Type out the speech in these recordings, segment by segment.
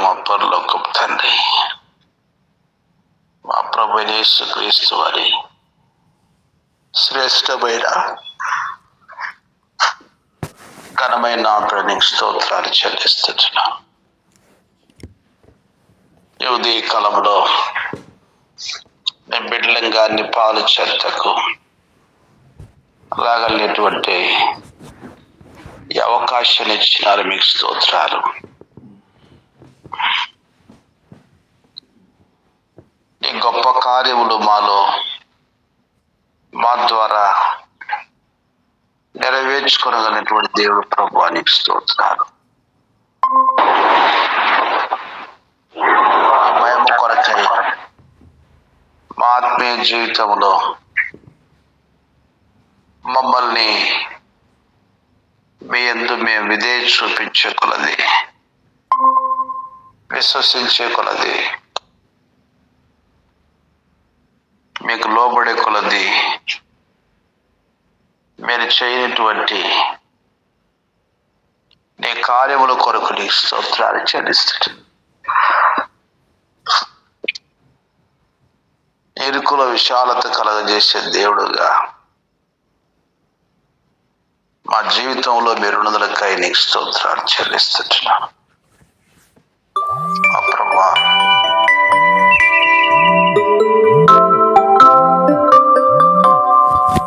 మా పరలోకపు తండ్రి, మా ప్రభు యేసుక్రీస్తు వారి శ్రేష్టమైన ఘనమైన నామమునకు స్తోత్రాలు చెల్లిస్తున్నాను. ఈ ఉదయ కాలంలో నేను బిడ్డలంగా అన్ని పాలు చెత్తకు రాగలిగినటువంటి ఈ అవకాశాన్ని ఇచ్చినారు, మీకు స్తోత్రాలు. ఈ గొప్ప కార్యములు మా ద్వారా నెరవేర్చుకోగలిగినటువంటి దేవుడు ప్రభువానికి స్తోత్రాలు. మహిమ కొరకై మా ఆత్మీయ జీవితంలో మమ్మల్ని మీ యందు మేము విధేయత చూపించే కొలది, విశ్వసించే కొలది, మీకు లోబడే కొలది మీరు చేయనటువంటి నీ కార్యముల కొరకు నీకు స్తోత్రాలు చెల్లిస్తాడు. ఇరుకుల విశాలత కలగజేసే దేవుడుగా మా జీవితంలో మీరున్నదులకై నీకు స్తోత్రాలు చెల్లిస్తున్నాను. మా ప్రభువా,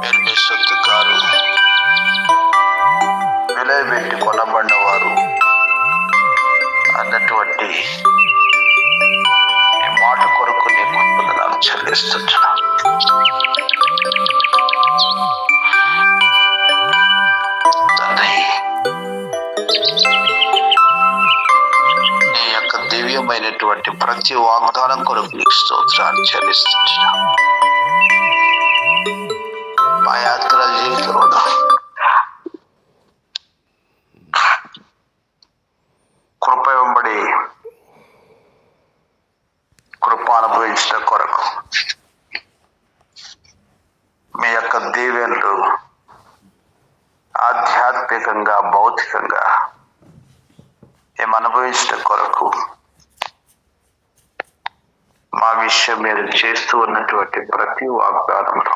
మీరు మీ సొత్తు కారు, వెలయబెట్టి కొనబడినవారు అన్నటువంటి ఈ మాట కొరకు నీకు వందనాలు చెల్లిస్తున్నాను. తండ్రి, నీ యొక్క దివ్యమైనటువంటి ప్రతి వాగ్దానం కొరకు నీకు స్తోత్రాలు చెల్లిస్తున్నాను. మా యాత్ర జీవితంలో కృప వెంబడి కృప అనుభవించడం కొరకు మీ యొక్క దీవెనలు ఆధ్యాత్మికంగా, భౌతికంగా మేము అనుభవించడం కొరకు మా విషయం మీరు చేస్తూ ఉన్నటువంటి ప్రతి వాగ్దానంలో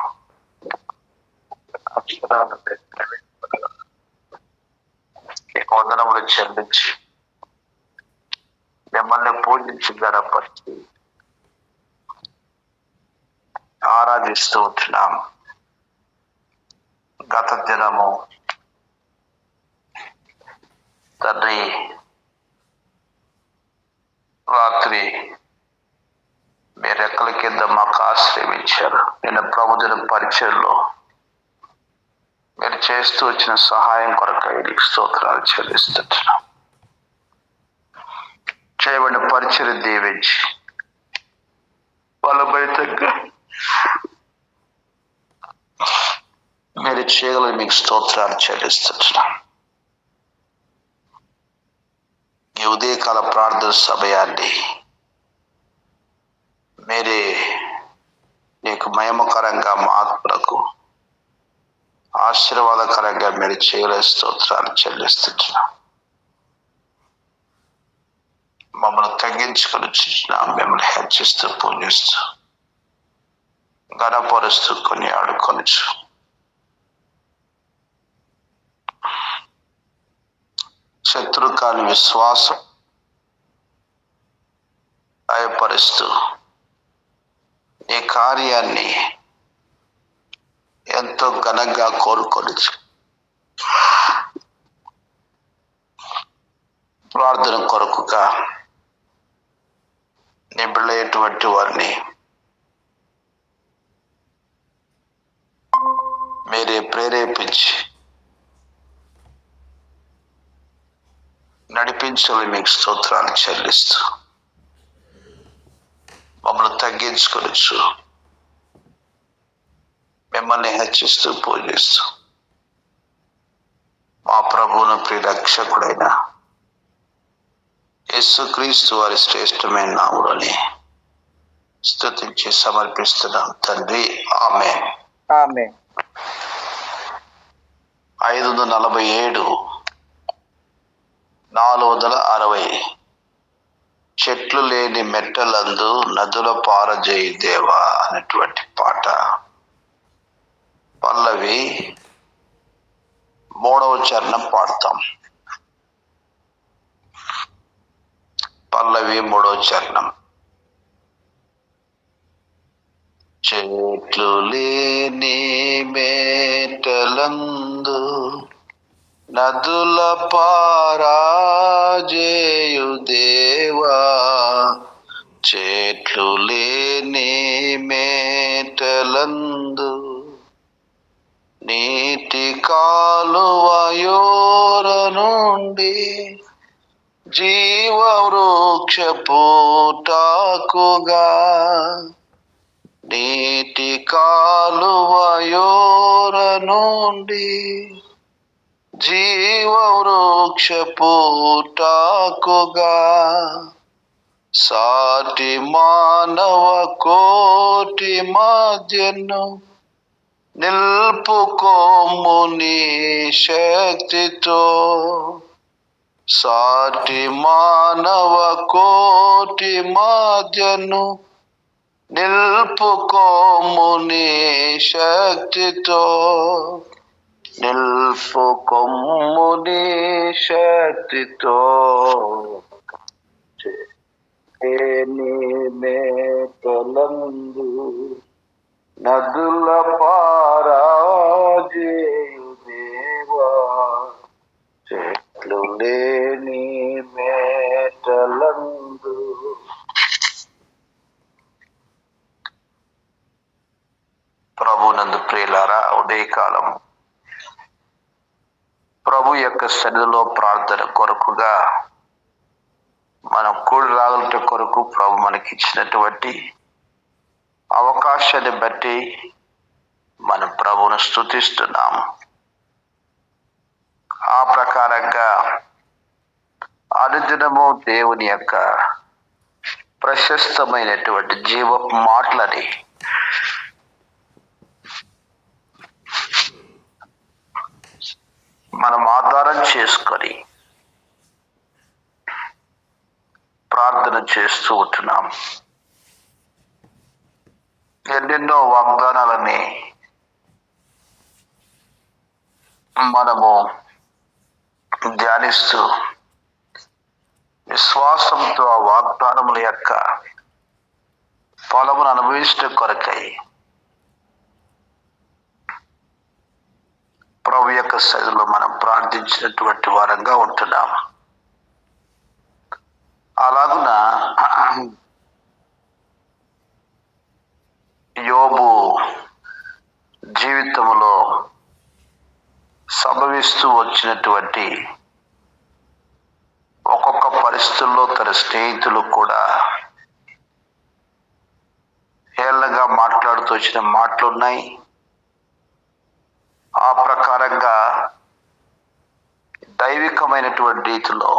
వందనములు చెల్లించి మిమ్మల్ని పూజించి గణపరిచి ఆరాధిస్తూ ఉంటున్నాం. గత దినము తండ్రి రాత్రి మీ రెక్కల కింద మాకు ఆశ్రయించారు. నిన్న ప్రభుదిన పరిచయంలో మీరు చేస్తూ వచ్చిన సహాయం కొరకు నీకు స్తోత్రాలు చెల్లిస్తున్నాం. చేయబడిన పరిచయం దీవించి బలభరితంగా మీరు చేయగల మీకు స్తోత్రాలు చెల్లిస్తున్నాం. ఈ ఉదయకాల ప్రార్థన సమయాన్ని మీరే నీకు మహిమకరంగా, మా ఆత్మలకు ఆశీర్వాదకరంగా మీరు చేయగల స్తోత్రాలు చెల్లిస్తున్నాం. మమ్మల్ని తగ్గించుకొని చూసినాం, మిమ్మల్ని హెచ్చిస్తూ, పూజిస్తూ, ఘనపరుస్తూ, కొని ఆడుకొనచ్చు శత్రుకాని విశ్వాసం భయపరుస్తూ ఈ కార్యాన్ని ఎంతో ఘనంగా కోరుకొనచ్చు. ప్రార్థన కొరకుగా నిబిడేటువంటి వారిని మీరే ప్రేరేపించి నడిపించాలని మీకు స్తోత్రాలు చెల్లిస్తూ మమ్మల్ని తగ్గించుకొనచ్చు, మిమ్మల్ని హెచ్చిస్తూ, పూజిస్తూ మా ప్రభువును ప్రియ రక్షకుడైన యేసుక్రీస్తు వారి శ్రేష్టమైన నామములోని స్తుతించి సమర్పిస్తున్నాం తండ్రి. ఆమేన్. 547 460 చెట్లు లేని మెట్టలందు నదుల పారజేయి దేవా అనేటువంటి పాట. పల్లవి 3వ చరణం పాడతాం. పల్లవి 3వ చరణం. చెట్లు లేని మేటలందు నదుల పారాజేయు దేవా, చెట్లు లేని మేటలందు నీటి కాలువయోర నుండి జీవ వృక్ష పూటాకుగా, నీటి కాలువయోర నుండి జీవ వృక్ష పూటాకుగా, సాటి మానవ కోటి మధ్యను నిల్పుకోము నీ శక్తితో, సాటి మానవ కోటి మధ్యను నిల్పుకోము నీ శక్తితో, నిల్పుకొమ్ము నీ శక్తితో. నీ మేకలందు నదుల పారాజేయు దేవా, చెట్లు లేని మేటలందు. ప్రభునందు ప్రియులారా, ఉదయకాలం ప్రభు యొక్క సన్నిధిలో ప్రార్థన కొరకుగా మనం కూడి రాగలట కొరకు ప్రభు మనకి ఇచ్చినటువంటి అవకాశాన్ని బట్టి మనం ప్రభువును స్తుతిస్తున్నాము. ఆ ప్రకారంగా అనుదినము దేవుని యొక్క ప్రశస్తమైనటువంటి జీవ మాటలని మనం ఆధారం చేసుకొని ప్రార్థన చేస్తూ ఉంటున్నాం. ఎన్నెన్నో వాగ్దానాలని మనము ధ్యానిస్తూ విశ్వాసంతో ఆ వాగ్దానముల యొక్క ఫలమును అనుభవించడం కొరకై ప్రభు యొక్క సన్నిధిలో మనం ప్రార్థించినటువంటి వారంగా ఉంటున్నాం. అలాగున యోబు జీవితంలో సంభవిస్తూ వచ్చినటువంటి ఒక్కొక్క పరిస్థితుల్లో తన స్నేహితులు కూడా హేళనగా మాట్లాడుతూ వచ్చిన మాటలు ఉన్నాయి. ఆ ప్రకారంగా దైవికమైనటువంటి రీతిలో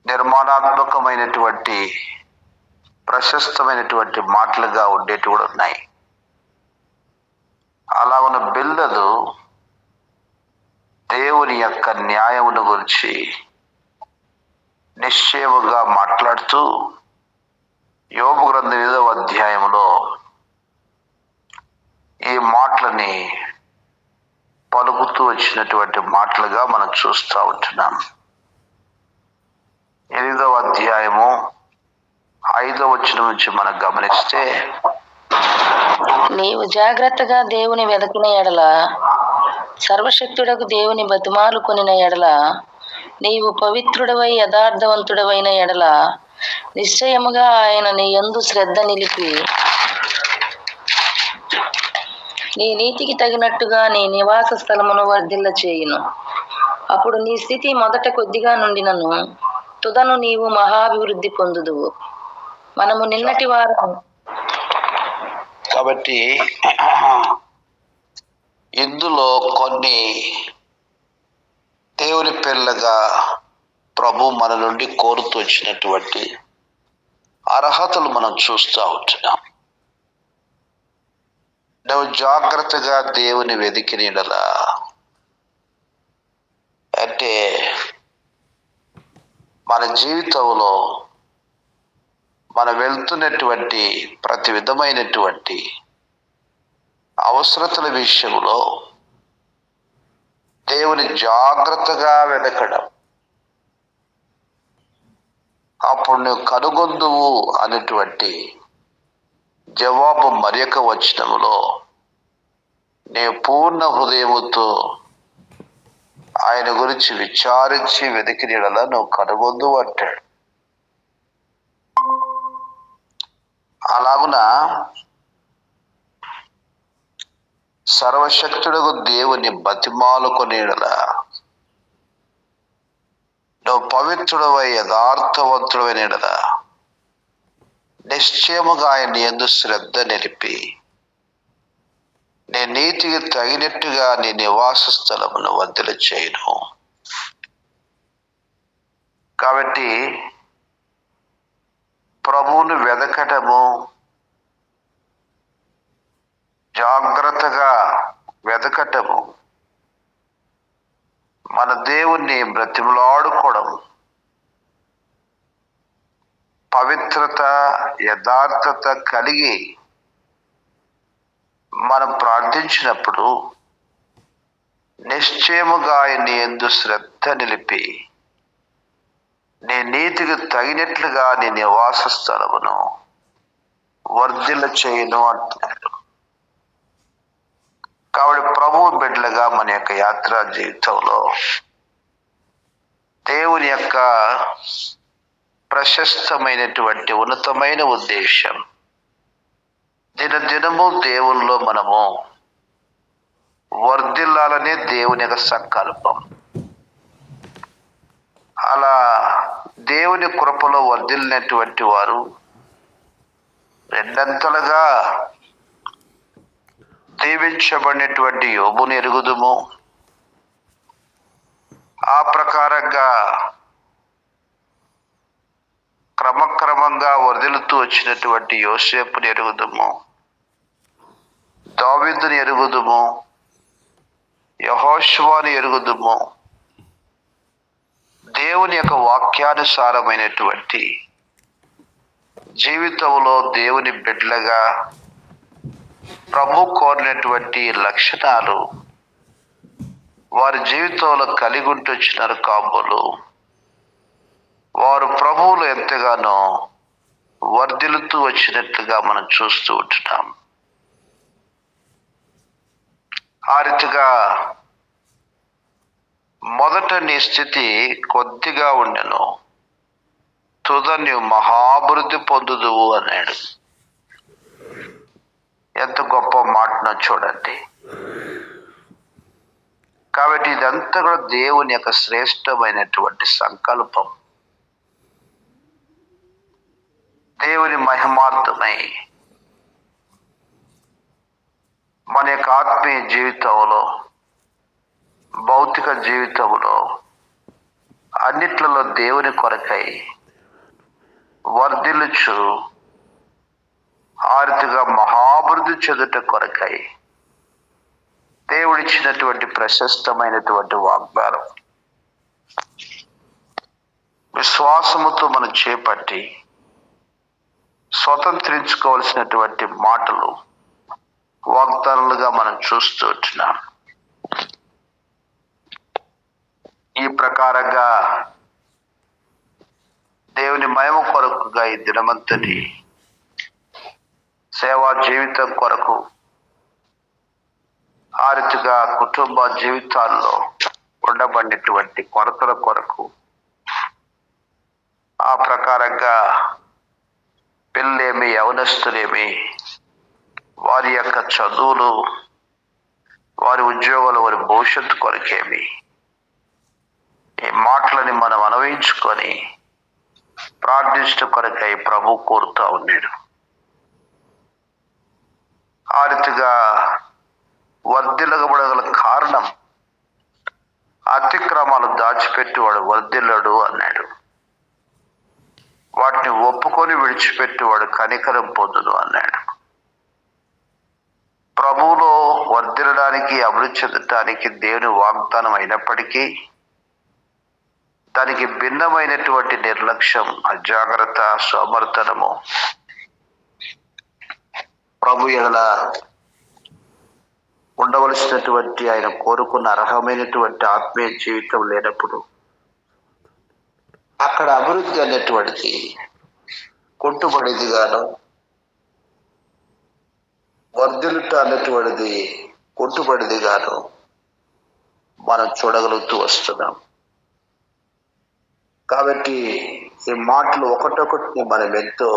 నిర్మాణాత్మకమైనటువంటి ప్రశస్తమైనటువంటి మాటలుగా ఉండేవి కూడా ఉన్నాయి. అలా ఉన్న బిల్దదు దేవుని యొక్క న్యాయమును గురించి నిశ్చయముగా మాట్లాడుతూ యోబు గ్రంథం 8వ అధ్యాయంలో ఈ మాటలని పలుకుతూ వచ్చినటువంటి మాటలుగా మనం చూస్తూ ఉంటున్నాం. 8వ అధ్యాయము 5వ వచనం నుంచి మనం గమనిస్తే, నీవు జాగ్రత్తగా దేవుని వెదకిన ఎడల, సర్వశక్తుడకు దేవుని బతిమాలు కొనిన ఎడల, నీవు పవిత్రుడవై యథార్థవంతుడవైన ఎడల, నిశ్చయముగా ఆయన నీ యందు శ్రద్ధ నిలిపి నీ నీతికి తగినట్టుగా నీ నివాస స్థలమును వర్ధిల్ల చేయును. అప్పుడు నీ స్థితి మొదట కొద్దిగా నుండినను తుదను నీవు మహాభివృద్ధి పొందుదువు. మనము నిన్నటి వారం కాబట్టి ఇందులో కొన్ని దేవుని పిల్లగా ప్రభు మన నుండి కోరుతూ వచ్చినటువంటి అర్హతలు మనం చూస్తూ ఉంటున్నాం. నువ్వు జాగ్రత్తగా దేవుని వెదికిన యెడల, అంటే మన జీవితంలో మనం వెళ్తున్నటువంటి ప్రతి విధమైనటువంటి అవసరతల విషయంలో దేవుని జాగ్రత్తగా వెతకడం, అప్పుడు నువ్వు కనుగొందువు అనేటువంటి జవాబు మరి యొక్క వచనములో నీవు పూర్ణ హృదయముతో ఆయన గురించి విచారించి వెతికిన యెడల నువ్వు కనుగొందువు అంటాడు. అలాగున సర్వశక్తుడకు దేవుని బతిమాలుకొని యెడల నువ్వు పవిత్రుడవై యథార్థవంతుడైన యెడల నిశ్చయముగా ఆయన యందు శ్రద్ధ నిలిపి నీ నీతికి తగినట్టుగా నీ నివాస స్థలమును వర్ధిల్ల చేయును. కాబట్టి ప్రభువును వెదకటము, జాగ్రత్తగా వెదకటము, మన దేవుణ్ణి బ్రతిమలాడుకోవడం, పవిత్రత యథార్థత కలిగి మనం ప్రార్థించినప్పుడు నిశ్చయముగా ఆయన యందు శ్రద్ధ నిలిపి నీ నీతికి తగినట్లుగా నీ నివాస స్థలమును వర్ధిల్ల చేయును అంటున్నాడు. కాబట్టి ప్రభువు బిడ్డలుగా మన యొక్క యాత్రా జీవితంలో దేవుని యొక్క ప్రశస్తమైనటువంటి ఉన్నతమైన ఉద్దేశం దినదినము దేవునిలో మనము వర్ధిల్లాలనే దేవుని యొక్క సంకల్పం. అలా దేవుని కృపలో వర్ధిల్లినటువంటి వారు రెండంతలుగా దీవించబడినటువంటి యోబును ఎరుగుదుము. ఆ ప్రకారంగా క్రమక్రమంగా వర్ధిల్లుతూ వచ్చినటువంటి యోసేపుని ఎరుగుదుము, దావీదుని ఎరుగుదుము, యెహోషువని ఎరుగుదుము. దేవుని యొక్క వాక్యానుసారమైనటువంటి జీవితంలో దేవుని బిడ్డలుగా ప్రభు కోరినటువంటి లక్షణాలు వారి జీవితంలో కలిగి ఉంటొచ్చినారు కాబోలు వారు ప్రభువులు ఎంతగానో వర్ధిల్లుతూ వచ్చినట్లుగా మనం చూస్తూ ఉంటున్నాం. ఆ రీతిగా మొదట నీ స్థితి కొద్దిగా ఉండెను, తుద నీవు మహాభివృద్ధి పొందుదువు అన్నాడు. ఎంత గొప్ప మాటనో చూడండి. కాబట్టి ఇదంతా కూడా దేవుని యొక్క శ్రేష్టమైనటువంటి సంకల్పం, దేవుని మహిమార్థమై మన యొక్క ఆత్మీయ జీవితంలో, భౌతిక జీవితంలో అన్నిట్లలో దేవుని కొరకై వర్ధిల్లుచు ఆ రీతిగా మహాభివృద్ధి చెందుట కొరకై దేవుడిచ్చినటువంటి ప్రశస్తమైనటువంటి వాగ్దానం విశ్వాసముతో మనం చేపట్టి స్వతంత్రించుకోవాల్సినటువంటి మాటలు వాగ్దానాలుగా మనం చూస్తూ ఉంటున్నాం. ఈ ప్రకారంగా దేవుని మహిమ కొరకుగా ఈ దినమంతటి సేవా జీవితం కొరకు, ఆ రీతిగా కుటుంబ జీవితాల్లో ఉండబడినటువంటి కొరతల కొరకు, ఆ ప్రకారంగా పిల్లలేమి యవనస్తులేమి వారి యొక్క చదువులు, వారి ఉద్యోగాలు, వారి భవిష్యత్తు కొరకేమి ఈ మాటలని మనం అనుభవించుకొని ప్రార్థించడం కొరకై ప్రభు కోరుతా ఉన్నాడు. ఆ రీతిగా వర్ధిల్లబడగల కారణం అతిక్రమాలు దాచిపెట్టేవాడు వర్ధిల్లడు అన్నాడు. వాటిని ఒప్పుకొని విడిచిపెట్టేవాడు కనికరం పొందును అన్నాడు. ప్రభువులో వర్ధిల్లడానికి, అభివృద్ధి చెందటానికి దేవుని వాగ్దానం అయినప్పటికీ దానికి భిన్నమైనటువంటి నిర్లక్ష్యం, అజాగ్రత్త, సోమర్తనము, ప్రభు ఎడల ఉండవలసినటువంటి ఆయన కోరుకున్న అర్హమైనటువంటి ఆత్మీయ జీవితం లేనప్పుడు అక్కడ అభివృద్ధి అనేటువంటిది కొట్టుబడిది గాను, వర్ధిల్లుట అనేటువంటిది కొట్టుబడిది గాను మనం చూడగలుగుతూ వస్తున్నాం. కాబట్టి ఈ మాటలు ఒకటొకటిని మనం ఎంతో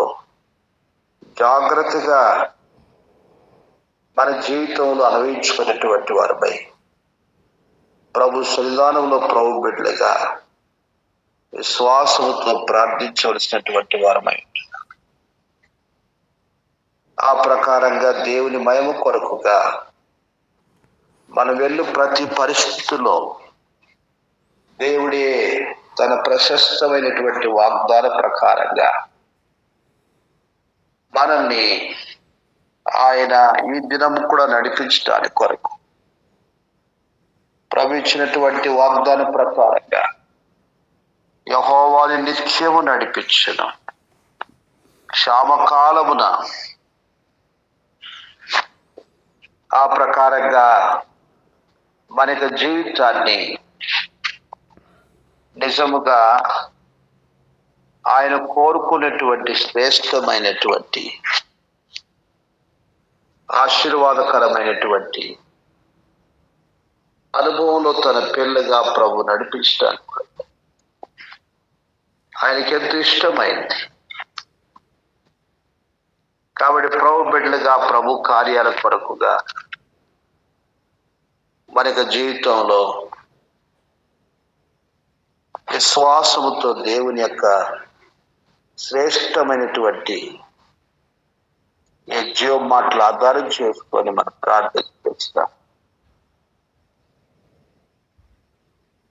జాగ్రత్తగా మన జీవితంలో అనుభవించుకున్నటువంటి వారిపై ప్రభు సన్నిధానంలో ప్రభు బిడ్డలుగా విశ్వాసంతో ప్రార్థించవలసినటువంటి వారమై ఆ ప్రకారంగా దేవుని మహిమ కొరకుగా మనం వెళ్ళు ప్రతి పరిస్థితుల్లో దేవుడే తన ప్రశస్తమైనటువంటి వాగ్దాన ప్రకారంగా మనల్ని ఆయన ఈ దినం కూడా నడిపించడానికి కొరకు ప్రభు ఇచ్చినటువంటి వాగ్దాన ప్రకారంగా యెహోవాని నిత్యము నడిపించును. క్షామకాలమున ఆ ప్రకారంగా మన జీవితాన్ని నిజముగా ఆయన కోరుకునేటువంటి శ్రేష్టమైనటువంటి ఆశీర్వాదకరమైనటువంటి అనుభవంలో తన పిల్లగా ప్రభు నడిపించడానికి ఆయనకి ఎంతో ఇష్టమైంది. కాబట్టి ప్రభు బిడ్డలుగా ప్రభు కార్యాల కొరకుగా మన జీవితంలో విశ్వాసముతో దేవుని యొక్క శ్రేష్టమైనటువంటి ఈ జీవ మాటలు ఆధారం చేసుకొని మనం ప్రార్థన చేస్తాం.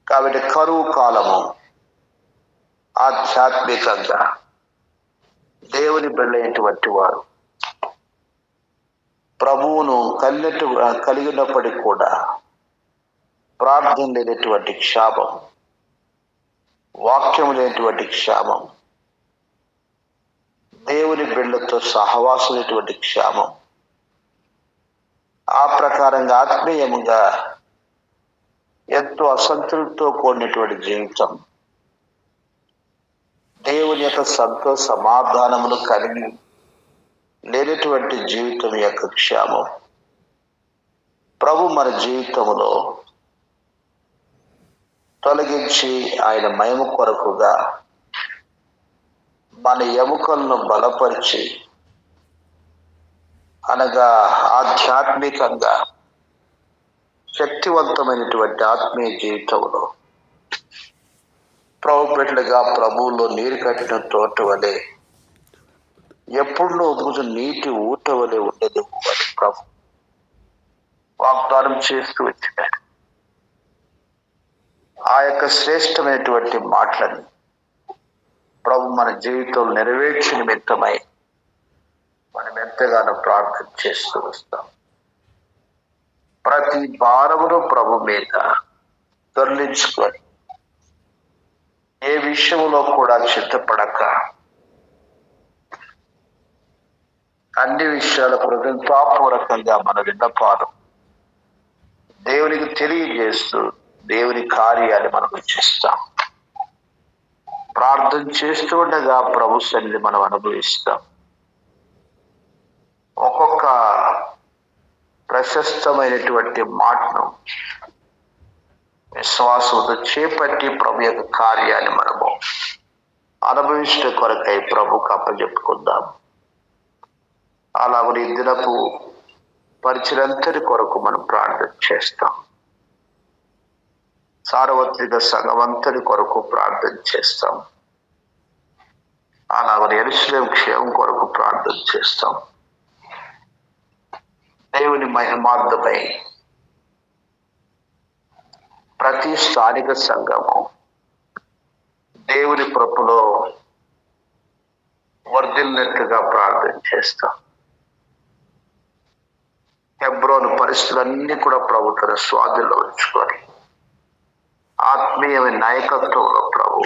కాబట్టి కరువు కాలము ఆధ్యాత్మికంగా దేవుని బిడ్డలైనటువంటి వారు ప్రభువును కలిగినప్పటికీ కూడా ప్రార్థన లేనటువంటి క్షామం, వాక్యం లేనటువంటి క్షామం, దేవుని బిడ్డలతో సహవాసమైనటువంటి క్షామం, ఆ ప్రకారంగా ఆత్మీయంగా ఎంతో అసంతృప్తితో కూడినటువంటి జీవితం, దేవుని యొక్క సంతోష సమాధానములు కలిగి లేనటువంటి జీవితం యొక్క క్షేమం ప్రభు మన జీవితంలో తొలగించి ఆయన మహిమ కొరకుగా మన ఎముకలను బలపరిచి, అనగా ఆధ్యాత్మికంగా శక్తివంతమైనటువంటి ఆత్మీయ జీవితంలో ప్రభు బిడ్డలుగా ప్రభువులో నీరు కట్టిన తోట వలె ఎప్పుడూ కొంచెం నీటి ఊట వలె ఉండదు అని ప్రభు వాగ్దానం చేస్తూ వచ్చినాడు. ఆ యొక్క శ్రేష్టమైనటువంటి మాటలను ప్రభు మన జీవితంలో నెరవేర్చిన నిమిత్తమై మనం ఎంతగానో ప్రార్థన చేస్తూ వస్తాం. ప్రతి భారమును ప్రభు మీద దొర్లించుకొని ఏ విషయంలో కూడా చింతపడక అన్ని విషయాల కృతజ్ఞతాపూర్వకంగా మన విన్నపాలు దేవునికి తెలియజేస్తూ దేవుని కార్యాలు మనం చేస్తాం. ప్రార్థన చేస్తూ ఉండగా ప్రభు సన్నిధి మనం అనుభవిస్తాం. ఒక్కొక్క ప్రశస్తమైనటువంటి మాటను విశ్వాసంతో చేపట్టి ప్రభు యొక్క కార్యాన్ని మనము అనుభవించడం కొరకై ప్రభుకు అప్పచెప్పుకుందాం. అలాగే ఈ దినపు పరిచయంతటి కొరకు మనం ప్రార్థన చేస్తాం. సార్వత్రిక సంఘమంతటి కొరకు ప్రార్థన చేస్తాం. అలాగే యెరూషలేము క్షేమం కొరకు ప్రార్థన చేస్తాం. దేవుని మహిమార్థమై ప్రతి స్థానిక సంఘము దేవుని కృపలో వర్ధిల్లినట్లుగా ప్రార్థన చేస్తాం. హెబ్రోను పరిస్థితులన్నీ కూడా ప్రభు తన స్వాధీనంలో ఉంచుకొని ఆత్మీయమైన నాయకత్వంలో ప్రభు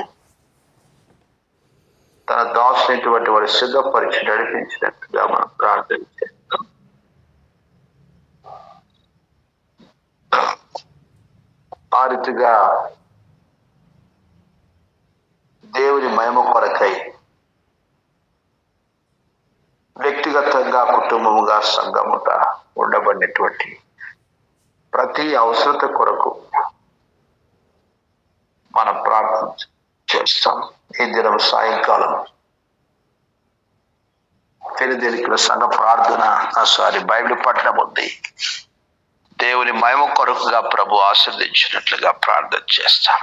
తన దాసునటువంటి వారి సిద్ధపరిచి నడిపించినట్టుగా మనం ప్రార్థన చేస్తాం. ఆ రీతిగా దేవుని మహిమ కొరకై వ్యక్తిగతంగా, కుటుంబముగా, సంఘముగా ఉండబడినటువంటి ప్రతి అవసరత కొరకు మనం ప్రార్థన చేస్తాం. ఈ దినం సాయంకాలం తెలియదేలికల సంఘ ప్రార్థన బైబిల్ పట్టణం ఉంది. దేవుని మహిమ కొరకుగా ప్రభు ఆశీర్వదించినట్లుగా ప్రార్థన చేస్తాం.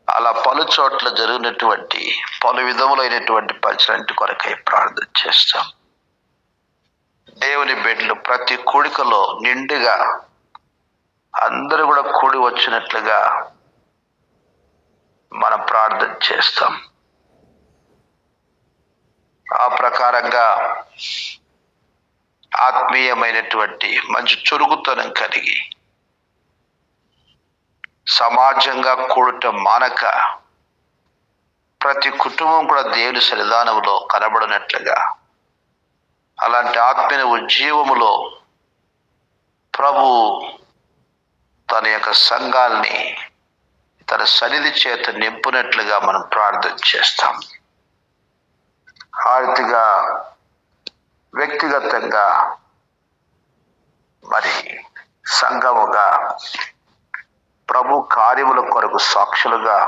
అలా పలు చోట్ల జరిగినటువంటి పలు విధములైనటువంటి పంచనంటి కొరకై ప్రార్థన చేస్తాం. దేవుని బిడ్డలు ప్రతి కూడికలో నిండుగా అందరూ కూడా కూడి వచ్చినట్లుగా మనం ప్రార్థన చేస్తాం. ఆ ప్రకారంగా ఆత్మీయమైనటువంటి మంచి చురుకుతనం కలిగి సమాజంగా కూడటం మానక ప్రతి కుటుంబం కూడా దేవుని సన్నిధానంలో కనబడినట్లుగా అలాంటి ఆత్మీయ ఉజ్జీవములో ప్రభు తన యొక్క సంఘాల్ని తన సన్నిధి చేత నింపునట్లుగా మనం ప్రార్థన చేస్తాం. ఆ రీతిగా వ్యక్తిగతంగా మరి సంఘముగా ప్రభు కార్యముల కొరకు సాక్షులుగా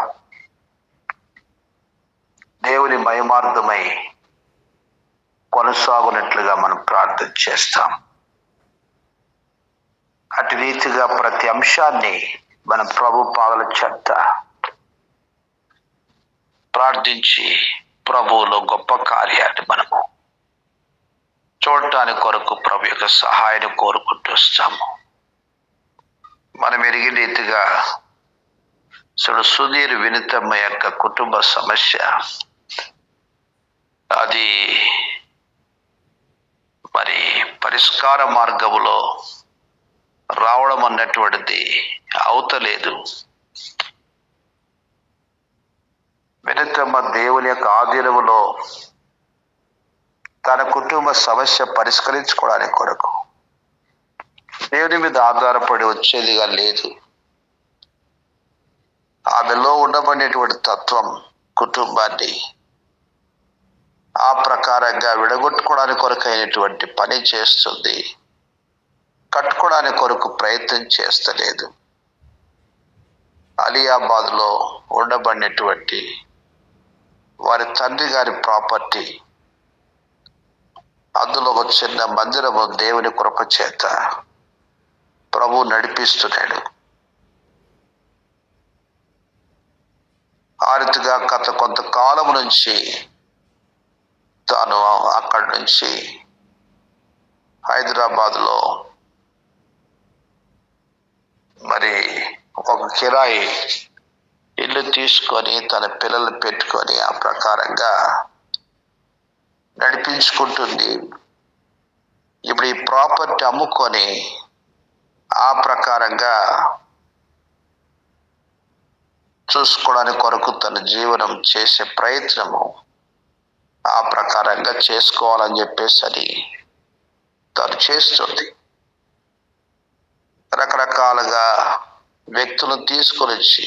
దేవుని మహిమార్థమై కొనసాగునట్లుగా మనం ప్రార్థన చేస్తాం. అటు రీతిగా ప్రతి అంశాన్ని మనం ప్రభు పాదల చెంత ప్రార్థించి ప్రభువులో గొప్ప కార్యాన్ని మనము చూడటానికి కొరకు ప్రభు యొక్క సహాయాన్ని కోరుకుంటూ వస్తాము. మనం ఎరిగిన రీతిగా సుధీర్ వినితమ్మ యొక్క కుటుంబ సమస్య అది మరి పరిష్కార మార్గములో రావడం అన్నటువంటిది అవుతలేదు. వినితమ్మ దేవుని యొక్క ఆధీనములో తన కుటుంబ సమస్య పరిష్కరించుకోవడానికి కొరకు దేవుని మీద ఆధారపడి వచ్చేదిగా లేదు. ఆమెలో ఉండబడినటువంటి తత్వం కుటుంబాన్ని ఆ ప్రకారంగా విడగొట్టుకోవడానికి కొరకు అయినటువంటి పని చేస్తుంది. కట్టుకోవడానికి కొరకు ప్రయత్నం చేస్తలేదు. అలియాబాద్లో ఉండబడినటువంటి వారి తండ్రి గారి ప్రాపర్టీ, అందులో ఒక చిన్న మందిరము దేవుని కృప చేత ప్రభు నడిపిస్తున్నాడు. ఆ రీతిగా గత కొంతకాలం నుంచి తాను అక్కడి నుంచి హైదరాబాద్లో మరి ఒక కిరాయి ఇల్లు తీసుకొని తన పిల్లలు పెట్టుకొని ఆ ప్రకారంగా నడిపించుకుంటుంది. ఇప్పుడు ఈ ప్రాపర్టీ అమ్ముకొని ఆ ప్రకారంగా చూసుకోవడానికి కొరకు తన జీవనం చేసే ప్రయత్నము ఆ ప్రకారంగా చేసుకోవాలని చెప్పేసి అని తను చేస్తుంది. రకరకాలుగా వ్యక్తులను తీసుకొని వచ్చి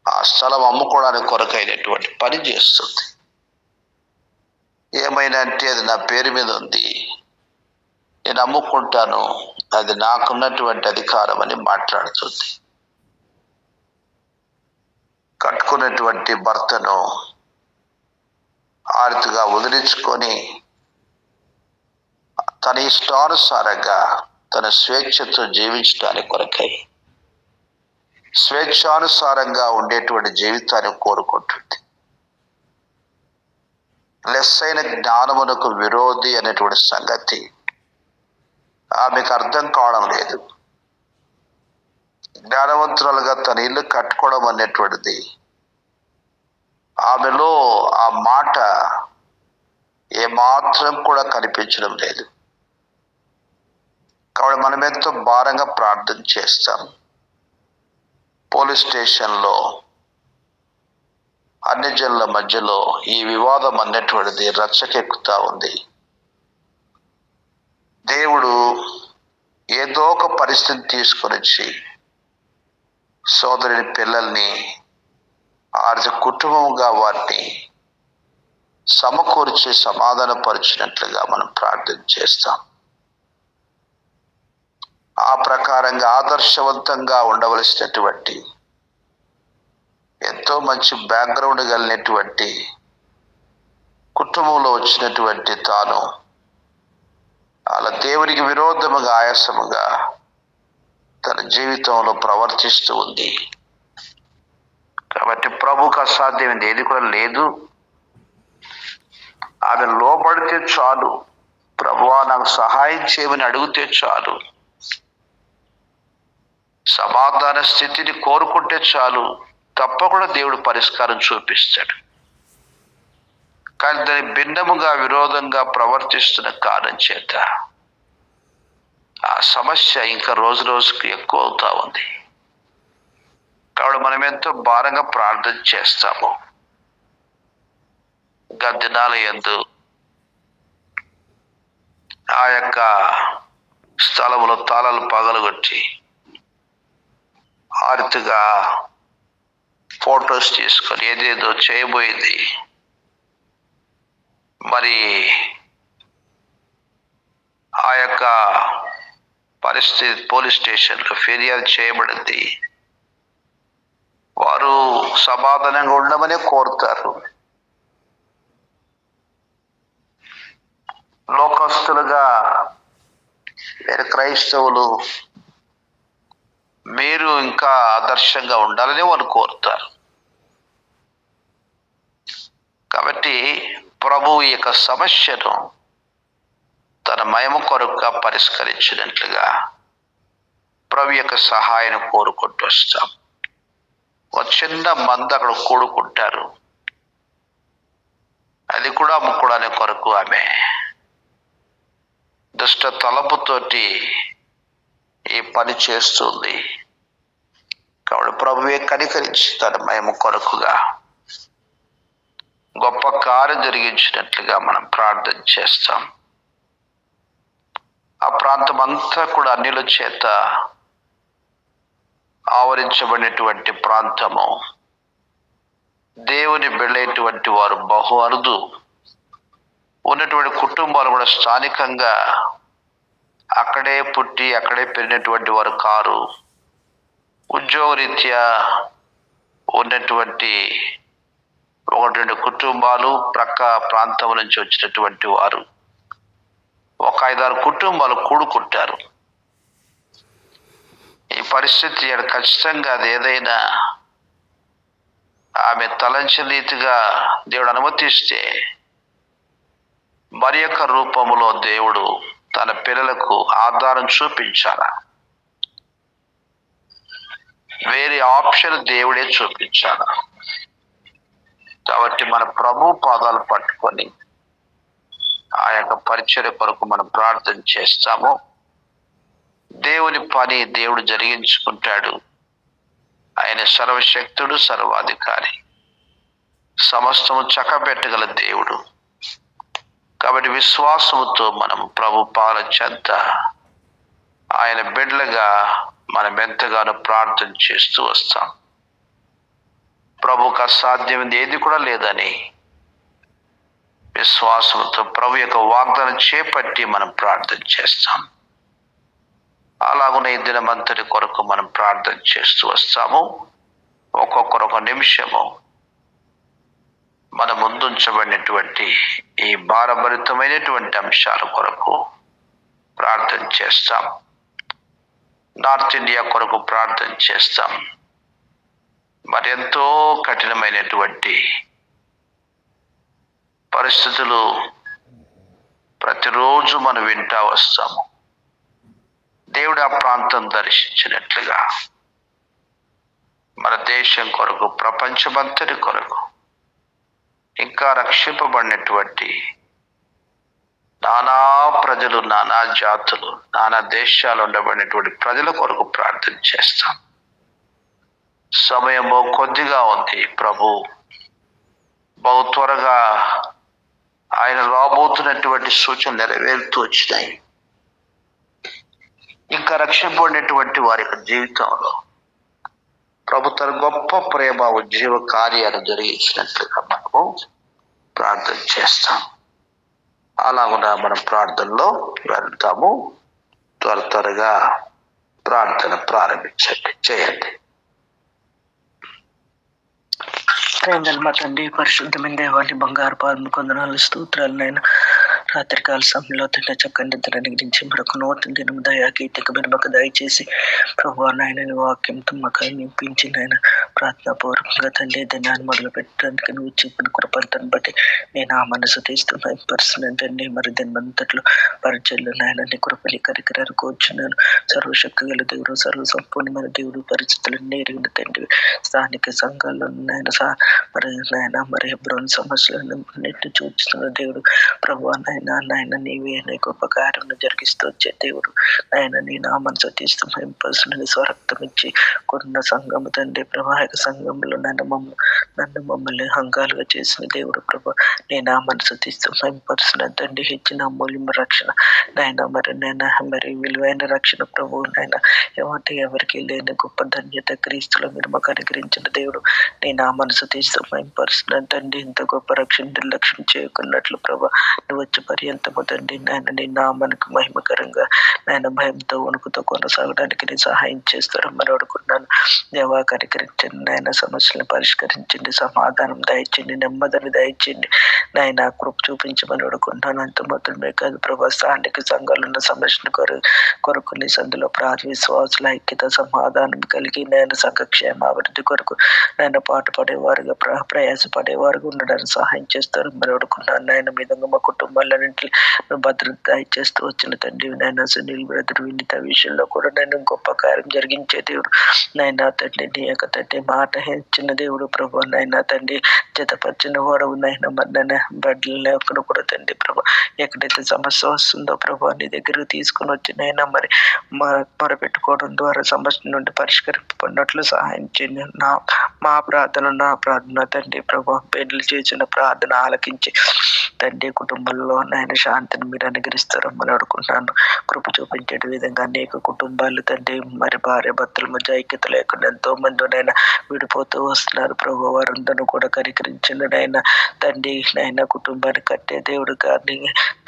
ఆ స్థలం అమ్ముకోవడానికి కొరకైనటువంటి పని చేస్తుంది. ఏమైనా అంటే అది నా పేరు మీద ఉంది, నేను అమ్ముకుంటాను, అది నాకున్నటువంటి అధికారం అని మాట్లాడుతుంది. కట్టుకున్నటువంటి భర్తను ఆర్తిగా వదిలించుకొని తన ఇష్టానుసారంగా తన స్వేచ్ఛతో జీవించడానికి కొరకై స్వేచ్ఛానుసారంగా ఉండేటువంటి జీవితాన్ని కోరుకుంటుంది. లెస్సైన జ్ఞానమునకు విరోధి అనేటువంటి సంగతి ఆమెకు అర్థం కావడం లేదు. జ్ఞానవంతురాలుగా తన ఇల్లు కట్టుకోవడం అనేటువంటిది ఆమెలో ఆ మాట ఏమాత్రం కూడా కనిపించడం లేదు. కాబట్టి మనం ఎంతో భారంగా ప్రార్థన చేస్తాం. పోలీస్ స్టేషన్లో అన్ని జనుల మధ్యలో ఈ వివాదం అన్నటువంటిది రచ్చకెక్కుతా ఉంది. దేవుడు ఏదో ఒక పరిస్థితి తీసుకొని వచ్చి సోదరుని పిల్లల్ని ఆర్థిక కుటుంబంగా వారిని సమకూర్చి సమాధానపరిచినట్లుగా మనం ప్రార్థన చేస్తాం. ఆ ప్రకారంగా ఆదర్శవంతంగా ఉండవలసినటువంటి ఎంతో మంచి బ్యాక్గ్రౌండ్ కలిగినటువంటి కుటుంబంలో వచ్చినటువంటి తాను అలా దేవునికి విరోధముగా ఆయాసముగా తన జీవితంలో ప్రవర్తిస్తూ ఉంది. కాబట్టి ప్రభుకు అసాధ్యమైనది ఏది కూడా లేదు. ఆమె లోబడితే చాలు, ప్రభువా నాకు సహాయం చేయమని అడిగితే చాలు, సమాధాన స్థితిని కోరుకుంటే చాలు, తప్పకుండా దేవుడు పరిష్కారం చూపిస్తాడు. కానీ దాని భిన్నముగా విరోధంగా ప్రవర్తిస్తున్న కారణం చేత ఆ సమస్య ఇంకా రోజు రోజుకు ఎక్కువ అవుతా ఉంది. కాబట్టి మనం ఎంతో భారంగా ప్రార్థన చేస్తాము. గద్దినాల యందు ఆ యొక్క స్థలములో తాళాలు పగలగొట్టి ఆర్తిగా ఫొటోస్ తీసుకొని ఏదేదో చేయబోయింది. మరి ఆ యొక్క పరిస్థితి పోలీస్ స్టేషన్లో ఫిర్యాదు చేయబడింది. వారు సమాధానంగా ఉండమని కోరుతారు. లోకస్తులుగా వేరే క్రైస్తవులు మీరు ఇంకా ఆదర్శంగా ఉండాలని వారు కోరుతారు. కాబట్టి ప్రభు ఈ యొక్క సమస్యను తన మహిమ కొరకుగా పరిష్కరించినట్లుగా ప్రభు యొక్క సహాయాన్ని కోరుకుంటూ వస్తాం. ఒక చిన్న మంద అక్కడ కూడుకుంటారు. అది కూడా అమ్ముకోవడానికి కొరకు ఆమె దుష్ట తలపుతోటి ఈ పని చేస్తుంది. కాబట్టి ప్రభువే కనికరించి తన మహిమ కొరకుగా గొప్ప కార్యం జరిగించినట్లుగా మనం ప్రార్థన చేస్తాం. ఆ ప్రాంతం అంతా కూడా అన్యుల చేత ఆవరించబడినటువంటి ప్రాంతము. దేవుని బిడ్డలైనటువంటి వారు బహు అరుదు. ఉన్నటువంటి కుటుంబాలు కూడా స్థానికంగా అక్కడే పుట్టి అక్కడే పెరిగినటువంటి వారు కారు. ఉద్యోగరీత్యా ఉన్నటువంటి 1-2 కుటుంబాలు, ప్రక్క ప్రాంతం నుంచి వచ్చినటువంటి వారు, ఒక 5-6 కుటుంబాలు కూడుకుంటారు. ఈ పరిస్థితి ఖచ్చితంగా అది ఏదైనా ఆమె తలంచిన రీతిగా దేవుడు అనుమతిస్తే మరి యొక్క రూపములో దేవుడు తన పిల్లలకు ఆధారం చూపించాల. వేరే ఆప్షన్ దేవుడే చూపించాల. కాబట్టి మన ప్రభు పాదాలు పట్టుకొని ఆ యొక్క పరిచర్య కొరకు మనం ప్రార్థన చేస్తాము. దేవుని పని దేవుడు జరిగించుకుంటాడు. ఆయన సర్వశక్తుడు, సర్వాధికారి, సమస్తము చక్కబెట్టగల దేవుడు. కాబట్టి విశ్వాసముతో మనం ప్రభు పాద చెంత ఆయన బిడ్డలుగా మనం ఎంతగానో ప్రార్థన చేస్తూ వస్తాం. ప్రభుకు అసాధ్యమైనది ఏది కూడా లేదని విశ్వాసంతో ప్రభు యొక్క వాగ్దానం చేపట్టి మనం ప్రార్థన చేస్తాం. అలాగునే ఈ దినమంతటి కొరకు మనం ప్రార్థన చేస్తూ వస్తాము. ఒక్కొక్క నిమిషము మన ముందుంచబడినటువంటి ఈ భారభరితమైనటువంటి అంశాల కొరకు ప్రార్థన చేస్తాం. నార్త్ ఇండియా కొరకు ప్రార్థన చేస్తాం. మరి ఎంతో కఠినమైనటువంటి పరిస్థితులు ప్రతిరోజు మనం వింటా వస్తాము. దేవుడు ఆ ప్రాంతం దర్శించినట్లుగా మన దేశం కొరకు, ప్రపంచమంతటి కొరకు, ఇంకా రక్షింపబడినటువంటి నానా ప్రజలు, నానా జాతులు, నానా దేశాలు ఉండబడినటువంటి ప్రజల కొరకు ప్రార్థన చేస్తాం. సమయం బహు కొద్దిగా ఉంది ప్రభు. బహు త్వరగా ఆయన రాబోతున్నటువంటి సూచనలు నెరవేరుతూ వచ్చినాయి. ఇంకా రక్షింపబడినటువంటి వారి యొక్క జీవితంలో ప్రభు తన గొప్ప ప్రేమ ఉజ్జీవ కార్యాలు జరిగించినట్లుగా మనము ప్రార్థన చేస్తాం. అలాగున మనం ప్రార్థనలో వెళ్తాము. త్వరగా ప్రార్థన చేయండి. మా తండ్రి, పరిశుద్ధమైన దేవాన్ని బంగారు పాదం కొందనాలు స్తోత్రాలు నైనా. రాత్రికాల సమయంలో తండ్రి చక్కని నిద్ర గురించి మరొక నూతన దినం దయాగీతకు మీరు మాకు దయచేసి ప్రభు నాయన వాక్యంతో మాకు నింపించి నాయన ప్రార్థనాపూర్వకంగా తండ్రి దినాన్ని మొదలు పెట్టడానికి నువ్వు చెప్పిన కృపంతను బట్టి నేను ఆ మనసు తీస్తున్నాను పరిస్థితి తండ్రి. మరి దినమంతట్లో పరిచయలు నాయన నీ కృపని కరికరారు కూర్చున్నాను. సర్వశక్తి గల దేవుడు, సర్వ సంపూర్ణమైన దేవుడు, పరిస్థితులన్నీ ఎరిగిన తండ్రి. స్థానిక సంఘాల్లో నాయన మరి హెబ్రోన్ సమస్యలను అన్నింటినీ చూస్తున్న దేవుడు ప్రభు నాయన నీవే నీ గొప్ప కార్యం జరిగిస్తూ వచ్చే దేవుడు నాయన. నీ నామను సతీస్తూ పర్సనల్ స్వరక్తం ఇచ్చి కొన్న సంఘము తండ్రి ప్రవాహక సంఘంలో నన్ను మమ్మల్ని హంగాలుగా చేసిన దేవుడు ప్రభు. నీ నామను సతీస్తూ పర్సనల్ తండ్రి ఇచ్చిన అమూల్యం రక్షణ నాయన. మరి విలువైన రక్షణ ప్రభు నాయన. ఎవరికి లేని గొప్ప ధన్యత క్రీస్తులో మీరు మాకు అనుగ్రహించిన దేవుడు. నీ నామను సతీస్తూ పర్సనల్ తండ్రి ఇంత గొప్ప రక్షణ నిర్లక్ష్యం చేయకున్నట్లు ప్రభు నువ్వు వచ్చే పర్యంతము తండ్రి నాయన నీ నామానికి మహిమకరంగా నాయన భయంతో వణుకుతో కొనసాగడానికి నీ సహాయం చేస్తారని అడుగుతున్నాను. దేవా కనికరించండి నాయన. సమస్యలను పరిష్కరించండి, సమాధానం దయచేయండి, నెమ్మదిని దయచేయండి నాయన. కృప చూపించమని అడుగుతున్నాను. అంత మాత్రమే కాదు ప్రభా, స్థానిక సంఘాలు ఉన్న సమస్యల కొరకు నీ సందులో విశ్వాసుల ఐక్యత సమాధానం కలిగి నేను సంఘ క్షేమాభివృద్ధి కొరకు నేను పాటుపడేవారుగా ప్రయాసపడేవారుగా ఉండడానికి సహాయం చేస్తారు మరి అడుగుతున్నాను నాయన. విధంగా మా కుటుంబాలన్నింటిలో భద్రత ఇచ్చేస్తూ వచ్చిన తండ్రి నాయన. సునీల్ బ్రదర్ వినిత విషయంలో కూడా నేను గొప్ప కార్యం జరిగించే దేవుడు నాయన తండ్రి. నీ యొక్క తండ్రి మాట ఇచ్చిన దేవుడు ప్రభు నాయన తండ్రి. జతపరిచిన వాడవు నాయన. మరి నేను బడ్డలు కూడా తండ్రి ప్రభు ఎక్కడైతే సమస్య వస్తుందో ప్రభు నీ దగ్గరకు తీసుకుని వచ్చి నైనా మరి మొరపెట్టుకోవడం ద్వారా సమస్య నుండి పరిష్కరింపబడినట్లు సహాయం చేయండి. నా ప్రార్థన తండ్రి ప్రభు పెళ్లి చేసిన ప్రార్థన ఆలకించి తండ్రి కుటుంబంలో నాయన శాంతిని మీరు అనుగ్రహిస్తారని అడుగుతున్నాను. కృప చూపించే విధంగా అనేక కుటుంబాలు తండ్రి మరి భార్య భర్తల మధ్య ఐక్యత లేకుండా ఎంతో మంది నాయన విడిపోతూ వస్తున్నారు ప్రభు. వారందరూ కూడా కనికరించిన నాయన తండ్రి నాయన. కుటుంబాన్ని కట్టే దేవుడు కానీ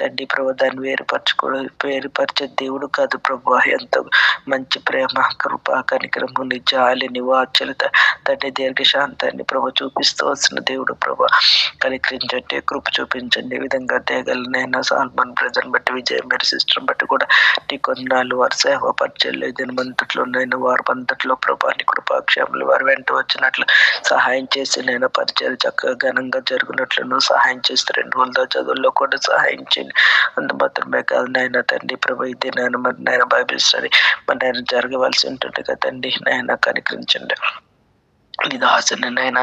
తండ్రి ప్రభు దాన్ని వేరుపరిచే దేవుడు కాదు ప్రభు. ఎంతో మంచి ప్రేమ కృప కనికరము నీ జాలి నీ వాత్సల్యత తండ్రి దీర్ఘశాంతాన్ని ప్రభు చూపిస్తూ వస్తున్న దేవుడు ప్రభు. కనికరించండి, కృప చూపించండి. ఈ విధంగా తేగలనైనా సాల్మన్ బ్రదర్ని బట్టి విజయ మేరీ సిస్టర్ని బట్టి కూడా నీ కొన్నాళ్ళు వారి సేవ పరిచయలు దినమంతట్లో నేను వారి అంతట్లో ప్రభా నీ కృపాక్షేమలు వారి వెంట వచ్చినట్లు సహాయం చేసి నేను పరిచయాలు చక్కగా ఘనంగా జరుగునట్లు సహాయం చేస్తే 2 చదువుల్లో కూడా సహాయం చేయండి. అంత మాత్రమే కాదు నాయన తండ్రి ప్రభు ఇది నేను మరి నేను బైబిల్ స్టడీ మరి నేను జరగవలసి ఉంటుంది కదండి నాయన. కనికరించండి. ఇది ఆశనైనా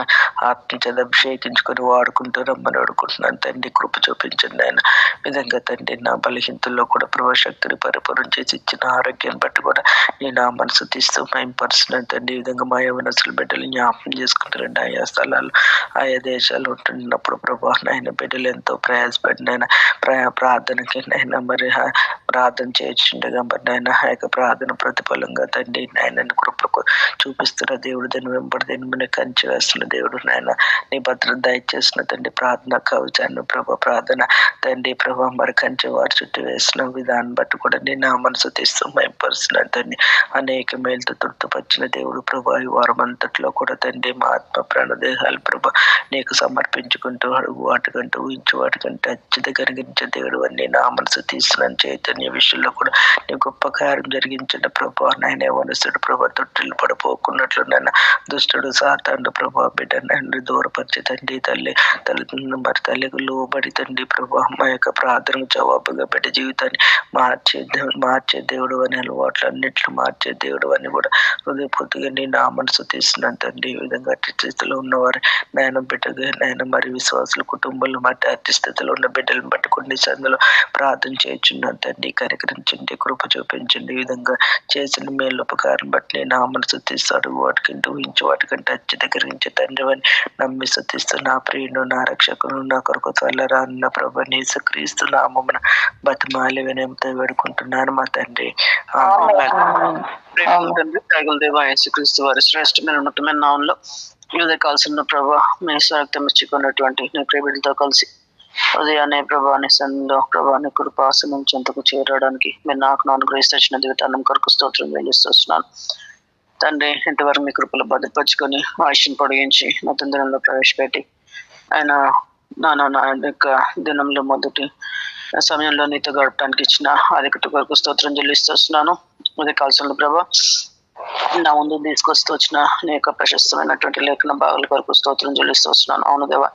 ఆత్మచేత అభిషేకించుకొని వాడుకుంటూ రమ్మని అడుగుతున్నాను తండ్రి. కృప చూపించండి ఆయన. విధంగా తండ్రి నా బలహీనతల్లో కూడా ప్రభాశక్తిని పరిపూర్ణ చేసి ఇచ్చిన ఆరోగ్యాన్ని బట్టి కూడా నేను ఆ మనసు తీస్తూ పర్సనల్ తండ్రి. ఈ విధంగా మా యవనస్తుల బిడ్డలు జ్ఞాపకం చేసుకుంటారండి. ఆయా స్థలాలు ఆయా దేశాలు ఉంటున్నప్పుడు ప్రభా నాయన బిడ్డలు ఎంతో ప్రయాసపడినైనా ప్రార్థనకి నైనా మరి ప్రార్థన చేయించుండగా మరి నాయన ఆ యొక్క ప్రార్థన ప్రతిఫలంగా తండ్రి నాయన కృపకు చూపిస్తున్న దేవుడు దాన్ని వెంబడి మన కంచి వేస్తున్న దేవుడు నాయన. నీ భద్రత దయచేసిన తండ్రి ప్రార్థన కవచాన్ని ప్రభా ప్రార్థన తండ్రి ప్రభా మరి కంచి వారి చుట్టూ వేసిన విధానం బట్టి కూడా నేను ఆ మనసు తీస్తూ భయపరుస్తున్నాను తండ్రి. అనేక మేలుతో తృప్తిపరిచిన దేవుడు ప్రభా ఈ వారం అంతట్లో కూడా తండ్రి మా ఆత్మ ప్రాణదేహాలు ప్రభా నీకు సమర్పించుకుంటూ అడుగు వాటికంటూ ఊహించు వాటికంటే అత్యత కరిగించే దేవుడు అని నా మనసు తీస్తున్నాను. చైతన్య విషయంలో కూడా నీ గొప్ప కార్యం జరిగించిన ప్రభా నాయన వనసుడు ప్రభా తొట్టిల్లు పడిపోకున్నట్లు నాయన దుష్టుడు సాతాండు ప్రభా బిడ్డ తండ్రి దూరపరిచి తండ్రి తల్లి మరి తల్లికి లోబడి తండ్రి ప్రభా మా యొక్క ప్రార్థనకు జవాబుగా పెట్టి జీవితాన్ని మార్చే దేవుడు అని అలవాట్లన్నింటిని మార్చే దేవుడు అని కూడా హృదయపూర్తిగా నీ నామను స్తుతిస్తున్నాను తండ్రి. ఈ విధంగా అట్టి స్థితిలో ఉన్నవారు నాయన బిడ్డగా నాయన మరి విశ్వాసుల కుటుంబాలు మట్టి అట్టి స్థితిలో ఉన్న బిడ్డలను బట్టి కొన్ని సందులో ప్రార్థన చేయించున్నాను తండ్రి. కనికరించండి, కృప చూపించండి. ఈ విధంగా చేసిన మేలు ఉపకారం బట్టి నేను నామను స్తుతిస్తాడు. వాటికంటే ఊహించి వాటికంటే అత్యధికరించి తండ్రి అని నమ్మి స్తుతిస్తూ నా ప్రియుడు నా రక్షకుడు నా కొరకు త్వరరా అన్న ప్రభు యేసుక్రీస్తు నామమున బతిమాలి వినయంతో వేడుకుంటున్నాను మా తండ్రి. తండ్రి తగుల దేవ యేసుక్రీస్తు వారి శ్రేష్టమైన ఉన్నతమైన నామంలో వివిధ కాల్సిన ప్రభా మీ స్వాగతం ఇచ్చుకున్నటువంటి నీ ప్రేమిడితో కలిసి ఉదయాన్నే ప్రభాని సన్నిధిలో ప్రభాని కృపాసనం చెంతకు చేరడానికి మీరు నాకు అనుగ్రహిస్తూ వచ్చిన దిగతానం కొరకు స్తోత్రం చెల్లిస్తున్నాను తండ్రి. ఇంతవరకు మీ కృపలు భద్రపరుచుకొని ఆయుష్ని పొడిగించి మొత్తం దినంలో ప్రవేశపెట్టి ఆయన నా యొక్క దినంలో మొదటి సమయంలో నీతో గడపడానికి ఇచ్చిన అధికటి కొరకు స్తోత్రం చెల్లిస్తున్నాను. ఉదయ కాల్సిన ప్రభా నా ముందు తీసుకొస్తూ వచ్చిన నీ యొక్క ప్రశస్తమైనటువంటి లేఖన భాగాల కొరకు స్తోత్రం చెల్లిస్తూ వస్తున్నాను. అవును దేవా,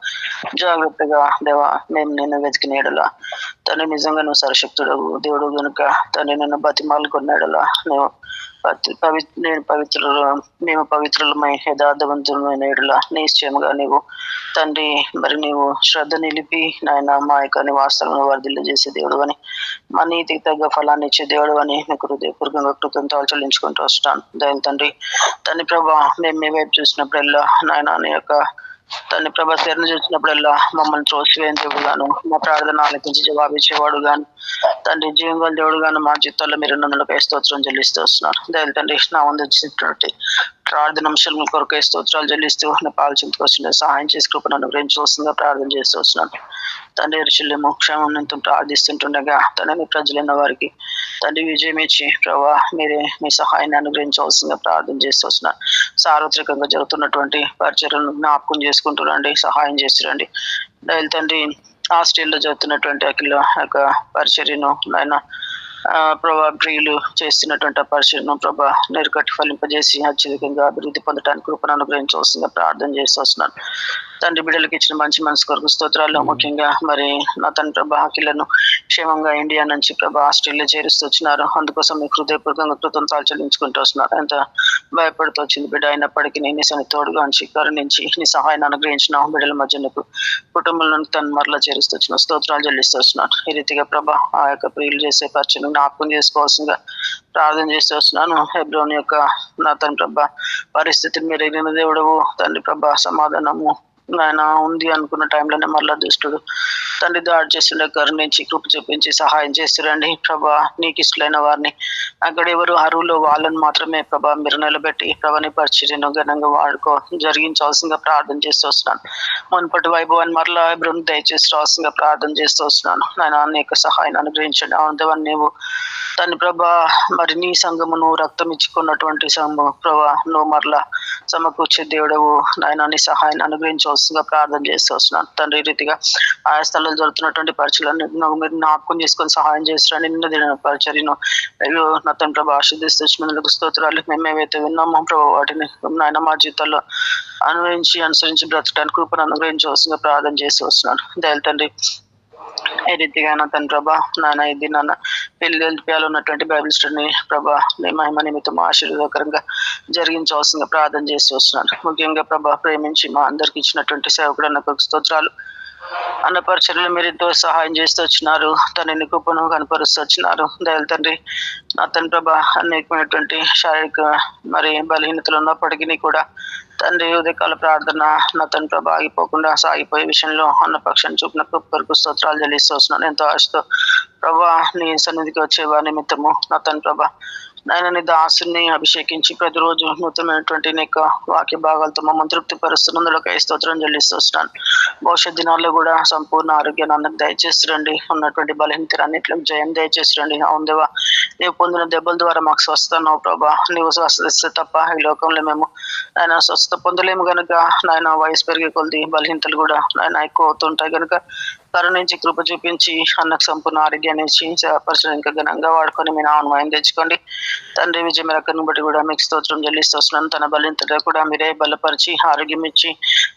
జాగ్రత్తగా దేవా మేము నిన్ను వెతికిన ఎడలా తను నిజంగా నువ్వు సరశక్తుడు దేవుడు కనుక తను నిన్ను బతిమాలు కొన్నాడలా నువ్వు మేము పవిత్రులమై యథార్థవంతులమైన ఎడలా నిశ్చయముగా నీవు తండ్రి మరి నీవు శ్రద్ధ నిలిపి నాయన మా యొక్క నివాసాలను వర్ధిల్ల చేసే దేవుడు అని మా నీతికి తగ్గ ఫలాన్ని ఇచ్చే దేవుడు అని మీకు హృదయపూర్వకంగా కృతజ్ఞతలు చెల్లించుకుంటూ వస్తున్నాను. దయలు తండ్రి ప్రభా మేము మీ వైపు చూసినప్పుడల్లా నాయన నీ యొక్క తండ్రి ప్రభా శరణ చూసినప్పుడల్లా మమ్మల్ని త్రోసివేయని దేవుడు గాను మా ప్రార్థన ఆలకించి జవాబిచ్చేవాడు గాను తండ్రి జీవంగల దేవుడు గాను మా జీవితాల్లో మీరు నన్ను స్తోత్రం చెల్లిస్తూ వస్తున్నారు. దయలు తండ్రి నా ముందు వచ్చినటువంటి ప్రార్థన అంశాల కొరకు స్తోత్రాలు చెల్లిస్తూ నా పాల్చింతకు వచ్చిన సహాయం చేసి కృపను అనుగ్రహించి వస్తుందిగా ప్రార్థన చేస్తూ వస్తున్నాను తండ్రి. రుచులేమో క్షేమం నింతో ప్రార్థిస్తుంటుండగా తండ్రి ప్రజలైన వారికి తండ్రి విజయం ఇచ్చి ప్రభా మీరే మీ సహాయాన్ని అనుగ్రహించవలసిందిగా ప్రార్థన చేస్తూ వస్తున్నాను. సార్వత్రికంగా జరుగుతున్నటువంటి పరిచర్యలను జ్ఞాపకం చేసుకుంటురండి, సహాయం చేస్తురండి. దయలు తండ్రి ఆస్ట్రేలియాలో జరుగుతున్నటువంటి అఖిల యొక్క పరిచర్యను ఆయన ప్రభా ప్రియులు చేస్తున్నటువంటి పరిచయను ప్రభా నీరుకట్టి ఫలింపజేసి అత్యధికంగా అభివృద్ధి పొందడానికి కృపను అనుగ్రహించవలసిందిగా ప్రార్థన చేస్తూ వస్తున్నాను తండ్రి. బిడ్డలకు ఇచ్చిన మంచి మనసు కొరకు స్తోత్రాలు. ముఖ్యంగా మరి నా తండ్రి ప్రభా అఖిలను క్షేమంగా ఇండియా నుంచి ప్రభా ఆస్ట్రేలియా చేరుస్తూ వచ్చినారు. అందుకోసం మీకు హృదయపూర్వకంగా కృతజ్ఞతలు చెల్లించుకుంటూ వస్తున్నారు. ఎంత భయపడుతూ వచ్చింది బిడ్డ అయినప్పటికీ నేను సన్ని తోడుగా ఉంచి కరుణించి నీ సహాయాన్ని అనుగ్రహించిన బిడ్డల మధ్యనకు కుటుంబంలో తను మరలా చేరుస్తూ వచ్చిన స్తోత్రాలు చెల్లిస్తూ వస్తున్నాను. ఈ రీతిగా ప్రభా ఆ యొక్క ప్రియులు చేసే పరిచయం జ్ఞాపకం చేసుకోవాల్సిందిగా ప్రార్థన చేస్తూ వస్తున్నాను. హెబ్రోన్ యొక్క నా తండ్రి ప్రభా పరిస్థితిని మీరు ఎగిన దేవుడవు తండ్రి ప్రభా సమాధానము ఆయన ఉంది అనుకున్న టైంలోనే మరలా దుష్టుడు తండ్రి దాడి చేస్తుండే కరుణించి కృప చూపించి సహాయం చేస్తురండి ప్రభా. నీకు ఇష్టలైన వారిని అక్కడ ఎవరు అరువులో వాళ్ళని మాత్రమే ప్రభా మీరు నిలబెట్టి ప్రభాని పరిచర్యను ఘనంగా జరిగించాల్సిందిగా ప్రార్థన చేస్తూ వస్తున్నాను. మునుపటి వైభవాన్ని మరలా బ్రహ్మ దయచేసి రావాల్సిందిగా ప్రార్థన చేస్తూ వస్తున్నాను. నాయన అనేక సహాయాన్ని అనుగ్రహించండి. అవును నీవు తండ్రి ప్రభా మరి నీ సంఘమును రక్తం ఇచ్చుకున్నటువంటి సంఘము ప్రభా నువ్వు మరలా సమకూర్చే దేవుడవు నాయన నీ సహాయాన్ని అనుగ్రహించవలసిందిగా ప్రార్థన చేస్తూ వస్తున్నాను తండ్రి. ఈ రీతిగా ఆయా స్థలాల్లో జరుగుతున్నటువంటి పరిచయలను మీరు జ్ఞాపకం చేసుకొని సహాయం చేస్తారని నిన్న దిన పరిచర్యను నా తండ్రి ప్రభా ఆశీర్దిస్తూ స్తోత్రాలు. మేము ఏవైతే విన్నామో ప్రభావ వాటిని నాయన మా జీవితాల్లో అనుసరించి బ్రతకడానికి కృపను అనుగ్రహించవలసిందిగా ప్రార్థన చేస్తూ వస్తున్నాను. దయలు తండ్రి ఏ రీతిగా తన ప్రభా నాన్న ఇది నాన్న పిల్లలు ఉన్నటువంటి బైబిల్ స్టడీని ప్రభా నీ మహిమ నిమిత్తం ఆశీర్వాదకరంగా జరిగించవలసిందిగా ప్రార్థన చేస్తూ వస్తున్నాను. ముఖ్యంగా ప్రభా ప్రేమించి మా అందరికి ఇచ్చినటువంటి సేవకుడు అన్న స్తోత్రాలు. అన్న పరిచర్యలు మీరు ఎంతో సహాయం చేస్తూ వచ్చినారు. తనని కృపను కనపరుస్తూ వచ్చినారు. దయలు తండ్రి నా తండ్రి ప్రభా అనేకమైనటువంటి శారీరక మరి బలహీనతలు ఉన్నప్పటికీ కూడా తండ్రి ఉదయకాల ప్రార్థన నా తండ్రి ప్రభా ఆగిపోకుండా సాగిపోయే విషయంలో అన్న పక్షాన్ని చూపిన కొరకు స్తోత్రాలు చెల్లిస్తూ వస్తున్నాను. ఎంతో ఆశతో ప్రభా నీ సన్నిధికి వచ్చే వారి నిమిత్తము నా తండ్రి ప్రభా నాయన నీ దాసుని అభిషేకించి ప్రతిరోజు నూతనమైనటువంటి నీ యొక్క వాక్య భాగాలతో మమ్మల్ని తృప్తిపరుస్తున్నందుకు స్తోత్రం చెల్లిస్తూ వస్తున్నాను. భవిష్యత్ దినాల్లో కూడా సంపూర్ణ ఆరోగ్యాన్ని అందరికి దయచేస్తురండి. ఉన్నటువంటి బలహీనతలన్నింటిలో జయం దయచేస్తురండి. అవును దేవా నీవు పొందిన దెబ్బల ద్వారా మాకు స్వస్థన్నావు ప్రభా. నీవు స్వస్థ తప్ప ఈ లోకంలో మేము ఆయన స్వస్థ పొందలేము కనుక నాయన వయసు పెరిగే కొద్ది బలహీనతలు కూడా నాయన ఎక్కువ అవుతుంటాయి కనుక కరుణించి కృప చూపించి అన్నకు సంపూర్ణ ఆరోగ్యాన్ని ఇచ్చి సేవపరచడం ఇంకా ఘనంగా వాడుకొని మీ నామం తెచ్చుకోండి. తండ్రి విజయ రకను బట్టి కూడా మీకు స్తోత్రం చెల్లిస్తున్నాను. తన బలింతగా కూడా మీరే బలపరిచి ఆరోగ్యం ఇచ్చి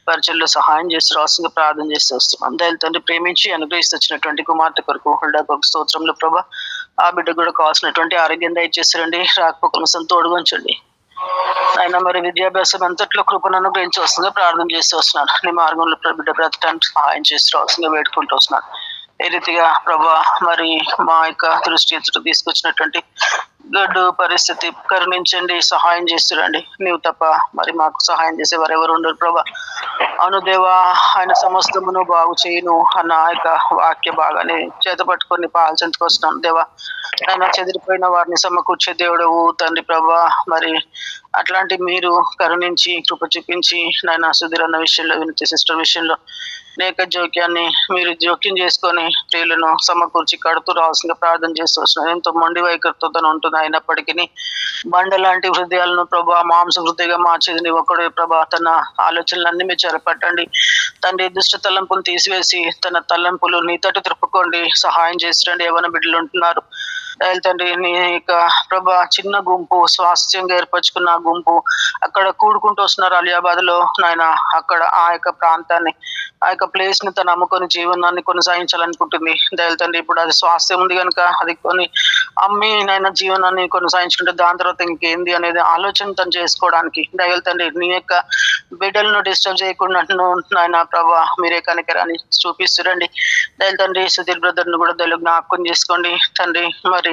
పరిచయలో సహాయం చేసి రాసుగా ప్రార్థన చేస్తూ వస్తున్నాం. దయలు తండ్రి ప్రేమించి అనుగ్రహిస్తున్నటువంటి కుమార్తె కొరకు హుల్డా కొరకు స్తోత్రంలో ప్రభా ఆ బిడ్డ కూడా కావాల్సినటువంటి ఆరోగ్యం దయచేసరండి. రాకపోకలు తోడుగొంచండి. ఆయన మరి విద్యాభ్యాసం అంతట్లో కృపను అనుగ్రహించి వస్తుందిగా ప్రార్థన చేస్తూ వస్తున్నాను. నీ మార్గంలో బిడ్డ బ్రతకడానికి సహాయం చేస్తూ వస్తుందిగా వేడుకుంటూ వస్తున్నాను. ఏ రీతిగా ప్రభా మరి మా యొక్క దృష్టి ఎదుట తీసుకొచ్చినటువంటి గడ్డు పరిస్థితి కరుణించండి, సహాయం చేస్తురండి. నీవు తప్ప మరి మాకు సహాయం చేసే వారెవరు ఉండరు ప్రభా. అవును దేవా, ఆయన సమస్తమును బాగు చేయను అన్న యొక్క వాక్య భాగాన్ని చేత పట్టుకొని పాల్చెందుకు వస్తున్నాను దేవా. ఆయన చెదిరిపోయిన వారిని సమకూర్చే దేవుడవు తండ్రి ప్రభా. మరి అట్లాంటి మీరు కరుణించి కృప చూపించి నాయన సుధీర్ అన్న విషయంలో, వినతి సిస్టర్ విషయంలో అనేక జోక్యాన్ని మీరు జోక్యం చేసుకొని స్త్రీలను సమకూర్చి కడుతూ రావాల్సిందిగా ప్రార్థన చేస్తూ వస్తున్నాను. ఎంతో మొండి వైఖరితో తను ఉంటుంది. అయినప్పటికీ బండ లాంటి హృదయాలను ప్రభా మాంస హృదయగా మార్చేది నీ ఒక్కడే ప్రభా. తన ఆలోచనలన్నీ మీరు చెరపట్టండి తండ్రి. దుష్ట తలంపులు తీసివేసి తన తలంపులు నీ తట్టు తిప్పుకోండి, సహాయం చేసిరండి. ఏమైనా బిడ్డలు ఉంటున్నారు తండ్రి, నీ యొక్క ప్రభా చిన్న గుంపు స్వాస్థ్యంగా ఏర్పరచుకున్న గుంపు అక్కడ కూడుకుంటూ వస్తున్నారు అలియాబాద్ లో నాయన. అక్కడ ఆ యొక్క ప్రాంతాన్ని, ఆ యొక్క ప్లేస్ ని తను అమ్ముకొని జీవనాన్ని కొనసాగించాలనుకుంటుంది తండ్రి. ఇప్పుడు అది స్వాస్థ్యం ఉంది కనుక అది కొని అమ్మి నాయన జీవనాన్ని కొనసాగించుకుంటే దాని తర్వాత ఇంకేంది అనేది ఆలోచన తను చేసుకోవడానికి తండ్రి నీ యొక్క బిడ్డలను డిస్టర్బ్ చేయకుండా నాయన ప్రభా మీరే కనికరాన్ని చూపిస్తురండి. తండ్రి సుధీర్ బ్రదర్ ను కూడా జ్ఞాపకం చేసుకోండి తండ్రి. మరి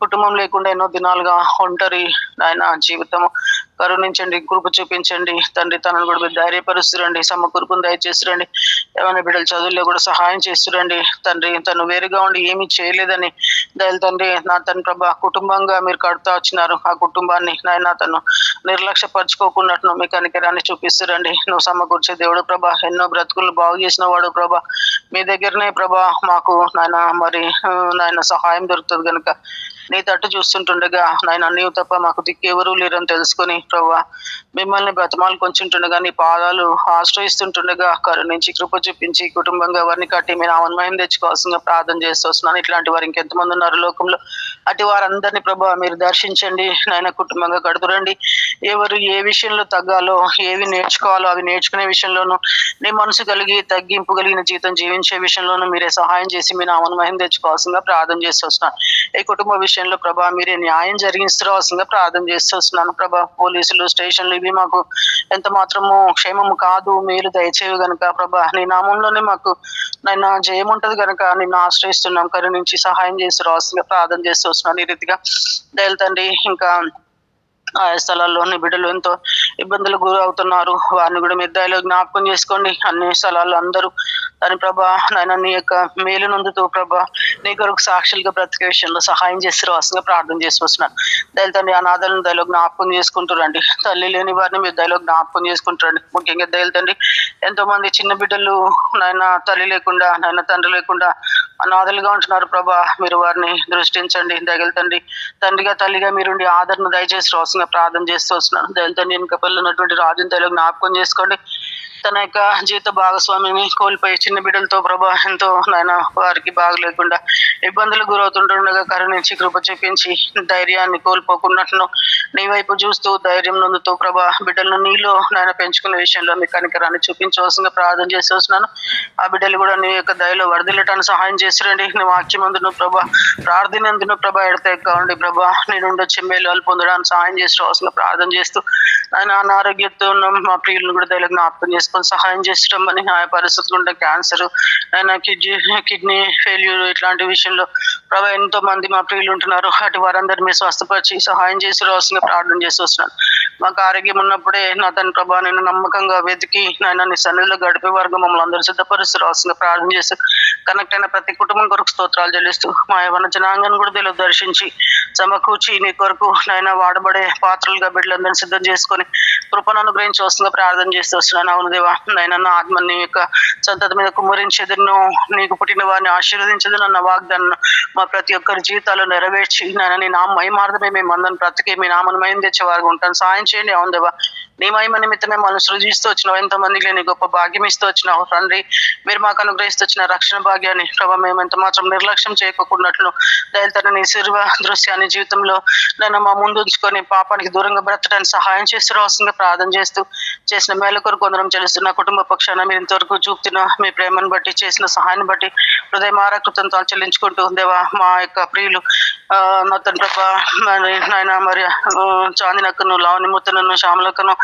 కుటుంబం లేకుండా ఎన్నో దినాలుగా ఒంటరి ఆయన జీవితము కరుణించండి, కృప చూపించండి తండ్రి. తనను కూడా మీరు ధైర్యపరుస్తురండి, సమకూర్పును దయచేస్తురండి. ఏమైనా బిడ్డలు చదువుల్లో కూడా సహాయం చేస్తురండి తండ్రి. తను వేరుగా ఉండి ఏమీ చేయలేదని తండ్రి నా తన ప్రభా కుటుంబంగా మీరు కడుతూ వచ్చినారు. ఆ కుటుంబాన్ని నాయన తను నిర్లక్ష్యపరచుకోకున్నట్టు మీ కనికరాన్ని చూపిస్తురండి. నువ్వు సమకూర్చే దేవుడు ప్రభా. ఎన్నో బ్రతుకులు బాగు చేసిన వాడు ప్రభా. మీ దగ్గరనే ప్రభా మాకు నాయన మరి నాయన సహాయం దొరుకుతుంది కనుక నీ తట్టు చూస్తుంటుండగా నాయన నీవు తప్ప మాకు దిక్కెవరూ లేరని తెలుసుకొని ప్రభా మిమ్మల్ని బ్రతమాలు కొంచుంటుండగా నీ పాదాలు ఆశ్రయిస్తుంటుండగా కరుణించి కృప చూపించి కుటుంబంగా వారిని కట్టి మీరు ఆమన్మయం తెచ్చుకోవాల్సిందిగా ప్రార్థన చేస్తూ వస్తున్నాను. ఇట్లాంటి వారు ఇంకెంతమంది ఉన్నారు లోకంలో, అటు వారందరినీ ప్రభా మీరు దర్శించండి నాయన. కుటుంబంగా కడుతురండి. ఎవరు ఏ విషయంలో తగ్గాలో, ఏవి నేర్చుకోవాలో అవి నేర్చుకునే విషయంలోనూ, నీ మనసు కలిగి తగ్గింపు కలిగిన జీవితం జీవించే విషయంలోనూ మీరే సహాయం చేసి మీరు ఆమన్మయం తెచ్చుకోవాల్సిందిగా ప్రార్థన చేస్తూ వస్తున్నాను. ఈ కుటుంబ విషయంలో ప్రభా మీరే న్యాయం జరిగిస్తూవలసిందిగా ప్రార్థన చేస్తున్నాను ప్రభా. పోలీసులు స్టేషన్లు ఇవి మాకు ఎంత మాత్రము క్షేమము కాదు, మీరు దయచేవి గనుక ప్రభా నీ నామంలోనే మాకు నైనా జయం ఉంటది కనుక నిన్ను ఆశ్రయిస్తున్నాం. కరుణించి సహాయం చేస్తూవలసిందిగా ప్రార్థన చేస్తున్నాను. ఈ రీతిగా తండ్రి ఇంకా ఆ స్థలాల్లోని బిడ్డలు ఎంతో ఇబ్బందులు గురవుతున్నారు. వారిని కూడా మీరు దయలో జ్ఞాపకం చేసుకోండి. అన్ని స్థలాల్లో అందరూ దాని ప్రభా నాయన నీ యొక్క మేలు నందుతూ ప్రభా నీ కొరకు సాక్షులుగా బ్రతికే విషయంలో సహాయం చేసి రాసుగా ప్రార్థన చేసి వస్తున్నాను. తండ్రి అనాథలను దయలో జ్ఞాపకం చేసుకుంటారండి. తల్లి లేని వారిని మీరు దయలో జ్ఞాపకం చేసుకుంటారండి. ముఖ్యంగా తండ్రి ఎంతో మంది చిన్న బిడ్డలు నాయన తల్లి లేకుండా నాయన తండ్రి లేకుండా అనాథలుగా ఉంటున్నారు ప్రభా. మీరు వారిని దృష్టించండి. తండ్రి తండ్రిగా తల్లిగా మీరుండి ఆదరణ దయచేసి రాసుగా ప్రార్థన చేస్తూ వస్తున్నాను. తండ్రి ఇంకా పిల్లన్నటువంటి రాజుని దయలో జ్ఞాపకం చేసుకోండి. తన యొక్క జీవిత భాగస్వామిని కోల్పోయి చిన్న బిడ్డలతో ప్రభా ఎంతో నాయన వారికి బాగలేకుండా ఇబ్బందులు గురవుతుండగా కరుణించి కృప చూపించి ధైర్యాన్ని కోల్పోకున్నట్లు నీ వైపు చూస్తూ ధైర్యం నందుతూ ప్రభా బిడ్డలను నీలో నాయన పెంచుకునే విషయంలో మీ కనికరాన్ని చూపించవలసిందిగా ప్రార్థన చేసి వస్తున్నాను. ఆ బిడ్డలు కూడా నీ యొక్క దయలో వరదలటానికి సహాయం చేసిరండి. నీ వాక్యమందును ప్రభా ప్రార్థనందును ప్రభా ఎడతెక్క ఉండి ప్రభా నీ నుండి వచ్చే మేలు పొందడానికి సహాయం చేసి రావాల్సిన ప్రార్థన చేస్తూ ఆయన అనారోగ్యంతో ఉన్న మా ప్రియులను కూడా దయలో జ్ఞాపకం చేసుకొని సహాయం చేస్తామని. ఆయా పరిస్థితులు ఉంటే క్యాన్సర్ ఆయన కిడ్నీ ఫెయిల్యూర్ ఇట్లాంటి విషయంలో ప్రభా ఎంతో మంది మా ప్రియులు ఉంటున్నారు. అటు వారందరూ మీరు స్వస్థపరిచి సహాయం చేసి రావాల్సిన ప్రార్థన చేసి వస్తున్నాను. మాకు ఆరోగ్యం ఉన్నప్పుడే నా తన ప్రభా నేను నమ్మకంగా వెతికి నాయన నీ సన్నిధిలో గడిపే వరకు మమ్మల్ని అందరూ సిద్ధపరుస్తూ రావాల్సిన ప్రార్థన చేస్తూ కనెక్ట్ అయిన ప్రతి కుటుంబం కొరకు స్తోత్రాలు చెల్లిస్తూ మా యవ్వన జనాంగాన్ని కూడా తెలియదు దర్శించి సమకూర్చి నీ కొరకు నాయన వాడబడే పాత్రలుగా బిడ్డలందరినీ సిద్ధం చేసుకొని కృపను అనుగ్రహించి వస్తుందిగా ప్రార్థన చేస్తూ వస్తున్నాను. అవును దేవా నాయన నా ఆత్మ నీ యొక్క సంతతి మీద కుమ్మరించేదను, నీకు పుట్టిన వారిని ఆశీర్వదించదు అన్న వాగ్దానం మా ప్రతి ఒక్కరి జీవితాల్లో నెరవేర్చి నాయన నీ నామ మహిమార్థమే మేము అందరం బ్రతికి మీ నామను మహిమ తెచ్చేవారుగా ఉంటాను. సాయం చేయండి. అవును దేవా నీ మహిమ నిమిత్తమే మనం సృజిస్తూ వచ్చినావు, ఎంతమందికి లేని గొప్ప భాగ్యం ఇస్తూ వచ్చినావు తండ్రి. మీరు మాకు అనుగ్రహిస్తూ వచ్చిన రక్షణ భాగ్యాన్ని ప్రభావ మేము ఎంత మాత్రం నిర్లక్ష్యం చేయకుండాట్లు దయతన నీ శిల్వ దృశ్యాన్ని జీవితంలో నన్ను మా ముందు ఉంచుకొని పాపానికి దూరంగా బ్రతకడానికి సహాయం చేస్తూ రావాల్సిందిగా ప్రార్థన చేస్తూ చేసిన మేలు కొరకు కొందరం చెల్లిస్తున్న కుటుంబ పక్షాన మీరు ఇంతవరకు చూపుతున్న మీ ప్రేమను బట్టి చేసిన సహాయాన్ని బట్టి హృదయమారకృతంతో చెల్లించుకుంటూ దేవా మా యొక్క ప్రియులు నూతన ప్రభా నాయన మరి చాందినక్కను లావణి ముత్తనను శ్యామలక్కను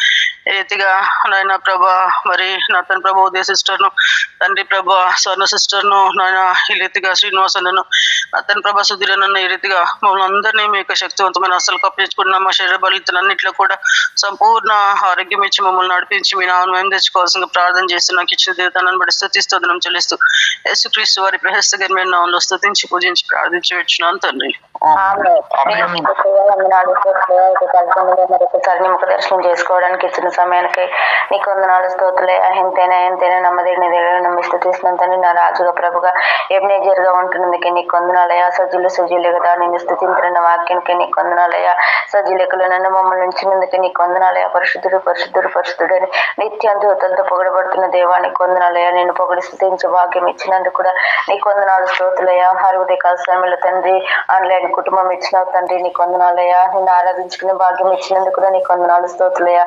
ఏ రీతిగా నాయన ప్రభా మరి నూతన ప్రభా ఉదయ సిస్టర్ను తండ్రి ప్రభా స్వర్ణ సిస్టర్ను నాయన ఈ రీతిగా శ్రీనివాసనను నూతన ప్రభా సుధీరనను ఈ రీతిగా మమ్మల్ని అందరినీ మీ యొక్క శక్తివంతమైన అసలు కప్పించుకున్న మా శరీర బలితలన్నింటిలో కూడా సంపూర్ణ ఆరోగ్యం ఇచ్చి మమ్మల్ని నడిపించి మీ నామం మేము తెచ్చుకోవాల్సిన ప్రార్థన చేస్తూ నాకు ఇచ్చిన దేవతను బట్టి స్తుతిస్తోదనం చెల్లిస్తూ యేసుక్రీస్తు వారి ప్రహస్తగరమైన నామంలో స్తుతించి పూజించి ప్రార్థించి వచ్చినాను తండ్రి. ముఖ దర్శనం చేసుకోవడానికి ఇచ్చిన సమయానికి నీకు వందనాలు స్తోత్రులే. ఎంతైనా నమ్మదేని నమ్మి స్థుతిస్తున్నాను తండ్రి. నా రాజుగా ప్రభుగా ఎబ్నేజర్గా ఉంటున్నందుకే నీకు వందనాలయ్యా. సజ్జులు కదా నేను స్థుతించిన వాక్యానికి నీకు వందనాలయ్యా. సజ్జులెక్కలు నన్ను మమ్మల్ని ఉంచినందుకే నీకు వందనాలయ్యా. పరిశుద్ధుడని నిత్యం దూతలతో పొగడబడుతున్న దేవానికి వందనాలయ్యా. నేను పొగడి స్థుతించే భాగ్యం ఇచ్చినందుకు కూడా నీకు వందనాలు స్తోత్రులయ్యా. అరుగుదే కాల సమయంలో తండ్రి ఆన్లైన్ కుటుంబం ఇచ్చినావు తండ్రి, నీకు వందనాలయ్యా. నిన్ను ఆరాధించుకునే భాగ్యం ఇచ్చినందుకు కూడా నీకు వందనాలు స్తోత్రులయ్యా.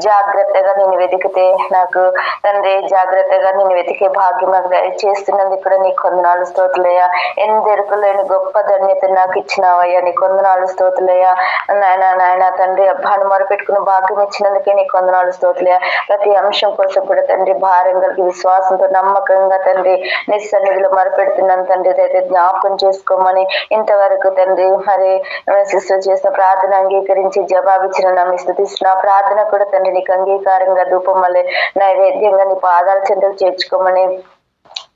జాగ్రత్తగా నేను వెతికితే నాకు తండ్రి జాగ్రత్తగా నేను వెతికే భాగ్యం నాకు దయచేస్తున్నందుకు కూడా నీకు వందనాలు స్తోత్రులయ్యా. ఎందెరుకు లేని గొప్ప ధన్యత నాకు ఇచ్చినావయ్యా, నీకు వందనాలు స్తోత్రులయ్యా. నాయన తండ్రి అబ్బాను మొరపెట్టుకున్న భాగ్యం ఇచ్చినందుకే నీకు వందనాలు స్తోత్రులయ్యా. ప్రతి అంశం కోసం కూడా తండ్రి భారం కలిగి విశ్వాసంతో నమ్మకంగా తండ్రి నీ సన్నిధిలో మొరపెడుతున్నాను తండ్రి. అయితే జ్ఞాపకం చేసుకోమని ఇంతవరకు తండ్రి మరి సిస్టర్ చేసిన ప్రార్థన అంగీకరించి జవాబిచ్చిన నమ్మి స్థుతిస్తున్న ప్రార్థన కూడా తండ్రి నీకు అంగీకారంగా ధూపం వల్లే నైవేద్యంగా నీ పాదాల చెంతకు చేర్చుకోమని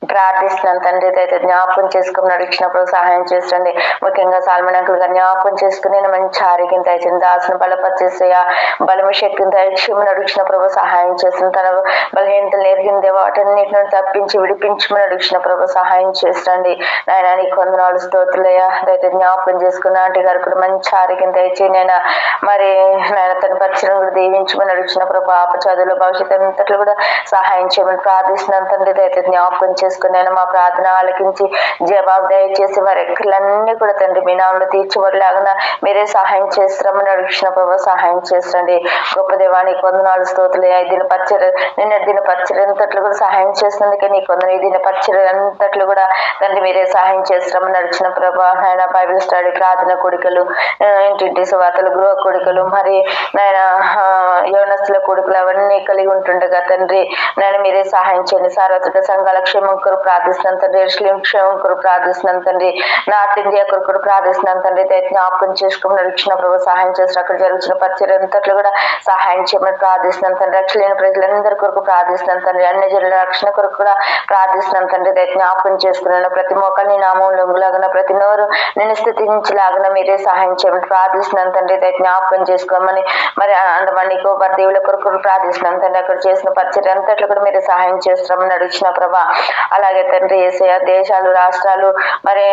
ప్రార్థిస్తున్నాను తండ్రి. అయితే జ్ఞాపకం చేసుకుని నడిచినప్పుడు సహాయం చేసండి. ముఖ్యంగా సాల్మనంకులుగా జ్ఞాపకం చేసుకుని మంచి ఆరోగ్యం దయచేయండి. దాసును బలపరిచేసయ్యా. బలము శక్తిని దయచేయము నడిచినప్పుడు సహాయం చేస్తుంది. తన బలహీనతలు ఎరిగిందే వాటన్నిటిని తప్పించి విడిపించమని నడిచిన ప్రభు సహాయం చేసండి. నాయన నీకు వందనాలు స్తోత్రులయ్యా. అయితే జ్ఞాపకం చేసుకున్న ఆంటీ గారు కూడా మంచి ఆరోగ్యం దయచేయండి. నేను మరి నాయన తన పరిచయం కూడా దీవించమని నడిచిన ప్రభు ఆప చదువుల భవిష్యత్తు అంతట్లో కూడా సహాయం చేయమని ప్రార్థిస్తున్నాను తండ్రి. అయితే జ్ఞాపకం చేసుకుని మా ప్రార్థన ఆలకించి జవాబు దయచేసి వారి ఎక్కలన్నీ కూడా తండ్రి మీ నామంలో తీర్చబడలాగా మీరే సహాయం చేస్తామని అడిగిన ప్రభావ సహాయం చేస్తండి. గొప్ప దేవానికి వందనాలు స్తోత్రులు. నిన్న దినపరిచర్య అంతట్లు కూడా సహాయం చేసినందుకే నీకు వందన. ఈ దినపరిచర్య అంతట్లు కూడా తండ్రి మీరే సహాయం చేస్తామని నడిచిన ప్రభా. ఆయన బైబిల్ స్టడీ ప్రార్థన కోడికలు, ఇంటింటి సువార్తలు, గృహ కోడికలు, మరి నాయన యవనస్తుల కోడికలు అవన్నీ కలిగి ఉంటుండగా తండ్రి నేను మీరే సహాయం చేయండి. సార్వత్రిక సంఘాల క్షేమం కొరకు ప్రార్థిస్తున్నాను తండ్రి. ఎరుషలేము క్షేమం కొరకు ప్రార్థిస్తున్నాను తండ్రి. నార్త్ ఇండియా కొరకు ప్రార్థిస్తున్నాను తండ్రి. జ్ఞాపకం చేసుకుని నడిచిన ప్రభు సహాయం చేస్తారు. అక్కడ జరుగుతున్న పరిచర్య అంతట్లో కూడా సహాయం చేయమని ప్రార్థిస్తున్నాను తండ్రి. రక్షలేని ప్రజలందరి కొరకు ప్రార్థిస్తున్నాను తండ్రి. అన్ని జనుల రక్షణ కొరకు కూడా ప్రార్థిస్తున్నాను తండ్రి. జ్ఞాపకం చేసుకున్నాను. ప్రతి మోకాల్ని నామం లొంగులాగా ప్రతి నోరు నేను స్థితించలాగా మీరే సహాయం చేయమని ప్రార్థిస్తున్నాను తండ్రి. జ్ఞాపకం చేసుకోమని మరి అండమాన్ నికోబార్ దేవుల కొరకు ప్రార్థిస్తున్నాను తండ్రి. అక్కడ చేసిన పరిచర్య అంతట్లో కూడా మీరు సహాయం చేస్తామని నడిచిన ప్రభా. అలాగే తండ్రి యేసయ్య దేశాలు రాష్ట్రాలు మరి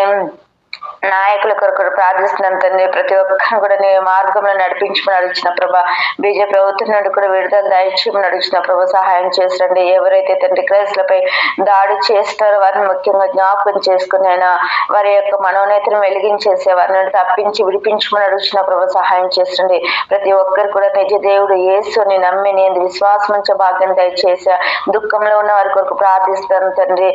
నాయకుల కొరకు ప్రార్థిస్తున్నాను తండ్రి. ప్రతి ఒక్కరిని కూడా నీ మార్గంలో నడిపించమని అడిగిన ప్రభా. బీజేపీ ప్రభుత్వం నుండి కూడా విడుదల దయచేయమని అడిగిన ప్రభా సహాయం చేసండి. ఎవరైతే తండ్రి క్రైస్తులపై దాడి చేస్తారో వారిని ముఖ్యంగా జ్ఞాపకం చేసుకుని అయినా వారి యొక్క మనోనేతను వెలిగించేసే వారిని తప్పించి విడిపించమని అడిగిన ప్రభా సహాయం చేసండి. ప్రతి ఒక్కరు కూడా నిజ దేవుడు యేసుని నమ్మి నేను విశ్వాసం ఉంచే భాగ్యం దయచేసా. దుఃఖంలో ఉన్న వారి కొరకు ప్రార్థిస్తాను తండ్రి.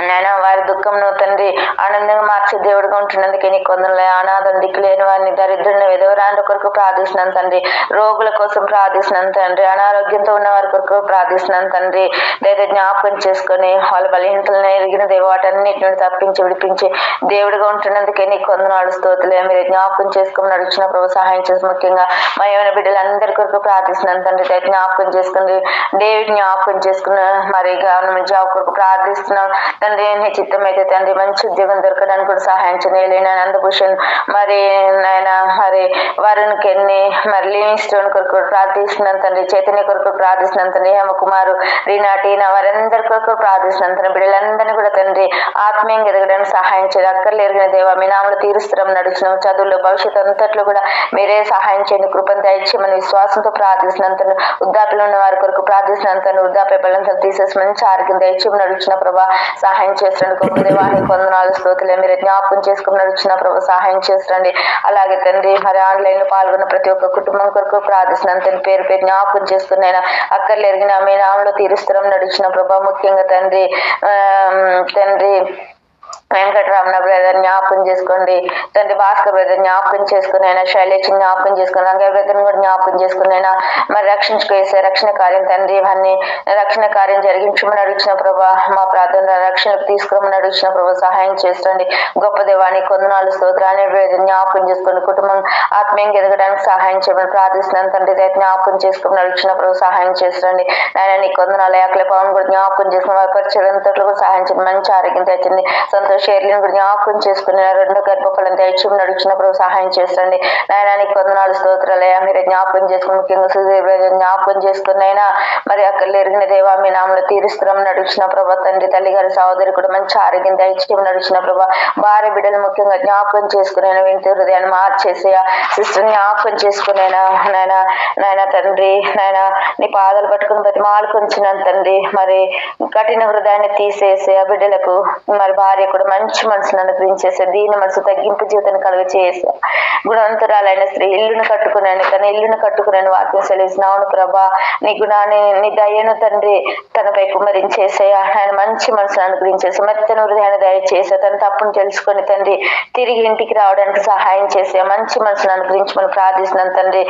నేను వారి దుఃఖంను తండ్రి ఆనందంగా మార్చే దేవుడిగా ఉంటున్నందుకే నీకు వందనలే. అనాథం దిక్కు లేని వారిని దరిద్రుని విధవరాండ్ర కొరకు ప్రార్థిస్తున్నాను తండ్రి. రోగుల కోసం ప్రార్థిస్తున్నాను తండ్రి. అనారోగ్యంతో ఉన్న వారి కొరకు ప్రార్థిస్తున్నాను తండ్రి. దయచేసి జ్ఞాపకం చేసుకొని వాళ్ళ బలహీనతలను ఎరిగిన దేవ వాటన్నిటి నుండి తప్పించి విడిపించి దేవుడిగా ఉంటున్నందుకే నీకు వందనాలు స్తోత్రులే. మీరు జ్ఞాపకం చేసుకుని నడిచిన ప్రభు సహాయం చేసి ముఖ్యంగా మా ఏమైనా బిడ్డలందరి కొరకు ప్రార్థిస్తున్నాను తండ్రి. దయచేసి జ్ఞాపకం చేసుకుని డేవిడ్ జ్ఞాపకం చేసుకున్న మరి గవర్నమెంట్ జాబ్ కొరకు ప్రార్థిస్తున్నాను. తండ్రి నీ చిత్తం అయితే తండ్రి మంచి ఉద్యోగం దొరకడానికి కూడా సహాయం చేయాలి. నందభూషణ్ మరి నాయన మరి వరుణ్ కెన్ని మరి లివింగ్ స్టోన్ కొరకు ప్రార్థిస్తున్నాను తండ్రి. చైతన్య కొరకు ప్రార్థిస్తున్నాను తండ్రి. హేమకుమారు రీనా టీనా వారందరి కొరకు ప్రార్థిస్తున్నాను తండ్రి. బిడ్డలందరినీ కూడా తండ్రి ఆత్మీయంగా ఎదగడానికి సహాయం చేయాలి. అక్కర్లేరుగిన దేవా మీ నామలు తీరుస్తున్నాం నడుచున్నాం. చదువుల్లో భవిష్యత్తు అంతట్లో కూడా మీరే సహాయం చేయండి. కృపను దయచేయమని విశ్వాసంతో ప్రార్థిస్తున్నాను తండ్రి. వృద్ధాప్యలో ఉన్న వారి కొరకు ప్రార్థిస్తున్నాను తండ్రి. వృద్ధాప్య బలంతో తీసేసి మంచి ఆరోగ్యం దయచేయమని నడుచున్న ప్రభా సహాయం చేస్తుండీ. గొప్ప దేవానికి వందనాలు స్తోత్రాలు. మీరు జ్ఞాపకం చేసుకుని నడుచున్న ప్రభా సహాయం చేస్తుండీ. అలాగే తండ్రి మరి ఆన్లైన్ లో పాల్గొన్న ప్రతి ఒక్క కుటుంబం కొరకు ప్రార్థిస్తున్నాను తండ్రి. పేరు పేరు జ్ఞాపకం చేస్తున్నాయినా అక్కర్లేరిగిన మీ నామలో తీరుస్తున్నాం నడుచున్న ప్రభా. ముఖ్యంగా తండ్రి తండ్రి వెంకటరామణ బ్రదర్ జ్ఞాపకం చేసుకోండి తండ్రి. భాస్కర్ బ్రదర్ జ్ఞాపకం చేసుకుని అయినా శైలేష్ జ్ఞాపకం చేసుకుని రంగయ్య బ్రదర్ కూడా జ్ఞాపకం చేసుకుని అయినా మరి రక్షించుకేసే రక్షణ కార్యం తండ్రి ఇవన్నీ రక్షణ కార్యం జరిగించమని అడుగుచిన ప్రభా. మా ప్రార్థన రక్షణకు తీసుకురమని అడుగుచిన ప్రభా సహాయం చేస్తుంది. గొప్ప దేవానికి వందనాలు స్తోత్రాన్ని జ్ఞాపకం చేసుకోండి. కుటుంబం ఆత్మీయంగా ఎదగడానికి సహాయం చేయమని ప్రార్థిస్తున్నాను తండ్రి. జ్ఞాపకం చేసుకుని అడుగుచిన ప్రభు సహాయం చేస్తుంది. నాయన నీకు వందనాలు. యాకలే పవన్ కూడా జ్ఞాపకం చేసుకుని వారి పరిచయంతో కూడా సహాయం చేయండి. మంచి ఆరోగ్యం తెచ్చింది. సంతోష షేర్లను కూడా జ్ఞాపకం చేసుకుని రెండో గర్భఫలం దయచేసి నడుచున్న ప్రభు సహాయం చేస్తుంది. నాయనానికి వందనాలు స్తోత్రాలయ మీరు జ్ఞాపకం చేసుకుని ముఖ్యంగా సుధీర్ జ్ఞాపకం చేసుకున్నైనా మరి అక్కడ ఎరిగిన దేవా మీ నామలో తీరుస్తున్నాం నడుచున్న ప్రభా. తండ్రి తల్లి గారి సహోదరి కూడా మంచి ఆరోగ్యం దయచేసి నడుచున్న ప్రభా. భార్య బిడ్డలు ముఖ్యంగా జ్ఞాపకం చేసుకునే వింటూ హృదయాన్ని మార్చేసేయా. సిస్టర్ జ్ఞాపకం చేసుకునేనా నాయన నాయన తండ్రి నాయన నీ పాదాలు పట్టుకుని ప్రతి మాలుకొంచున్నాను తండ్రి. మరి కఠిన హృదయాన్ని తీసేసే ఆ బిడ్డలకు మరి భార్య కూడా మంచి మనసును అనుగ్రహించేసా. దీని మనసు తగ్గింపు జీవితాన్ని కలుగ చేసా. గుణవంతురాలైన స్త్రీ ఇల్లును కట్టుకున్నాను తన ఇల్లును కట్టుకున్నాను వాక్యం సెలవుస్తున్నావును ప్రభా. నీ గుణాన్ని నీ దయను తండ్రి తనపై కుమరించేసాయా. ఆయన మంచి మనసును అనుగ్రహించేసా. మెత్తన హృదయాన్ని దయచేసా. తన తప్పును తెలుసుకొని తండ్రి తిరిగి ఇంటికి రావడానికి సహాయం చేసా. మంచి మనసును అనుగ్రహించమని ప్రార్థిస్తున్నాను తండ్రి.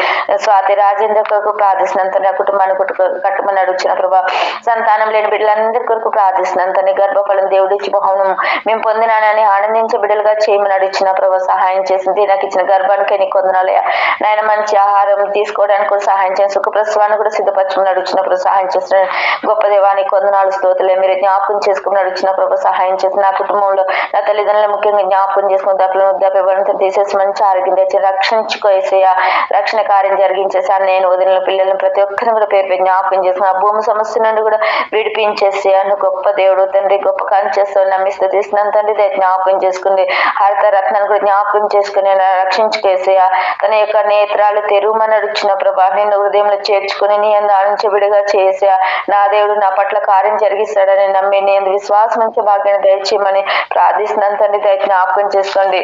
స్వాతి రాజేంద్ర కొరకు ప్రార్థిస్తున్నాను తండ్రి. ఆ కుటుంబాన్ని కట్టుమని అడుగుచిన ప్రభా. సంతానం లేని బిడ్డలందరి కొరకు ప్రార్థిస్తున్నాను తండ్రి. గర్భఫలం దేవుడిచ్చి బహునం మేము పొందినానని ఆనందించే బిడ్డలుగా చేయమని అడిచిన ప్రభు సహాయం చేసింది. నాకు ఇచ్చిన గర్భానికి నీకు వందనాలయ. నాయన మంచి ఆహారం తీసుకోవడానికి కూడా సహాయం చేయండి. సుఖప్రసవాన్ని కూడా సిద్ధపరచుకుని అడుగుచిన ప్రభు సహాయం చేస్తున్నాను. గొప్ప దేవానికి వందనాలు స్తోత్రాలే. మీరు జ్ఞాపకం చేసుకుని అడుగుచిన ప్రభు సహాయం చేసి నా కుటుంబంలో నా తల్లిదండ్రులు ముఖ్యంగా జ్ఞాపకం చేసుకుని వృద్ధాప్యబలంతో తీసేసి మంచి ఆరోగ్యం తెచ్చి రక్షించుకోసేయా. రక్షణ కార్యం జరిగించేసాను. నేను వదిలిన పిల్లలను ప్రతి ఒక్కరిని కూడా పేరు జ్ఞాపకం చేసుకుని ఆ భూమి సమస్య నుండి కూడా విడిపించేసేయాను. గొప్ప దేవుడు తండ్రి గొప్ప కార్యం చేస్తాను నమ్మిస్తూ తీసినాను తండ్రి. జ్ఞాపకం చేసుకుంది. హరిత రత్నాన్ని కూడా జ్ఞాపకం చేసుకుని రక్షించుకేసేయా. తన యొక్క నేత్రాలు తెరుమని అడుగుచిన ప్రభా. నిన్ను హృదయంలో చేర్చుకుని నీ అందు ఆనందించబిడిగా చేసా. నా దేవుడు నా పట్ల కార్యం జరిగిస్తాడని నమ్మి నేను విశ్వాసం నుంచి భాగ్యాన్ని దయచేయమని ప్రార్థిస్తున్నాను తండ్రి. జ్ఞాపకం చేసుకోండి.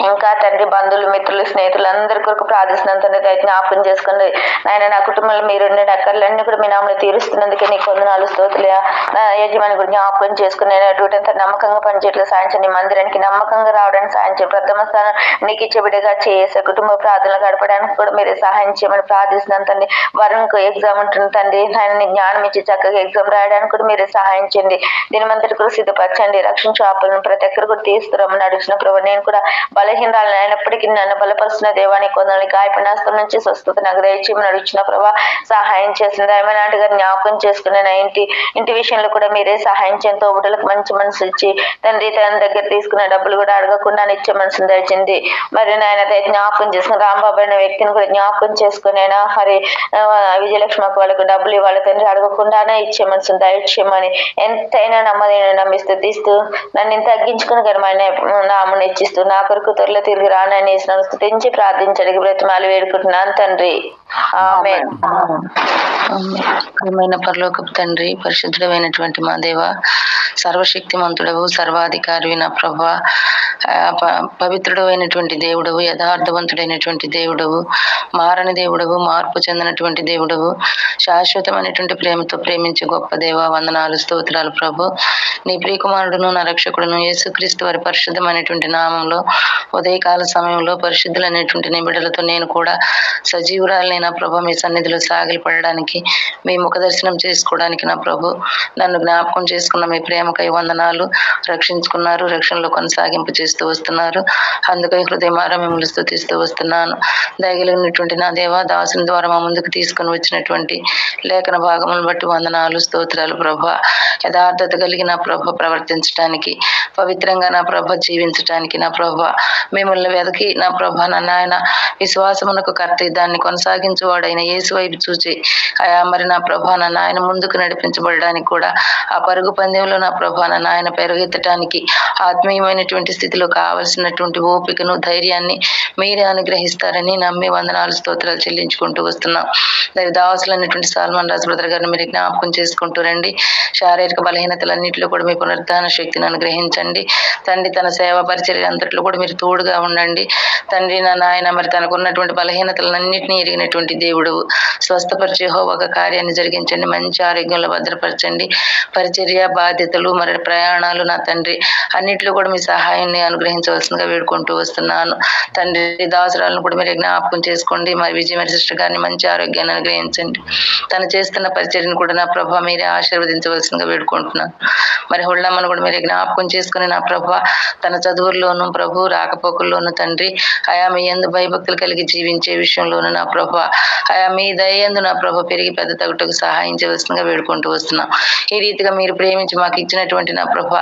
ఇంకా తండ్రి బంధువులు మిత్రులు స్నేహితులు అందరి కొరకు ప్రార్థిస్తున్నాను తండ్రి. జ్ఞాపకం చేసుకోండి. నాయన నా కుటుంబంలో మీరు అక్కర్లన్నీ కూడా మీ నామలు తీరుస్తున్నందుకే నీకు వందనాలు స్తోత్రాలయ. నా యజమాని కూడా జ్ఞాపకం చేసుకుని డ్యూటీ అంతా నమ్మకంగా పనిచేయట్లేదు సాయం చేయండి. మందిరానికి నమ్మకంగా రావడానికి సాయం చేయండి. ప్రథమ స్థానం నీకు ఇచ్చే బిడ్డగా చేసే కుటుంబ ప్రార్థనలు గడపడానికి కూడా మీరు సహాయం చేయమని ప్రార్థిస్తున్నాను తండ్రి. వరుణ్కు ఎగ్జామ్ ఉంటుంది తండ్రి. ఆయన నీ జ్ఞానం ఇచ్చి చక్కగా ఎగ్జామ్ రాయడానికి కూడా మీరు సహాయం చేయండి. దీనిమంతటి కూడా సిద్ధపరచండి. రక్షించు ఆపలను ప్రతి ఒక్కరు కూడా తీస్తున్నామని అడిగిన ప్రభు. నేను కూడా బలహీనరాలను అయినప్పటికీ నన్ను బలపరుస్తున్న దేవానికి వందనాలు. గాయపడిన హస్తం నుంచి స్వస్థత నాకు దయచేయమని అడుగుచిన ప్రభా. సహాయం చేసింది. ఏమైనాటి గారు జ్ఞాపకం చేసుకుని నా ఇంటి విషయంలో కూడా మీరే సహాయం చేయండి. తోబుటలకు మంచి మనసు ఇచ్చి తండ్రి తన దగ్గర తీసుకున్న డబ్బులు కూడా అడగకుండా ఇచ్చే మనసును దయచింది. మరి నాయన జ్ఞాపకం చేసుకుని రాంబాబు అనే వ్యక్తిని కూడా జ్ఞాపకం చేసుకుని అయినా మరి విజయలక్ష్మకు వాళ్ళకు డబ్బులు ఇవ్వాలి తండ్రి అడగకుండానే ఇచ్చే మనసును దయచేయమని ఎంతైనా నమ్మిస్తూ తీస్తూ నన్ను తగ్గించుకుని గర్మైన నామను ఇచ్చిస్తూ నా కొరకు త్వరలో తిరిగి రానని స్తుతించి ప్రార్థించడానికి బ్రతిమాలు వేడుకుంటున్నాను తండ్రి. ఆమేన్. ప్రియమైన పరలోకపు తండ్రి పరిశుద్ధుడమైనటువంటి మా దేవ సర్వశక్తిమంతుడవు సర్వాధికారి నా ప్రభా. పవిత్రుడు అయినటువంటి దేవుడవు యథార్థవంతుడైనటువంటి దేవుడవు మారని దేవుడవు మార్పు చెందినటువంటి దేవుడవు శాశ్వతమైనటువంటి ప్రేమతో ప్రేమించే గొప్ప దేవ వందనాలు స్తోత్రాలు ప్రభు. నీ ప్రియకుమారుడును నా రక్షకుడును యేసుక్రీస్తు వారి పరిశుద్ధమైనటువంటి నామంలో ఉదయకాల సమయంలో పరిశుద్ధులైనటువంటి నీ బిడ్డలతో నేను కూడా సజీవురాలని నా ప్రభు మీ సన్నిధిలో సాగిలపడడానికి మీ ముఖ దర్శనం చేసుకోవడానికి నా ప్రభు నన్ను జ్ఞాపకం చేసుకున్న మీ ప్రేమకై వందనాలు. రక్షించుకున్నారు, రక్షణలో కొనసాగింపు చేస్తూ వస్తున్నారు. అందుకై హృదయమారా మిమ్మల్ని స్తుతిస్తూ వస్తున్నాను. దయగలిగినటువంటి నా దేవ దాసుని ద్వారా మా ముందుకు తీసుకుని వచ్చినటువంటి లేఖన భాగములను బట్టి వందనాలు స్తోత్రాలు ప్రభా. యథార్థత కలిగి నా ప్రభ ప్రవర్తించడానికి, పవిత్రంగా నా ప్రభ జీవించడానికి నా ప్రభ మిమ్మల్ని వెదకి నా ప్రభ నా నాయన విశ్వాసమునకు కర్త దాన్ని కొనసాగించువాడైన యేసు వైపు చూచి అయా మరి నా ప్రభ నా నాయన ముందుకు నడిపించబడడానికి కూడా ఆ పరుగు పందెంలో నా ప్రభ నా నాయన పెరుగెత్తడానికి ఆత్మీయమైనటువంటి స్థితిలో కావలసినటువంటి ఓపికను ధైర్యాన్ని మీరే అనుగ్రహిస్తారని నమ్మి వందనాలు స్తోత్రాలు చెల్లించుకుంటూ వస్తున్నాం. దైవదాసులైనటువంటి సాల్మన్ రాజు బ్రదర్ గారిని మీరు జ్ఞాపకం చేసుకుంటూ రండి. శారీరక బలహీనతలన్నింటిలో కూడా మీ పునరుద్ధాన శక్తిని అనుగ్రహించండి తండ్రి. తన సేవ పరిచర్య అంతట్లో కూడా మీరు తోడుగా ఉండండి తండ్రి. నా నాయన మరి తనకు ఉన్నటువంటి బలహీనతలన్నింటినీ ఎరిగినటువంటి దేవుడు స్వస్థపరిచే ఒక కార్యాన్ని జరిగించండి. మంచి ఆరోగ్యంలో భద్రపరచండి. పరిచర్య బాధ్యతలు మరి ప్రయాణాలు నా తండ్రి అన్నింటిలో కూడా మీ సహాయాన్ని అనుగ్రహించవలసిందిగా వేడుకుంటూ వస్తున్నాను తండ్రి. దాసురాలను కూడా మీరు జ్ఞాపకం చేసుకోండి. మరి విజయమరి సిస్టర్ గారిని మంచి ఆరోగ్యాన్ని అనుగ్రహించండి. తను చేస్తున్న పరిచర్యను కూడా నా ప్రభ మీరే ఆశీర్వదించవలసిందిగా వేడుకుంటున్నాను. మరి హుళ్ళమ్మను కూడా మీరు జ్ఞాపకం చేసుకుని నా ప్రభ తన చదువుల్లోనూ ప్రభు రాకపోకల్లోనూ తండ్రి అయా మీ యందు భయభక్తులు కలిగి జీవించే విషయంలోనూ నా ప్రభ అయా మీ దయందు నా ప్రభ పెరిగి పెద్ద తగుటకు సహాయం చేయవలసిందిగా వేడుకుంటూ వస్తున్నాం. ఈ రీతిగా మీరు ప్రేమించి మాకు ఇచ్చినటువంటి నా ప్రభ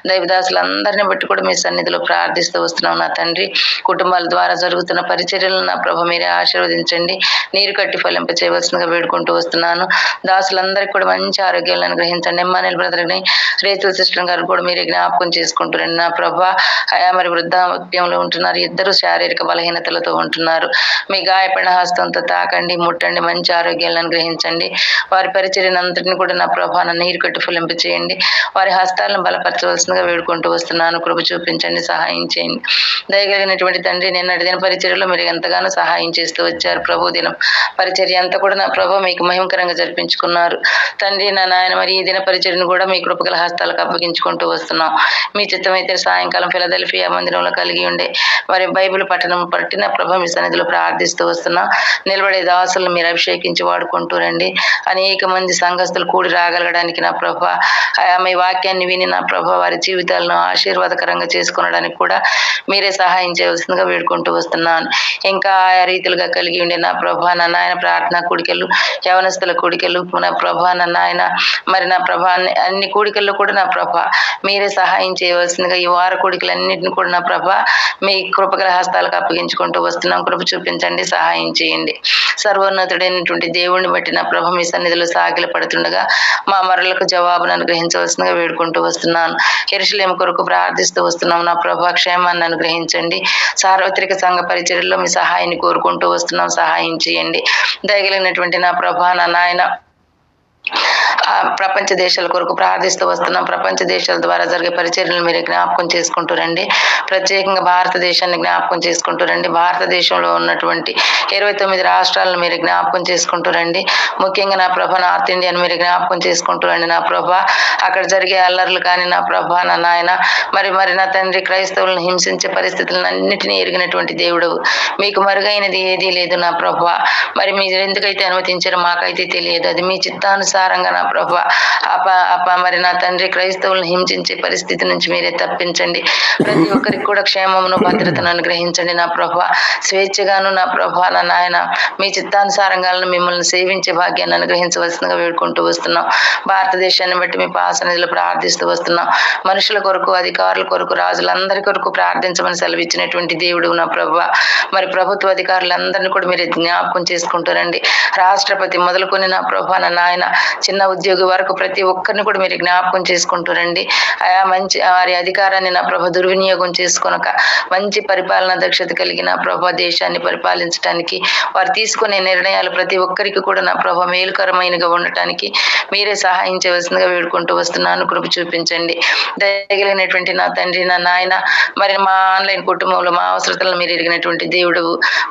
దైవదాసులందరినీ బట్టి కూడా మీ సన్నిధిలో ప్రార్థిస్తూ వస్తున్నాం నా తండ్రి. కుటుంబాల ద్వారా జరుగుతున్న పరిచర్యలను నా ప్రభ మీరే ఆశీర్వదించండి. నీరు కట్టి ఫలింప చేయవలసిందిగా వేడుకుంటూ వస్తున్నాను. దాసులందరికీ కూడా మంచి ఆరోగ్యాలను అనుగ్రహించండి. ఎమ్మానుయేల్ బ్రదర్ని రేతుల సిస్టర్ గారు కూడా మీరు జ్ఞాపకం చేసుకుంటారండి నా ప్రభ అయా మరి వృద్ధాప్యంలో ఉంటున్నారు. ఇద్దరు శారీరక బలహీనతలతో ఉంటున్నారు. మీ గాయపడిన హస్తంతో తాకండి, ముట్టండి, మంచి ఆరోగ్యాలను అనుగ్రహించండి. వారి పరిచర్యను అంతటిని కూడా నా ప్రభాన నీరు కట్టి ఫలింప చేయండి. వారి హస్తాలను బలపరచవలసిందిగా వేడుకుంటూ వస్తున్నాను. కృప చూపించండి, సహాయం చేయండి. దయగలిగినటువంటి తండ్రి, నేను దిన పరిచర్యలో మీరు ఎంతగానో సహాయం చేస్తూ వచ్చారు. ప్రభు దినం పరిచర్య అంతా కూడా నా ప్రభు మీకు మహిమకరంగా జరిపించుకున్నారు తండ్రి. నా నాయన మరి ఈ దిన పరిచర్యను కూడా మీ కృపగల హస్తాలకు అప్పగించుకుంటూ వస్తున్నాం. మీ చిత్తమైతే సాయంకాలం ఫిలదెల్ఫియా మందిరంలో కలిగి ఉండే మరి బైబిల్ పట్టణం పట్టిన ప్రభ మీ సన్నిధిలో ప్రార్థిస్తూ వస్తున్నాం. నిలబడే దాసులను మీరు అభిషేకించి వాడుకుంటూ రండి. అనేక మంది సంఘస్థులు కూడి రాగలగడానికి నా ప్రభ మీ వాక్యాన్ని విని నా ప్రభ వారి జీవితాలను ఆశీర్వాదకరంగా చేసుకునడానికి కూడా మీరే సహాయం చేయవలసిందిగా వేడుకుంటూ వస్తున్నాను. ఇంకా ఆయా రీతిలుగా కలిగి ఉండే నా ప్రభ నా నాయన ప్రార్థనా కూడికలు, యవనస్తుల కూడికలు నా ప్రభ నా నాయన మరి నా ప్రభ అన్ని కూడికల్లో కూడా నా ప్రభ మీరే సహాయం చేయవలసిందిగా ఈ వార కూడికలన్నింటినీ కూడా నా ప్రభ మీ కృపగల హస్తాలకు అప్పగించుకుంటూ వస్తున్నాం. కృప చూపించండి, సహాయం చేయండి. సర్వోన్నతుడైనటువంటి దేవుణ్ణి బట్టి నా ప్రభ మీ సన్నిధిలో సాగిల పడుతుండగా మా మరలకు జవాబును అనుగ్రహించవలసిందిగా వేడుకుంటూ వస్తున్నాను. యెరూషలేము కొరకు ప్రార్థిస్తూ వస్తున్నాం. నా ప్రభ క్షేమాన్ని అనుగ్రహించండి. సార్వత్రిక సంఘ పరిచర్యలో మీ సహాయాన్ని కోరుకుంటూ వస్తున్నాం. సహాయం చేయండి. దయగలిగినటువంటి నా ప్రభ నా నాయన ప్రపంచ దేశాల కొరకు ప్రార్థిస్తూ వస్తున్నాం. ప్రపంచ దేశాల ద్వారా జరిగే పరిచర్యలను మీరు జ్ఞాపకం చేసుకుంటూ రండి. ప్రత్యేకంగా భారతదేశాన్ని జ్ఞాపకం చేసుకుంటూ రండి. భారతదేశంలో ఉన్నటువంటి 29 రాష్ట్రాలను మీరు జ్ఞాపకం చేసుకుంటూ రండి. ముఖ్యంగా నా ప్రభ నార్త్ ఇండియాను మీరు జ్ఞాపకం చేసుకుంటూ రండి. నా ప్రభ అక్కడ జరిగే అల్లర్లు కానీ నా ప్రభ నా నాయన మరి నా తండ్రి క్రైస్తవులను హింసించే పరిస్థితులను అన్నింటినీ ఎరిగినటువంటి దేవుడు, మీకు మరుగైనది ఏదీ లేదు నా ప్రభ. మరి మీరు ఎందుకైతే అనుమతించారో మాకైతే తెలియదు. అది మీ చిత్తానుసారంగా నా ప్రభ మరి నా తండ్రి క్రైస్తవులను హింసించే పరిస్థితి నుంచి మీరే తప్పించండి. ప్రతి ఒక్కరికి కూడా క్షేమమును భద్రతను అనుగ్రహించండి నా ప్రభ. స్వేచ్ఛగాను నా ప్రభ నా నాయన మీ చిత్తానుసారంగాలను మిమ్మల్ని సేవించే భాగ్యాన్ని అనుగ్రహించవలసిందిగా వేడుకుంటూ వస్తున్నాం. భారతదేశాన్ని బట్టి మీ పాసనిధిలో ప్రార్థిస్తూ వస్తున్నాం. మనుషుల కొరకు, అధికారుల కొరకు, రాజులందరి కొరకు ప్రార్థించమని సెలవిచ్చినటువంటి దేవుడు నా ప్రభ. మరి ప్రభుత్వ అధికారులందరినీ కూడా మీరు జ్ఞాపకం చేసుకుంటారండి. రాష్ట్రపతి మొదలుకొని నా ప్రభ నా నాయన చిన్న ఉద్యోగి వరకు ప్రతి ఒక్కరిని కూడా మీరు జ్ఞాపకం చేసుకుంటారండి. ఆయా మంచి వారి అధికారాన్ని నా ప్రభ దుర్వినియోగం చేసుకొనక మంచి పరిపాలన దక్షత కలిగిన ప్రభ దేశాన్ని పరిపాలించడానికి వారు తీసుకునే నిర్ణయాలు ప్రతి ఒక్కరికి కూడా నా ప్రభ మేలుకరమైనగా ఉండటానికి మీరే సహాయం చేయవలసిందిగా వేడుకుంటూ వస్తున్నాను. కృప చూపించండి. దయగలిగినటువంటి నా తండ్రి నా నాయన మరి మా ఆన్లైన్ కుటుంబంలో మా అవసరతలను మీరు ఎరిగినటువంటి దేవుడు,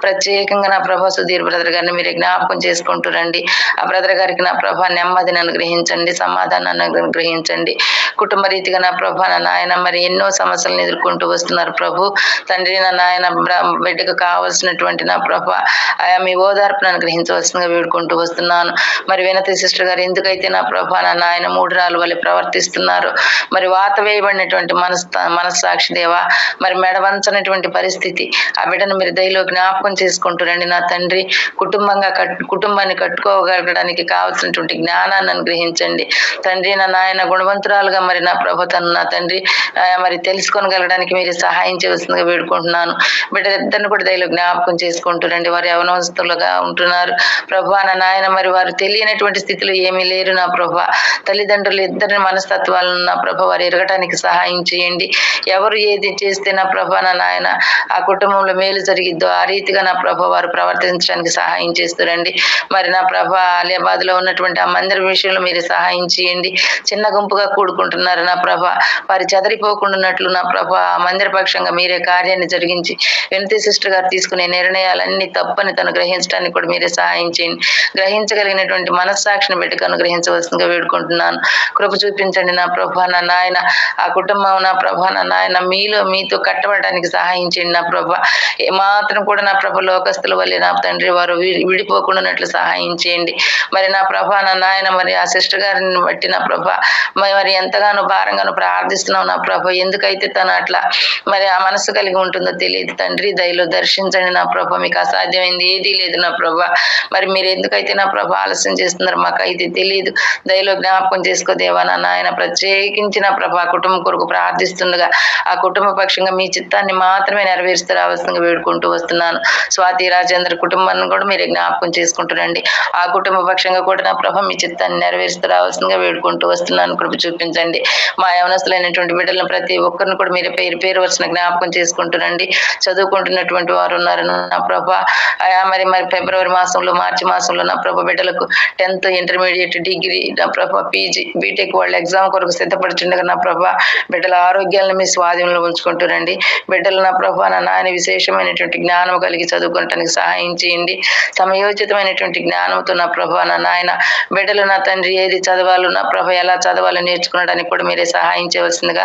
ప్రత్యేకంగా నా ప్రభ సుధీర్ బ్రదర్ గారిని మీరు జ్ఞాపకం చేసుకుంటూ రండి. ఆ బ్రదర్ గారికి నా ప్రభ నెమ్మదిని అనుగ్రహించండి, సమాధానాన్ని అనుగ్రహించండి. కుటుంబ రీతిగా నా ప్రభ నా నాయన మరి ఎన్నో సమస్యలను ఎదుర్కొంటూ వస్తున్నారు ప్రభు. తండ్రి నా నాయన బిడ్డకు కావాల్సినటువంటి నా ప్రభ ఆయా మీ ఓదార్పును అనుగ్రహించవలసిందిగా వేడుకుంటూ వస్తున్నాను. మరి వినతి సిస్టర్ గారు ఎందుకైతే నా ప్రభా నా నాయన మూఢురాలు వల్ల ప్రవర్తిస్తున్నారు, మరి వాత వేయబడినటువంటి మనస్సాక్షి దేవా, మరి మెడవంచనటువంటి పరిస్థితి, ఆ బిడ్డను మీరు దయలో జ్ఞాపకం చేసుకుంటారండి నా తండ్రి. కుటుంబాన్ని కట్టుకోగలగడానికి కావాల్సినటువంటి జ్ఞానాన్ని అనుగ్రహించండి తండ్రి. నా నాయన గుణవంతురాలుగా మరి నా ప్రభు తను నా తండ్రి మరి తెలుసుకోగలగడానికి మీరు సహాయం చేయవలసిందిగా వేడుకుంటున్నాను. బిడ్డలిద్దరిని కూడా దయలో జ్ఞాపకం చేసుకుంటారండి. వారు యవనస్తులుగా ఉంటున్నారు ప్రభా నా నాయన, మరి వారు తెలియనటువంటి స్థితిలో ఏమీ లేరు నా ప్రభా. తల్లిదండ్రులు ఇద్దరిని మనస్తత్వాలను నా ప్రభ వారు ఎరగటానికి సహాయం చేయండి. ఎవరు ఏది చేస్తే నా ప్రభ నా నాయన ఆ కుటుంబంలో మేలు జరిగిద్దో ఆ రీతిగా నా ప్రభ వారు ప్రవర్తించడానికి సహాయం చేస్తారండి. మరి నా ప్రభ ఆలియాబాద్ లో ఉన్నటువంటి ఆ మందిర విషయంలో మీరు సహాయం చేయండి. చిన్న గుంపుగా కూడుకుంటున్నారు నా ప్రభ, వారి చెదరిపోకుండాన్నట్లు నా ప్రభ ఆ మందిర పక్షంగా మీరే కార్యాన్ని జరిగించి వినతి సిస్టర్ గారు తీసుకునే నిర్ణయాలన్నీ తప్పని తను గ్రహించడానికి కూడా మీరే సహాయం చేయండి. గ్రహించగలిగినటువంటి మనస్సాక్షిని పెట్టుకు అనుగ్రహించవలసిందిగా వేడుకుంటున్నాను. కృప చూపించండి నా ప్రభా నా నాయన. ఆ కుటుంబం నా ప్రభా నా నాయన మీతో కట్టబడడానికి సహాయం చేయండి నా ప్రభా. ఏమాత్రం కూడా నా ప్రభ లోకస్తుల వల్లే నా తండ్రి వారు విడిపోకుండానట్లు సహాయం చేయండి. మరి నా ప్రభా నా నాయన, మరి ఆ సిస్టర్ గారిని బట్టి నా ప్రభ మరి ఎంతగానో భారంగానో ప్రార్థిస్తున్నాం నా ప్రభ. ఎందుకైతే తను అట్లా మరి ఆ మనసు కలిగి ఉంటుందో తెలియదు తండ్రి. దయలో దర్శించండి నా ప్రభ. మీకు అసాధ్యమైంది ఏదీ లేదు నా ప్రభ. మరి మీరు ఎందుకైతే నా ప్రభ ఆలస్యం చేస్తున్నారు మాకైతే తెలియదు. దయలో జ్ఞాపకం చేసుకో దేవా నా నాయన. ప్రత్యేకించిన ప్రభా కుటుంబం కొరకు ప్రార్థిస్తుండగా ఆ కుటుంబ పక్షంగా మీ చిత్తాన్ని మాత్రమే నెరవేరుస్తూ రావాల్సిందిగా వేడుకుంటూ వస్తున్నాను. స్వాతి రాజేంద్ర కుటుంబాన్ని కూడా మీరు జ్ఞాపకం చేసుకుంటారండి. ఆ కుటుంబ పక్షంగా కూడా నా ప్రభ మీ చిత్తాన్ని నెరవేరుస్తూ రావాల్సిందిగా వేడుకుంటూ వస్తున్నాను. కృప చూపించండి. మా యవనస్తులైనటువంటి బిడ్డలను ప్రతి ఒక్కరిని కూడా మీరు పేరు వరుసన జ్ఞాపకం చేసుకుంటారండి. చదువుకుంటున్నటువంటి వారు ఉన్నారు నా ప్రభ. మరి ఫిబ్రవరి మాసంలో మార్చి మాసంలో నా ప్రభ బిడ్డలకు 10th ఇంటర్మీడియట్ డిగ్రీ నా ప్రభ పీజీ బీటెక్ వాళ్ళ ఎగ్జామ్ కొరకు సిద్ధపడుతుండగా నా ప్రభ బిడ్డల ఆరోగ్యాలను మీ స్వాధీనంలో ఉంచుకుంటారండి. బిడ్డలు నా ప్రభ నా నాయన విశేషమైనటువంటి జ్ఞానం కలిగి చదువుకోవటానికి సహాయం చేయండి. సమయోచితమైనటువంటి జ్ఞానంతో నా ప్రభ నా నాయన బిడ్డలు నా తండ్రి ఏది చదవాలో నా ప్రభ ఎలా చదవాలో నేర్చుకోవడానికి కూడా మీరే సహాయం చేయవలసిందిగా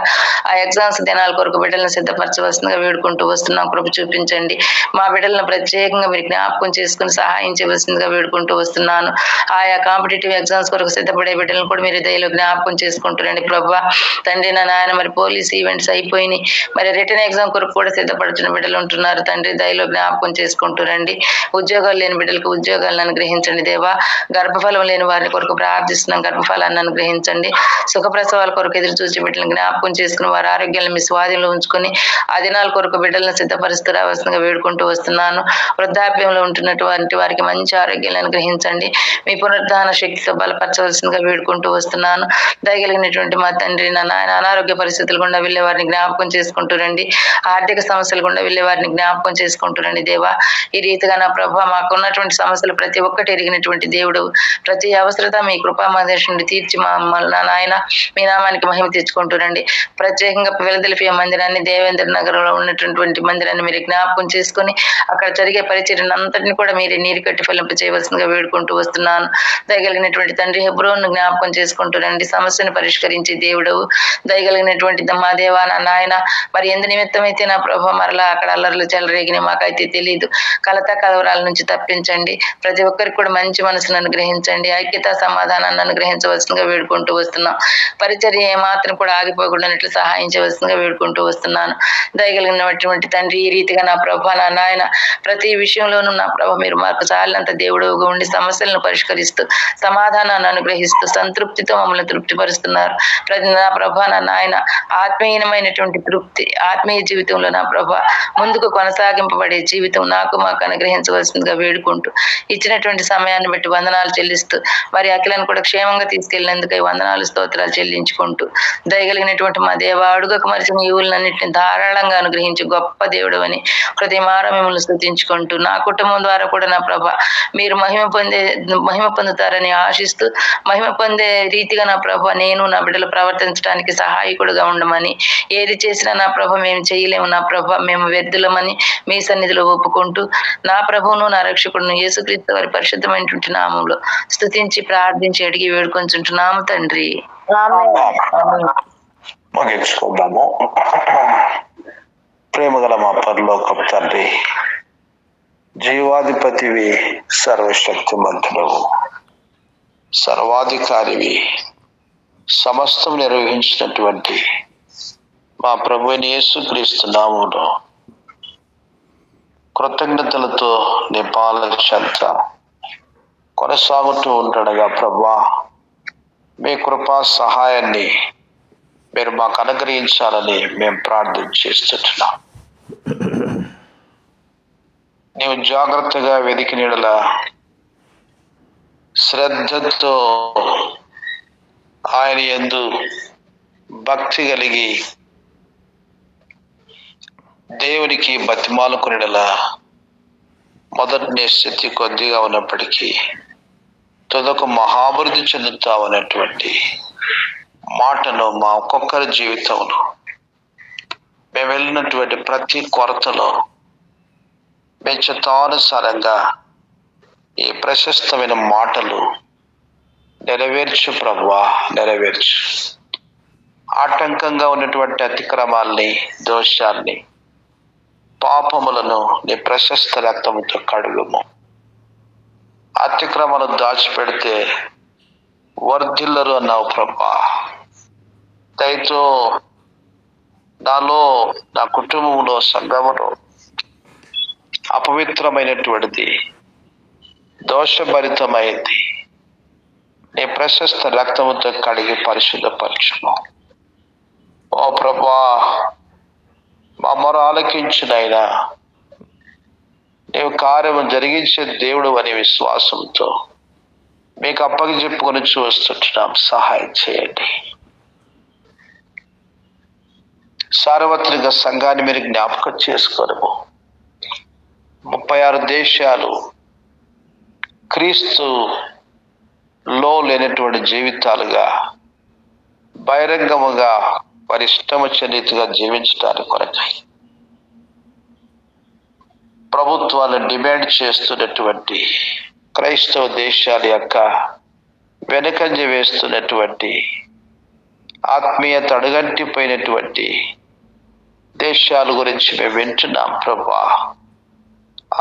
ఆ ఎగ్జామ్స్ దినాల కొరకు బిడ్డలను సిద్ధపరచవలసిందిగా వేడుకుంటూ వస్తున్నాం. కృప చూపించండి. మా బిడ్డలను ప్రత్యేకంగా మీరు జ్ఞాపకం చేసుకుని సహాయం చేయవలసిందిగా వేడుకుంటూ వస్తున్నాను. ఆయా కాంపిటేటివ్ ఎగ్జామ్స్ కొరకు సిద్ధపడే బిడ్డలను కూడా మీరు దయలో జ్ఞాపకం చేసుకుంటారండి ప్రభా తండ్రి నా నాయన. మరి పోలీస్ ఈవెంట్స్ అయిపోయినాయి, మరి రిటర్న్ ఎగ్జామ్ కొరకు కూడా సిద్ధపడుతున్న బిడ్డలు ఉంటున్నారు తండ్రి. దయలో జ్ఞాపకం చేసుకుంటారండి. ఉద్యోగాలు లేని బిడ్డలకు ఉద్యోగాలను అనుగ్రహించండి దేవా. గర్భఫలం లేని వారి కొరకు ప్రార్థిస్తున్నాం, గర్భఫలాన్ని అనుగ్రహించండి. సుఖప్రసవాల కొరకు ఎదురు చూసి బిడ్డలను జ్ఞాపకం చేసుకుని వారి ఆరోగ్యాలను మీ స్వాధీనంలో ఉంచుకొని ఆ దినాల కొరకు బిడ్డలను సిద్ధపరుస్తూ రావాల్సిందిగా వేడుకుంటూ వస్తున్నాను. వృద్ధాప్యంలో ఉంటున్నటువంటి వారికి మంచి ఆరోగ్యాలను అనుగ్రహించండి. మీ పునరుద్ధాన శక్తితో బలపరచవలసిందిగా వేడుకుంటూ వస్తున్నాను. దయగలిగినటువంటి మా తండ్రి నా నాయన అనారోగ్య పరిస్థితులు గుండా వెళ్ళే వారిని జ్ఞాపకం చేసుకుంటారండి. ఆర్థిక సమస్యలు గుండా వెళ్ళే వారిని జ్ఞాపకం చేసుకుంటారండి దేవా. ఈ రీతిగా నా ప్రభ మాకున్నటువంటి సమస్యలు ప్రతి ఒక్కటి ఎరిగినటువంటి దేవుడు, ప్రతి అవసరత మీ కృపామాదేశం నుండి తీర్చి మమ్మల్ని నా నాయన మీ నామానికి మహిమ తెచ్చుకుంటారండి. ప్రత్యేకంగా ఫిలదెల్ఫియా మందిరాన్ని, దేవేంద్ర నగరంలో ఉన్నటువంటి మందిరాన్ని మీరు జ్ఞాపకం చేసుకుని అక్కడ జరిగే పరిచర్యను అంతటిని కూడా మీరు నీరు కట్టి ఫలింప చేయవలసిందిగా వేడుకుంటూ వస్తున్నాను. దయగలిగినటువంటి తండ్రి హెబ్రోన్ను జ్ఞాపకం చేసుకుంటారండి. సమస్యను పరిష్కరించే దేవుడవు దయగలిగినటువంటి మా దేవా నా నాయన. మరి ఎందు నిమిత్తమైతే నా ప్రభ మరలా అక్కడ అల్లర్లు చెలరేగిన మాకైతే తెలియదు. కలత కలవరాల నుంచి తప్పించండి. ప్రతి ఒక్కరికి కూడా మంచి మనసును అనుగ్రహించండి. ఐక్యత సమాధానాన్ని అనుగ్రహించవలసిందిగా వేడుకుంటూ వస్తున్నాం. పరిచర్య ఏమాత్రం కూడా ఆగిపోకుండానట్లు సహాయం చేయవలసిందిగా వేడుకుంటూ వస్తున్నాను. దయగలిగినటువంటి తండ్రి ఈ రీతిగా నా ప్రభ నా నాయన ప్రతి విషయంలోనూ నా ప్రభ మీరు మాకు చాలినంత దేవుడుగా ఉండి సమస్యలను పరిష్కరిస్తూ సమాధానాన్ని అనుగ్రహిస్తూ సంతృప్తితో మమ్మల్ని తృప్తిపరుస్తున్నారు. ప్రతి నా ప్రభ నా నాయన ఆత్మీయమైనటువంటి తృప్తి, ఆత్మీయ జీవితంలో నా ప్రభ ముందుకు కొనసాగింపబడే జీవితం నాకు మాకు అనుగ్రహించవలసిందిగా వేడుకుంటూ ఇచ్చినటువంటి సమయాన్ని బట్టి వందనాలు చెల్లిస్తూ మరి అఖిలను కూడా క్షేమంగా తీసుకెళ్లినందుకై వందనాలు స్తోత్రాలు చెల్లించుకుంటూ దయగలిగినటువంటి మా దేవ అడుగకు మరిచిన ఈవులన్నింటినీ ధారాళంగా అనుగ్రహించి గొప్ప దేవుడు అని ప్రతి మార మిమ్మల్ని స్తుతించుకుంటూ నా కుటుంబం ద్వారా కూడా నా ప్రభ మీరు మహిమ పొందుతారని ఆశిస్తూ మహిమ పొందే రీతిగా నా ప్రభ నేను నా బిడ్డలు ప్రవర్తించడానికి సహాయకుడుగా ఉండమని, ఏది చేసినా నా ప్రభ మేము చేయలేము నా ప్రభ మేము వ్యర్థులమని మీ సన్నిధిలో ఒప్పుకుంటూ నా ప్రభువును నా రక్షకుడును యేసుక్రీస్తు వారి పరిశుద్ధమైనటువంటి నామంలో స్తుతించి ప్రార్థించి అడిగి వేడుకొంచుంటున్నాము తండ్రి. ముగించుకుందాము. ప్రేమగల మా పరలోకపు తండ్రి, జీవాధిపతివి, సర్వశక్తిమంతుడు, సర్వాధికారివి, సమస్తం నిర్వహించినటువంటి మా ప్రభువైన యేసుక్రీస్తు నామములో కృతజ్ఞతలతో నీ పాలన చెంత కొనసాగుతూ ఉంటాడుగా ప్రభా, మీ కృపా సహాయాన్ని మీరు మాకు అనుగ్రహించాలని మేము ప్రార్థన చేస్తున్నాం. నీవు జాగ్రత్తగా వెదికినలా శ్రద్ధతో ఆయన యందు భక్తి కలిగి దేవునికి బతిమాలుకునేలా మొదటి స్థితి కొద్దిగా ఉన్నప్పటికీ తుదకు మహాభివృద్ధి చెందుతామన్నటువంటి మాటను మా ఒక్కొక్కరి జీవితంలో మేము వెళ్ళినటువంటి ప్రతి కొరతలో మీ చిత్తానుసారంగా ఈ ప్రశస్తమైన మాటలు నెరవేర్చు ప్రభువా, నెరవేర్చు. ఆటంకంగా ఉన్నటువంటి అతిక్రమాల్ని, దోషాల్ని, పాపములను నీ ప్రశస్త రక్తముతో కడుగుము. అతిక్రమాలు దాచిపెడితే వర్ధిల్లరు అన్నావు ప్రభా. దయతో నాలో, నా కుటుంబంలో, సంఘములో అపవిత్రమైనటువంటిది, దోషభరితమైంది నీ ప్రశస్త రక్తముతో కడిగి పరిశుద్ధపరచుము. ఓ ప్రభా, మా మొర ఆలకించునైనా నీవు కార్యము జరిగించే దేవుడు అనే విశ్వాసంతో మీకు అప్పగి చెప్పుకొని చూస్తున్నాం. సహాయం చేయండి. సార్వత్రిక సంఘాన్ని మీరు జ్ఞాపకం చేసుకోను. 36 దేశాలు క్రీస్తులో లేనటువంటి జీవితాలుగా బహిరంగముగా వారి ఇష్టం వచ్చిన రీతిగా జీవించడానికి కొరకై ప్రభుత్వాలను డిమాండ్ చేస్తున్నటువంటి క్రైస్తవ దేశాల యొక్క వెనకంజ వేస్తున్నటువంటి ఆత్మీయత అడుగంటిపోయినటువంటి దేశాల గురించి మేము వింటున్నాం ప్రభా.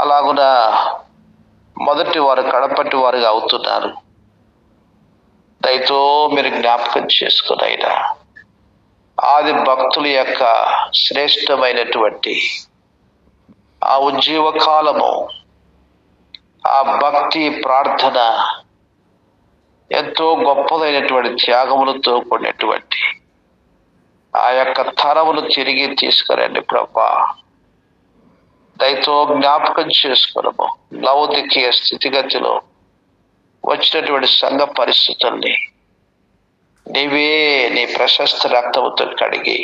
అలాగున మొదటి వారు కడపటి వారుగా అవుతున్నారు. దయతో మీరు జ్ఞాపకం చేసుకుని అయినా ఆది భక్తుల యొక్క శ్రేష్టమైనటువంటి ఆ ఉజ్జీవ కాలము, ఆ భక్తి ప్రార్థన ఎంతో గొప్పదైనటువంటి త్యాగములతో కూడినటువంటి ఆ యొక్క తరమును తిరిగి తీసుకురండి ప్రభా. దయతో జ్ఞాపకం చేసుకున్నాము. లౌకిక స్థితిగతిలో వచ్చినటువంటి సంఘ పరిస్థితుల్ని నీవే నీ ప్రశస్త రక్తముతో కడిగి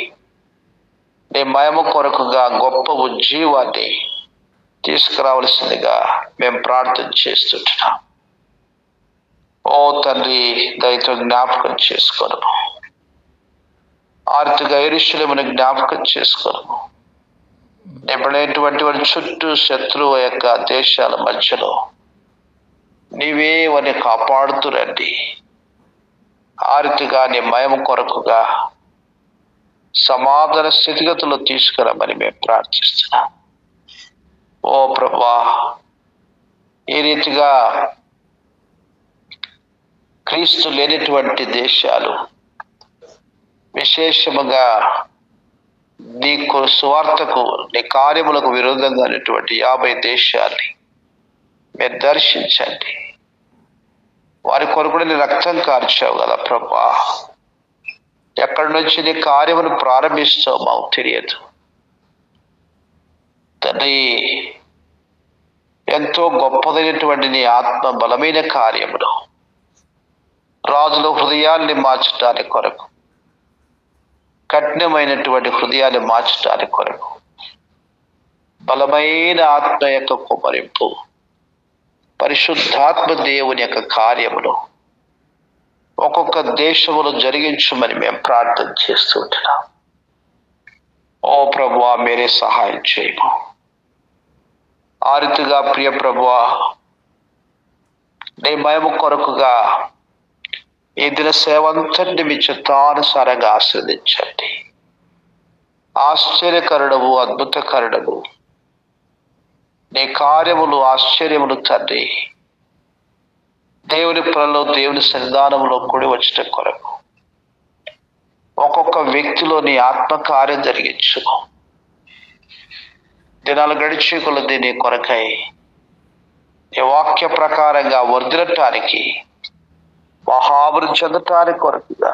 నీ మహిమ కొరకుగా గొప్ప ఉజ్జీవాన్ని తీసుకురావలసిందిగా మేము ప్రార్థన చేస్తుంటున్నాం. ఓ తండ్రి, దయతో జ్ఞాపకం చేసుకోను. ఆర్థిక ఐరుష్యమును జ్ఞాపకం చేసుకోను. ఎప్పుడైనటువంటి వారి చుట్టూ శత్రువు యొక్క దేశాల మధ్యలో నీవే వారిని కాపాడుతురండి. ఆ రీతిగా నీ మహిమ కొరకుగా సమాధాన స్థితిగతులు తీసుకురమ్మని మేము ప్రార్థిస్తున్నాం. ఓ ప్రభా, ఈ రీతిగా క్రీస్తు లేనటువంటి దేశాలు, విశేషముగా నీకు సువార్తకు, నీ కార్యములకు విరోధంగా ఉన్నటువంటి 50 దేశాల్ని మీరు దర్శించండి. వారి కొరకు నీ రక్తం కార్చావు కదా ప్రభా. ఎక్కడి నుంచి నీ కార్యమును ప్రారంభిస్తావు మాకు తెలియదు తండ్రి. ఎంతో గొప్పదైనటువంటి నీ ఆత్మ బలమైన కార్యములు రాజుల హృదయాల్ని మార్చడానికి కొరకు, కఠినమైనటువంటి హృదయాన్ని మార్చడానికి కొరకు బలమైన ఆత్మ యొక్క కుమరింపు, పరిశుద్ధాత్మ దేవుని యొక్క కార్యములు ఒక్కొక్క దేశములో జరిగించమని మేము ప్రార్థన చేస్తుంటున్నాం. ఓ ప్రభువా, మీరే సహాయం చేయము. ఆ రీతిగా ప్రియ ప్రభువా, నీ మహిమ కొరకుగా ఈ దిన సేవంతటిని మీ చిత్తానుసారంగా ఆస్వాదించండి. ఆశ్చర్యకరుడవు, అద్భుతకరుడవు నీ కార్యములు, ఆశ్చర్యములు తండ్రి. దేవుని పనులు దేవుని సన్నిధానంలో కూడి వచ్చటం కొరకు ఒక్కొక్క వ్యక్తిలో నీ ఆత్మకార్యం జరిగించు. దినాలు గడిచే కొలది నీ కొరకై ఈ వాక్య ప్రకారంగా వర్ధిల్లటానికి, మహాభివృద్ధి చెందటానికి కొరకుగా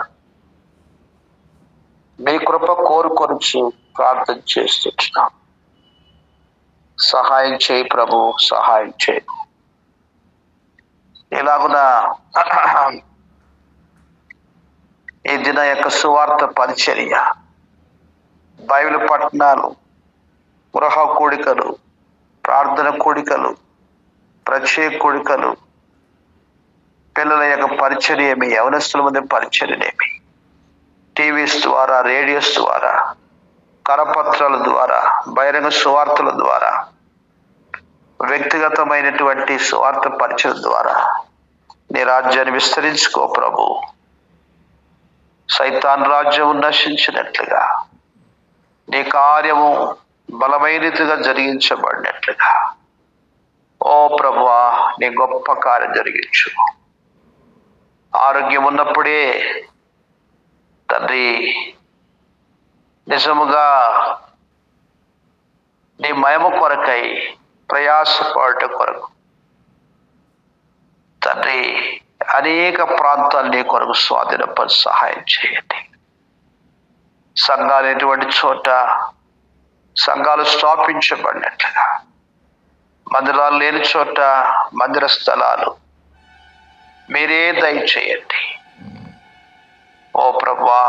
మీ కృప కోరుకొనుచు ప్రార్థన చేస్తున్నాం. సహాయం చేయి ప్రభు, సహాయం చేయి. ఇలాగున ఈ దిన యొక్క సువార్త పరిచర్య, బైబిల్ పట్టణాలు, గృహ కూడికలు, ప్రార్థన కూడికలు, ప్రత్యేక కూడికలు, పిల్లల యొక్క పరిచర్యమి, యవనస్తుల మధ్య పరిచర్యనేమి, టీవీస్ ద్వారా, రేడియోస్ ద్వారా, కరపత్రాల ద్వారా, బహిరంగ సువార్తల ద్వారా, వ్యక్తిగతమైనటువంటి సువార్త పరిచయం ద్వారా నీ రాజ్యాన్ని విస్తరించుకో ప్రభు. సైతాన్ రాజ్యం నశించినట్లుగా, నీ కార్యము బలమైనదిగా జరిగించబడినట్లుగా ఓ ప్రభువా నీ గొప్ప కార్యం జరిగించు. ఆరోగ్యం ఉన్నప్పుడే తండ్రి నిజముగా నీ మహిమ కొరకై ప్రయాసపడట కొరకు తండ్రి అనేక ప్రాంతాలు నీ కొరకు స్వాధీనపడి సహాయం చేయండి. సంఘాలు ఎటువంటి చోట సంఘాలు స్థాపించబడినట్లుగా, మందిరాలు లేని చోట మందిర స్థలాలు మీరే దయచేయండి. ఓ ప్రభువా,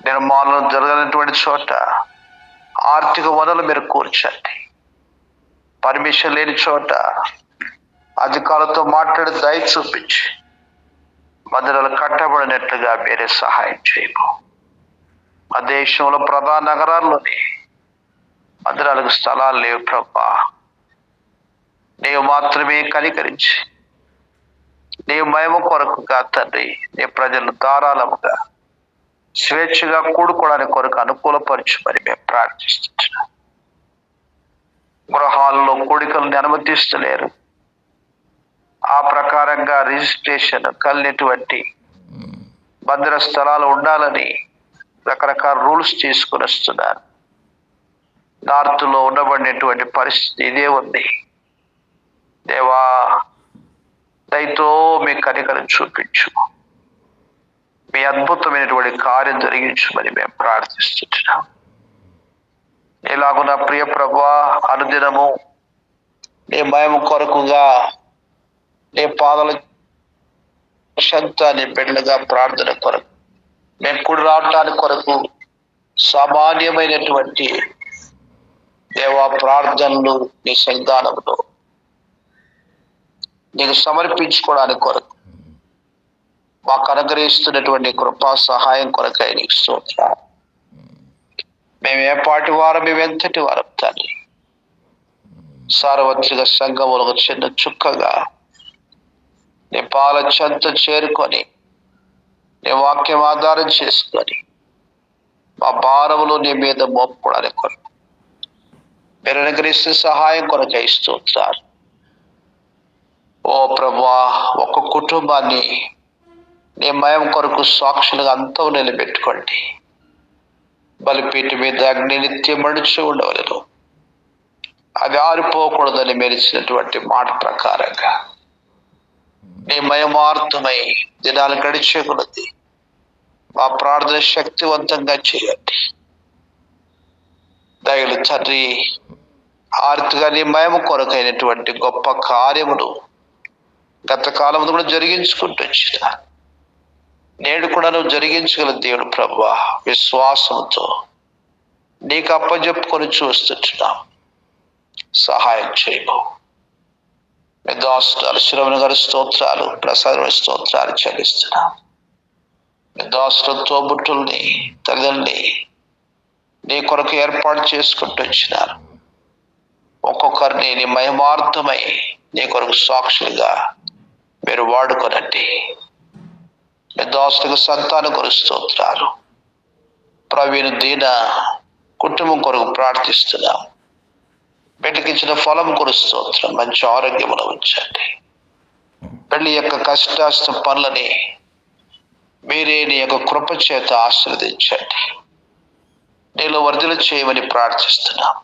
నిర్మాణం జరగనటువంటి చోట ఆర్థిక వనరులు మీరు కూర్చండి. పర్మిషన్ లేని చోట అధికారులతో మాట్లాడి దయ చూపించి మందిరాలు కట్టబడినట్లుగా మీరే సహాయం చేయము. మా దేశంలో ప్రధాన నగరాల్లోని మందిరాలకు స్థలాలు లేవు ప్రభా. నీవు మాత్రమే కనికరించి నీ మహిమ కొరకుగా తండ్రి నీ ప్రజలను ధారాళముగా స్వేచ్ఛగా కూడుకోవడానికి కొరకు అనుకూలపరచమని మేము ప్రార్థిస్తున్నాం. గృహాల్లో కూడికలను అనుమతిస్తలేరు. ఆ ప్రకారంగా రిజిస్ట్రేషన్ కలిగినటువంటి మందిర స్థలాలు ఉండాలని రకరకాల రూల్స్ తీసుకుని వస్తున్నారు. నార్త్లో ఉండబడినటువంటి పరిస్థితి ఇదే ఉంది. దేవా దయతో మీ కనికరం చూపించు, మీ అద్భుతమైనటువంటి కార్యం జరిగించమని మేము ప్రార్థిస్తున్నాం. ఇలాగున్న ప్రియ ప్రభువా, అనుదినము నీ మహిమ కొరకుగా నీ పాదల నీ బిడ్డలుగా ప్రార్థన కొరకు మేము కూడి రావటానికి కొరకు సామాన్యమైనటువంటి దేవా ప్రార్థనలు నీ సన్నిధానంలో నీకు సమర్పించుకోవడానికి కొరకు మాకు అనుగ్రహిస్తున్నటువంటి కృపా సహాయం కొరకై నీకు స్తోత్రాలు. మేము ఏ పాటి వారం, మేము ఎంతటి వారం తండ్రి, సార్వత్రిక సంఘములకు చిన్న చుక్కగా నీ పాల చెంత చేరుకొని నీ వాక్యం ఆధారం చేసుకొని మా భారములు నీ మీద మోపుకోవడానికి కొరకు మీరు అనుగ్రహిస్తున్న సహాయం కొరకై స్తోత్రాలు. ఓ ప్రభువా, ఒక కుటుంబాన్ని నీ మయం కొరకు సాక్షులుగా అంతం నిలబెట్టుకోండి. బలిపీఠ మీద అగ్ని నిత్యం మడుచు ఉండవలను, అది ఆరిపోకూడదని మెరిచినటువంటి మాట ప్రకారంగా నీ మయమార్థమై దినాలు గడిచే కొలది మా ప్రార్థన శక్తివంతంగా చేయండి. దయలు తండ్రి, ఆర్తిగా నీ మహిమ కొరకైనటువంటి గొప్ప కార్యములు గత కాలంలో కూడా జరిగించుకుంటూ వచ్చిన నేడు కూడా నువ్వు జరిగించగల దేవుడు ప్రభువా, విశ్వాసంతో నీకు అప్పజెప్పుకొని చూస్తున్నాం. సహాయం చేయము. మీ దాసులు శ్రవణ గారి స్తోత్రాలు, ప్రసాద స్తోత్రాలు చెల్లిస్తున్నాం. మీ దాసుల తోబుట్టుల్ని, తల్లిదండ్రుల్ని నీ కొరకు ఏర్పాటు చేసుకుంటూ వచ్చినారు. ఒక్కొక్కరిని నీ మహిమార్థమై నీ కొరకు సాక్షులుగా మీరు వాడుకొనండి. మీ దాసులకు సంతానం కొరకు స్తోత్రాలు. ప్రవీణ్ దీన కుటుంబం కొరకు పెళ్లి యొక్క కష్టాస్త పనులని మీరే నీ యొక్క కృప చేత ఆశీర్వదించండి. నీలో వర్ధలు చేయమని ప్రార్థిస్తున్నాం.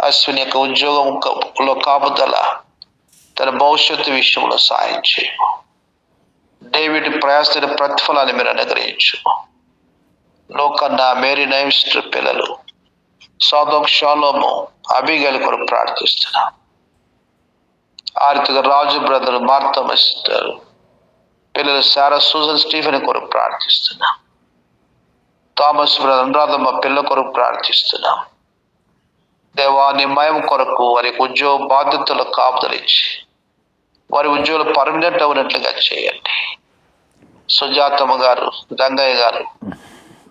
అశ్విని యొక్క ఉద్యోగంలో కాపుదల, తన భవిష్యత్తు విషయంలో సాయం చేయము. డేవిడ్ ప్రయాస ప్రతిఫలాన్ని మీరు అనుగ్రహించు. లోకన్నా మేరీ నైమిస్టర్ పిల్లలు సాదోక్ షాలోము అబిగైల్ కొరకు ప్రార్థిస్తున్నాం. ఆరితగా రాజు బ్రదర్ మార్తా సిస్టర్ పిల్లలు సారా సూజన్ స్టీఫెన్ కొరకు ప్రార్థిస్తున్నాం. థామస్ బ్రదర్ అనురాధమ్మ పిల్ల కొరకు ప్రార్థిస్తున్నాం. దేవా నీ మయం కొరకు వారికి ఉద్యోగ బాధ్యతలు కాపుదలిచ్చి వారి ఉద్యోగులు పర్మనెంట్ అవునట్లుగా చేయండి. సుజాతమ్మ గారు, గంగయ్య గారు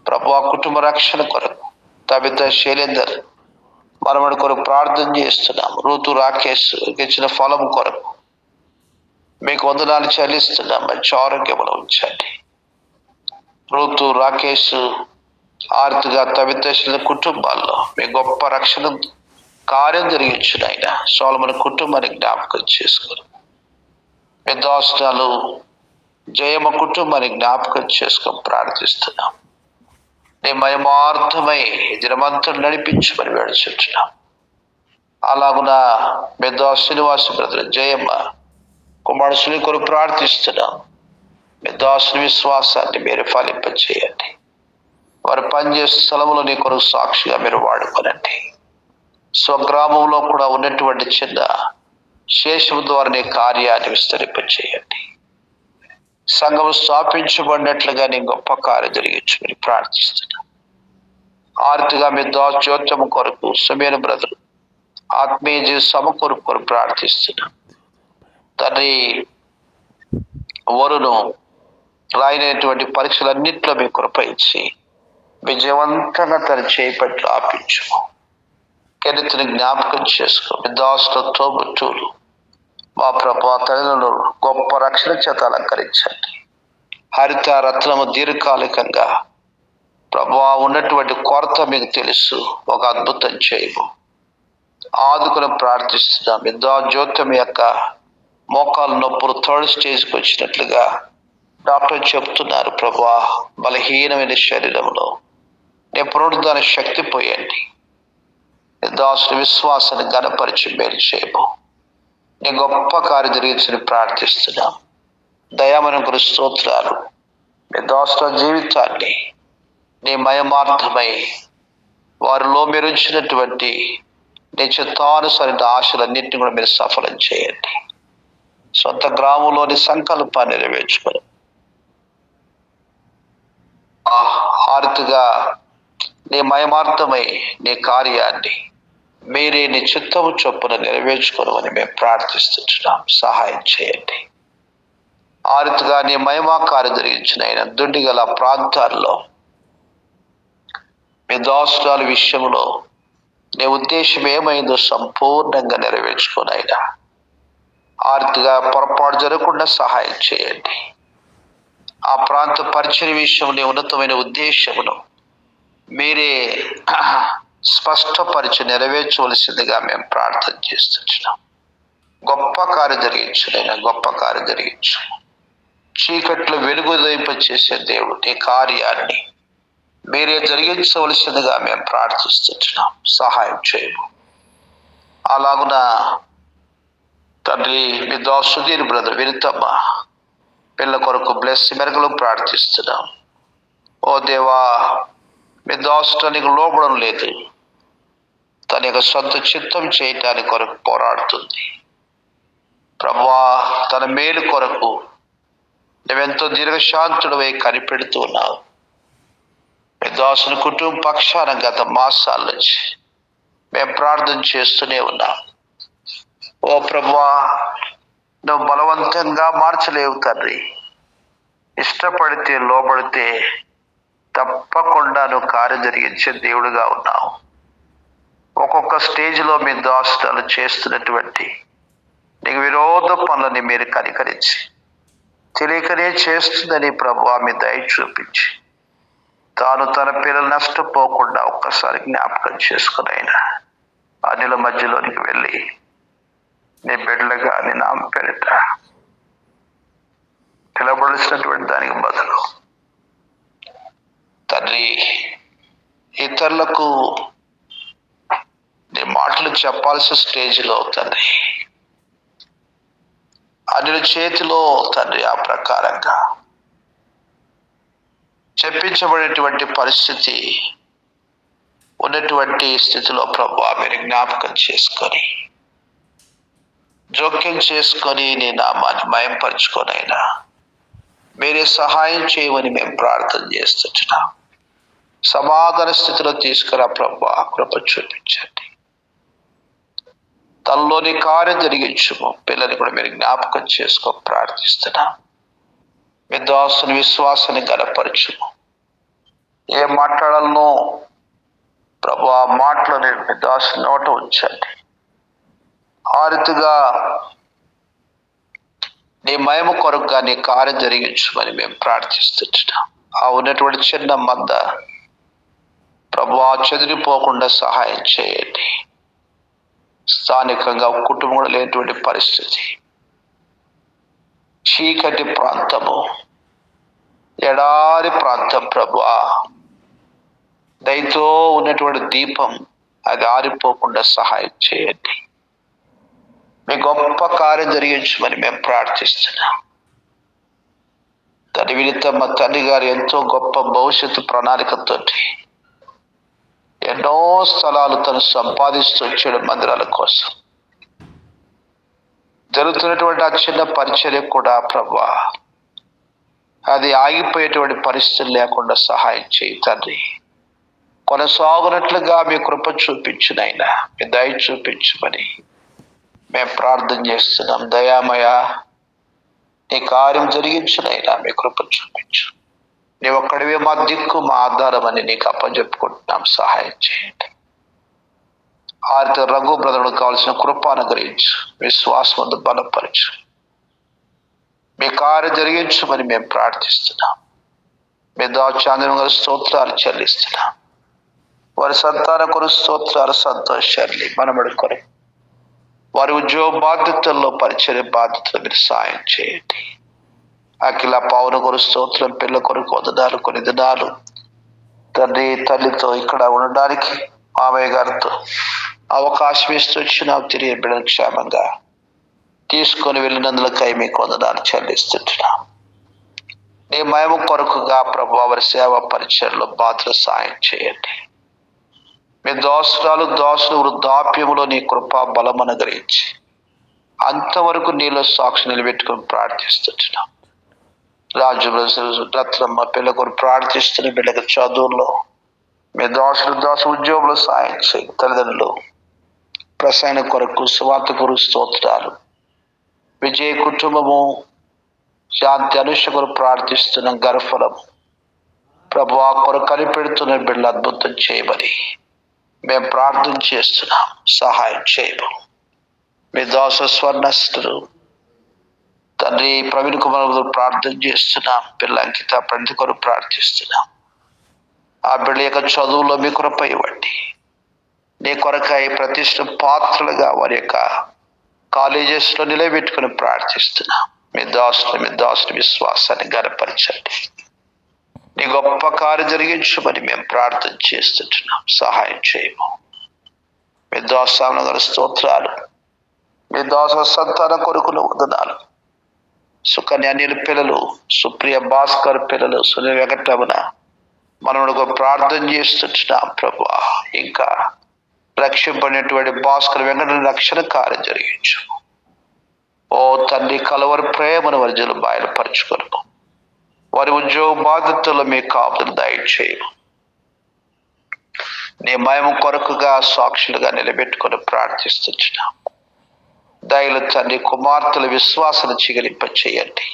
ప్రభు కుటుంబ రక్షణ కొరకు, తబిత శైలేందర్ మనమడి కొరకు ప్రార్థన చేస్తున్నాం. ఋతు రాకేష్ ఇచ్చిన ఫలం కొరకు మీకు వందనాలు చెల్లిస్తున్నాం. మంచి ఆరోగ్యములు ఉంచండి. ఋతు రాకేష్ ఆర్తిగా తబిత కుటుంబాల్లో మీ గొప్ప రక్షణ కార్యం జరిగించిన ఆయన సోలమన్ కుటుంబాన్ని జ్ఞాపకం చేసుకుని, మీ దాష్టాలు జయమ కుటుంబాన్ని జ్ఞాపకం చేసుకొని ప్రార్థిస్తున్నాం. నీ మయమార్థమై దినమంతా నడిపించమని వేడుచుంటున్నాం. అలాగున మీ శ్రీనివాస బ్రదర్ జయమ్మ కుమారుని కొరకు ప్రార్థిస్తున్నాం. మీ దాసుని విశ్వాసాన్ని మీరు ఫలింపచేయండి. వారు పనిచేసే స్థలంలో నీ కొరకు సాక్షిగా మీరు వాడుకోనండి. స్వగ్రామంలో కూడా ఉన్నటువంటి చిన్న శేషము ద్వారా నీ కార్యాన్ని విస్తరింపచేయండి. సంఘం స్థాపించబడినట్లుగా నీ గొప్ప కార్యం జరిగించమని ప్రార్థిస్తున్నాం. ఆర్తిగా మీ జ్యోత్యము కొరకు సమీర బ్రదరు ఆత్మీయ జీవ సభ కొరకు ప్రార్థిస్తున్నాం. తండ్రి వరును రాయనటువంటి పరీక్షలన్నింటిలో మీ కృప ఇచ్చి విజయవంతంగా తన చేపట్టి ఆపించము. కెరీతిని జ్ఞాపకం చేసుకో. మీ దాసుల తోబుట్టువులు మా ప్రభా తల్లిదండ్రులు గొప్ప రక్షణ చేత అలంకరించండి. హరిత రత్నము దీర్ఘకాలికంగా ప్రభా ఉన్నటువంటి కొరత మీకు తెలుసు. ఒక అద్భుతం చేయము. ఆదుకుని ప్రార్థిస్తున్నాం. ఎంతో జ్యోతం యొక్క మోకాలు నొప్పులు థర్డ్ స్టేజ్కి వచ్చినట్లుగా డాక్టర్ చెప్తున్నారు. ప్రభా బలహీనమైన శరీరంలో నీ పునరుద్ధాన శక్తి పోయండి. దాసుని విశ్వాసాన్ని ఘనపరిచి మేలు చేయము. నీ గొప్ప కార్యం జరిగించని ప్రార్థిస్తున్నాం. దయామనుకు స్తోత్రాలు. నీ దాసుల జీవితాన్ని నీ మయమార్థమై వారిలో మీరు ఉంచినటువంటి నీ చిత్తానుసరైన ఆశలన్నింటినీ కూడా మీరు సఫలం చేయండి. సొంత గ్రామంలోని సంకల్పాన్ని నెరవేర్చుకొని ఆర్తిగా నీ మయమార్థమై నీ కార్యాన్ని మీరే నీ చిత్తము చొప్పున నెరవేర్చుకోవని మేము ప్రార్థిస్తున్నాం. సహాయం చేయండి. ఆరితగా నీ మహిమా కార్యం జరిగించిన ఆయన దుండిగల ప్రాంతాల్లో మీ దాసురాల విషయంలో నీ ఉద్దేశం ఏమైందో సంపూర్ణంగా నెరవేర్చుకొని అయినా ఆర్తిగా పొరపాటు జరగకుండా సహాయం చేయండి. ఆ ప్రాంత పరిచయ విషయం నీ ఉన్నతమైన ఉద్దేశమును మీరే స్పష్టపరిచి నెరవేర్చవలసిందిగా మేము ప్రార్థన చేస్తున్నాం. గొప్ప కార్యం జరిగించునైనా గొప్ప కార్యం జరిగించు. చీకట్లో వెలుగు చేసే దేవుడు నీ కార్యాన్ని మీరే జరిగించవలసిందిగా మేము ప్రార్థిస్తున్నాం. సహాయం చేయము. అలాగున తండ్రి మీ దాసుదీర్ బ్రదర్ వినితమ్మ పిల్ల కొరకు బ్లెస్ మెరగలు ప్రార్థిస్తున్నాం. ఓ దేవా మీ దాసునికి లోబడం లేదు. తన యొక్క సొంత చిత్తం చేయటానికి కొరకు పోరాడుతుంది. ప్రభువా తన మేలు కొరకు నువ్వెంతో దీర్ఘశాంతుడవై కనిపెడుతూ ఉన్నావు. మీ దాసుని కుటుంబ పక్షాన గత మాసాల నుంచి మేము ప్రార్థన చేస్తూనే ఉన్నాం. ఓ ప్రభువా నువ్వు బలవంతంగా మార్చలేవు తండ్రి. ఇష్టపడితే లోబడితే తప్పకుండా నువ్వు కార్యం జరిగించే దేవుడుగా ఉన్నావు. ఒక్కొక్క స్టేజ్లో మీ దాసులు చేస్తున్నటువంటి నీకు విరోధ పనులని మీరు కనికరించి తెలియకనే చేస్తుందని ప్రభువా మీ దయ చూపించి తాను తన పిల్లలు నష్టపోకుండా ఒక్కసారి జ్ఞాపకం చేసుకుని అయినా అన్యుల మధ్యలోనికి వెళ్ళి నీ బిడ్డలుగా నీ నామ పేరిట పిలవబడినటువంటి దానికి బదులు తండ్రి ఇతరులకు నీ మాటలు చెప్పాల్సిన స్టేజ్లో తండ్రి అన్యుల చేతిలో తండ్రి ఆ ప్రకారంగా చెప్పించబడేటువంటి పరిస్థితి ఉన్నటువంటి స్థితిలో ప్రభువా మీరు జ్ఞాపకం చేసుకొని జోక్యం చేసుకొని నీ నామాన్ని మయంపరుచుకొనైనా మీరే సహాయం చేయమని మేము ప్రార్థన చేస్తున్నాం. సమాధాన స్థితిలో తీసుకురా ప్రభువా, కృప చూపించండి. తనలోని కార్యం జరిగించుము. పిల్లల్ని కూడా మీరు జ్ఞాపకం చేసుకో ప్రార్థిస్తున్నాం. మీ దాసుని విశ్వాసాన్ని గలపరచుము. ఏం మాట్లాడాలనో ప్రభు ఆ మాటలు నేను మీ దాసుని నోట ఉంచండి. ఆ రీతిగా నీ మహిమ కొరకుగా నీ కార్యం జరిగించమని మేము ప్రార్థిస్తున్నాం. ఆ ఉన్నటువంటి చిన్న మంద ప్రభు చెదిరిపోకుండా సహాయం చేయండి. స్థానికంగా కుటుంబం కూడా లేనటువంటి పరిస్థితి, చీకటి ప్రాంతము, ఎడారి ప్రాంతం ప్రభువా, దయతో ఉన్నటువంటి దీపం అది ఆరిపోకుండా సహాయం చేయండి. మీ గొప్ప కార్యం జరిగించమని మేము ప్రార్థిస్తున్నాం. తన వినిత మా తండ్రి గారు ఎంతో గొప్ప భవిష్యత్తు ప్రణాళికతో ఎన్నో స్థలాలు తను సంపాదిస్తూ వచ్చాడు మందిరాల కోసం. జరుగుతున్నటువంటి ఆ చిన్న పరిచర్య కూడా ప్రభువా అది ఆగిపోయేటువంటి పరిస్థితులు లేకుండా సహాయం చేయి తండ్రి. కొనసాగునట్లుగా మీ కృప చూపించునైనా మీ దయ చూపించమని మేము ప్రార్థన చేస్తున్నాం. దయామయ నీ కార్యం జరిగించునైనా మీ కృప చూపించు. నీ ఒక్కడివే మా దిక్కు, మా ఆధారం అని నీకు అప్పచెప్పుకుంటున్నాం. సహాయం చేయండి. ఆరిత రఘు బ్రదరుడు కావాల్సిన కృప అనుగ్రహించు. విశ్వాసం బలపరచు. మీ కార్యం జరిగించమని మేము ప్రార్థిస్తున్నాం. మీ దాచాంద్రం గారు స్తోత్రాలు చెల్లిస్తున్నాం. వారి సంతాన కొరకు స్తోత్రాలు, సంతోషాన్ని మనమడి కొరకు వారి ఉద్యోగ బాధ్యతల్లో పరిచర్య బాధ్యతలు మీరు సాయం చేయండి. అఖిల పావున కొరకు స్తోత్రం, పిల్ల కొరకు వందనాలు. కొన్ని దినాలు తండ్రి తల్లితో ఇక్కడ ఉండడానికి మామయ్య గారితో అవకాశం ఇస్తూ వచ్చినావు. తిరిగి బిడ్డను క్షేమంగా తీసుకొని వెళ్ళినందులకై మీకు వందనాలు చెల్లిస్తుంటున్నాం. నీ మహిమ కొరకుగా ప్రభు వారి సేవ పరిచర్లో బాధ్యతలు సాయం చేయండి. మీ దోసరాలు దోసులు వృద్ధాప్యములో నీ కృపా బలం అనుగ్రహించి అంతవరకు నీలో సాక్షి నిలబెట్టుకుని ప్రార్థిస్తున్నాం. రాజు రత్నమ్మ పిల్ల కొరకు ప్రార్థిస్తున్న బిడ్డకు చదువుల్లో మీ దోసు ఉద్యోగులు సాయం చేయి. తల్లిదండ్రులు ప్రసాయన కొరకు స్వార్థ కొరకు స్తోత్రాలు. విజయ కుటుంబము శాంతి అనుష కొరకు ప్రార్థిస్తున్న గర్భఫలము ప్రభు ఆ కొరకు కనిపెడుతున్న బిడ్డలు అద్భుతం చేయమని మేము ప్రార్థన చేస్తున్నాం. సహాయం చేయము. మీ దాస స్వర్ణస్తులు తండ్రి ప్రవీణ్ కుమార్ ప్రార్థన చేస్తున్నాం. పిల్ల అంకిత పండిత కొరకు ప్రార్థిస్తున్నాం. ఆ బిడ్డ యొక్క చదువులో మీ కృప ఇవ్వండి. నీ కొరకై ప్రతిష్ట పాత్రలుగా వారి యొక్క కాలేజెస్లో నిలబెట్టుకుని ప్రార్థిస్తున్నాం. మీ దాసుని విశ్వాసాన్ని గనపరచండి. నీ గొప్ప కార్యం జరిగించమని మేము ప్రార్థన చేస్తున్నాం. సహాయం చేయము. మీ దాసాలను గల స్తోత్రాలు. మీ దాస సంతాన కొరకులు వందనాలు. సుకన్య అనిల్ పిల్లలు, సుప్రియ భాస్కర్ పిల్లలు, సునీల్ వెంకటరమణ మనకు ప్రార్థన చేస్తున్నాం. ప్రభు ఇంకా రక్షింపడినటువంటి భాస్కర్ వెంకట రక్షణ కార్యం జరిగించు. ఓ తండ్రి కలవరి ప్రేమను వర్జలు బయలుపరచుకోను. వారి ఉద్యోగ బాధ్యతలు మీ కాపుదలు దయచేయము. నీ మహిమ కొరకుగా సాక్షులుగా నిలబెట్టుకొని ప్రార్థిస్తున్నాం. దయలు తండ్రి కుమార్తెల విశ్వాసాన్ని చిగురింప చేయండి.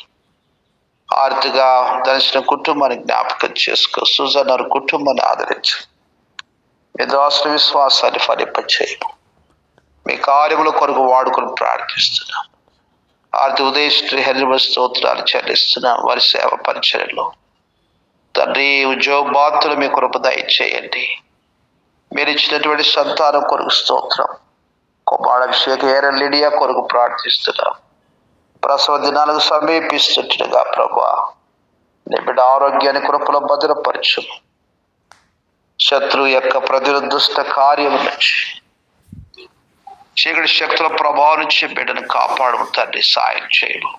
ఆర్థిగా దర్శన కుటుంబాన్ని జ్ఞాపకం చేసుకో. సుజనర్ కుటుంబాన్ని ఆదరించు. మీ దాసుల విశ్వాసాన్ని ఫలింప చేయము. మీ కార్యముల కొరకు వాడుకొని ప్రార్థిస్తున్నాం. ఆర్థిక ఉదయశ్రీ హరివ స్తోత్రాలు చెల్లిస్తున్నాం. వారి సేవ పరిచర్యలో తండ్రి ఉద్యోగ బాధ్యతలు మీ కృప దయచేయండి. మీరు ఇచ్చినటువంటి సంతానం కొరకు స్తోత్రం. కుమారాభిషేక లిడియా కొరకు ప్రార్థిస్తున్నాం. ప్రసవ దినాలకు సమీపిస్తుండగా ప్రభా నీ బిడ్డ ఆరోగ్యాన్ని కృపలో భద్రపరచు. శత్రువు యొక్క ప్రతిరుదుష్ట కార్యం నుంచి, చీకటి శక్తుల ప్రభావం నుంచి బిడ్డను కాపాడు తండ్రి. సాయం చేయము.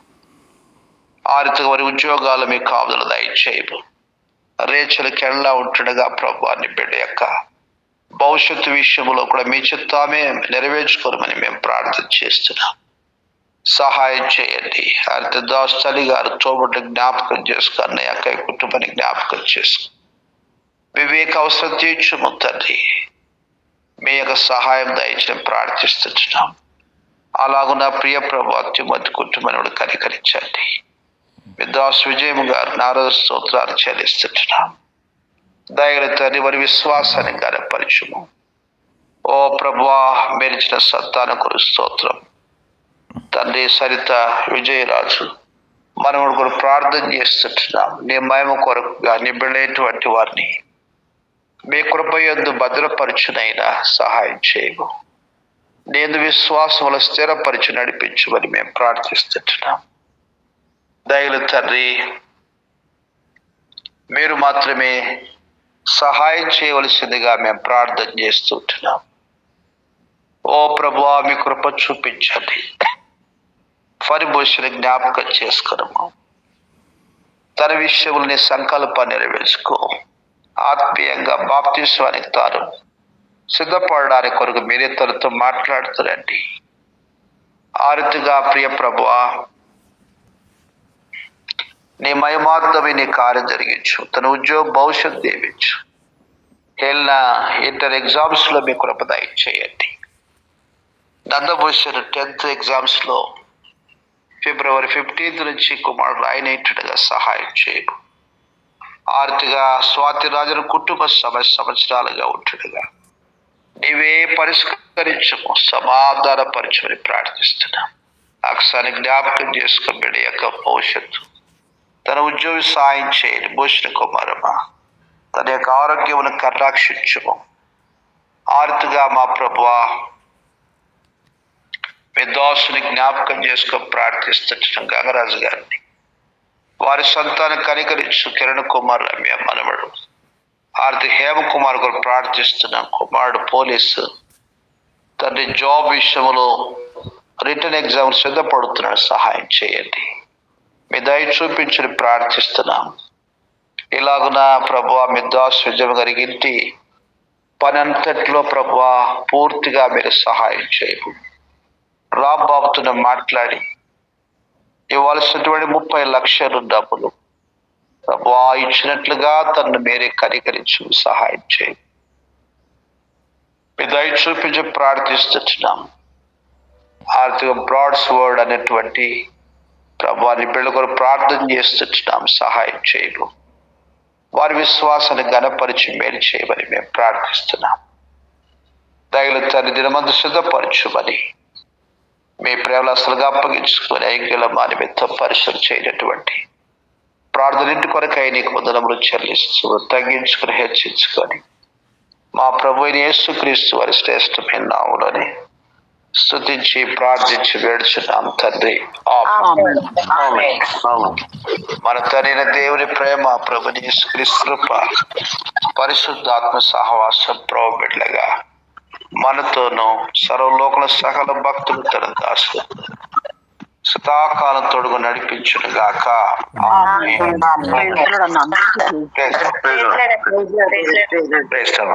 ఆరితగా వారి ఉద్యోగాలు మీ కాపుదల దయచేయము. రేచలు కెళ్ళా ఉంటుండగా ప్రభా నీ బిడ్డ యొక్క భవిష్యత్తు విషయంలో కూడా మీ చిత్తామే నెరవేర్చుకోమని మేము ప్రార్థన చేస్తున్నాం. సహాయం చేయండి. అయితే దాస్ తల్లి గారు తోబుట్టు జ్ఞాపకం చేసుకో, అన్నయ్య అక్క కుటుంబాన్ని జ్ఞాపకం చేసుకో. వివేక అవసరం తీర్చుము తండ్రి. మీ యొక్క సహాయం దయచేసి ప్రార్థిస్తున్నాం. అలాగూ నా ప్రియ ప్రభు అత్యుమతి కుటుంబాన్ని కనికరించండి. దాస్ విజయము గారు నారద స్తోత్రాలు చెల్లిస్తున్నాం. దయగల తండ్రి వారి విశ్వాసాన్ని గనపరచుము. ఓ ప్రభువా మెరిచిన సంతాన కొరకు స్తోత్రం తండ్రి. సరిత విజయరాజు మనము కూడా ప్రార్థన చేస్తుంటున్నాం. నీ మహిమ కొరకుగా నీ బిడ్డైనటువంటి వారిని మీ కృప యందు భద్రపరచునైనా సహాయం చేయము. నేను విశ్వాసములో స్థిరపరిచి నడిపించమని మేము ప్రార్థిస్తుంటున్నాం. దయగల తండ్రి మీరు మాత్రమే సహాయం చేయవలసిందిగా మేము ప్రార్థన చేస్తుంటున్నాం. ఓ ప్రభువా మీ కృప చూపించండి. ఫరిభూషణ జ్ఞాపకం చేసుకున్నాము. తన విషయంలో నీ సంకల్పాన్ని నెరవేర్చుకో. ఆత్మీయంగా బాప్తిస్వానికి తాను సిద్ధపడడానికి కొరకు మీరే తనతో మాట్లాడుతారండి. ఆ రీతిగా ప్రియ ప్రభువా నీ మహిమార్థమై నీ కార్యం జరిగించు. తన ఉద్యోగ భవిష్యత్తు దీవించు. వెళ్ళిన ఇంటర్ ఎగ్జామ్స్లో మీ కృప దయచేయండి. నందభూషణ్ 10th ఎగ్జామ్స్లో February 15th నుంచి కుమారుడు ఆయనట్టుగా సహాయం చేయము. ఆర్తిగా స్వాతి రాజును కుటుంబ సంవత్సరాలుగా ఉంటుండగా నీవే పరిష్కరించము, సమాధానపరచమని ప్రార్థిస్తున్నాం. అక్షరాన్ని జ్ఞాపకం చేసుకుని బిడ్డ యొక్క భవిష్యత్తు తన ఉద్యోగి సాయం చేయండి. భూషణ కుమారమ్మ తన యొక్క ఆరోగ్యమును కటాక్షించము. ఆర్తిగా మా ప్రభువా మీ దాసుని జ్ఞాపకం చేసుకొని ప్రార్థిస్తున్నాం. గంగరాజు గారిని వారి సంతానం కనికరించు. కిరణ్ కుమార్ రమ్య మనవడు ఆర్తి హేమకుమార్ కూడా ప్రార్థిస్తున్నాం. కుమారుడు పోలీసు తండ్రి జాబ్ విషయంలో రిటర్న్ ఎగ్జామ్ సిద్ధపడుతున్నాడు. సహాయం చేయండి. మీ దయ చూపించని ప్రార్థిస్తున్నాం. ఇలాగున ప్రభువా మీ దాసు విజయం గారికి ఇంటి పని అంతట్లో ప్రభువా పూర్తిగా మీరు సహాయం చేయము. రాబాబుతో మాట్లాడి ఇవ్వాల్సినటువంటి 30 లక్షలు డబ్బులు ప్రభువా ఇచ్చినట్లుగా తనను మీరే కనికరించి సహాయం చేయి. మీ దయ చూపించి ప్రార్థిస్తున్నాం. ఆర్థిక బ్రాడ్స్ వర్డ్ అనేటువంటి ప్రభువాని బిడ్డ కొరకు ప్రార్థన చేస్తున్నాం. సహాయం చేయము. వారి విశ్వాసాన్ని గణపరిచి మేలు చేయమని మేము ప్రార్థిస్తున్నాం. దయలు తన దినమందు సిద్ధపరచుమని మీ ప్రేమలు అసలుగా అప్పగించుకొని ఐక్యుల మా నిమిత్తం పరిశ్రమ చేయనటువంటి ప్రార్థన ఇంటి కొరకై నీకు వందనములు చెల్లిస్తూ తగ్గించుకొని హెచ్చించుకొని మా ప్రభు అయిన యేసుక్రీస్తు వారి శ్రేష్టమైన నామములోని స్తుతించి ప్రార్థించి వేడుచున్నాం తండ్రి. ఆమేన్. మన తండ్రి దేవుని ప్రేమ, ప్రభుని యేసుక్రీస్తు కృప, పరిశుద్ధాత్మ సహవాసం ప్రభు బిడ్డలుగా మనతోనూ సర్వలోకల సకల భక్తులు తన దాసులు సదాకాలం తోడుగా నడిపించును గాక. ఆమేన్.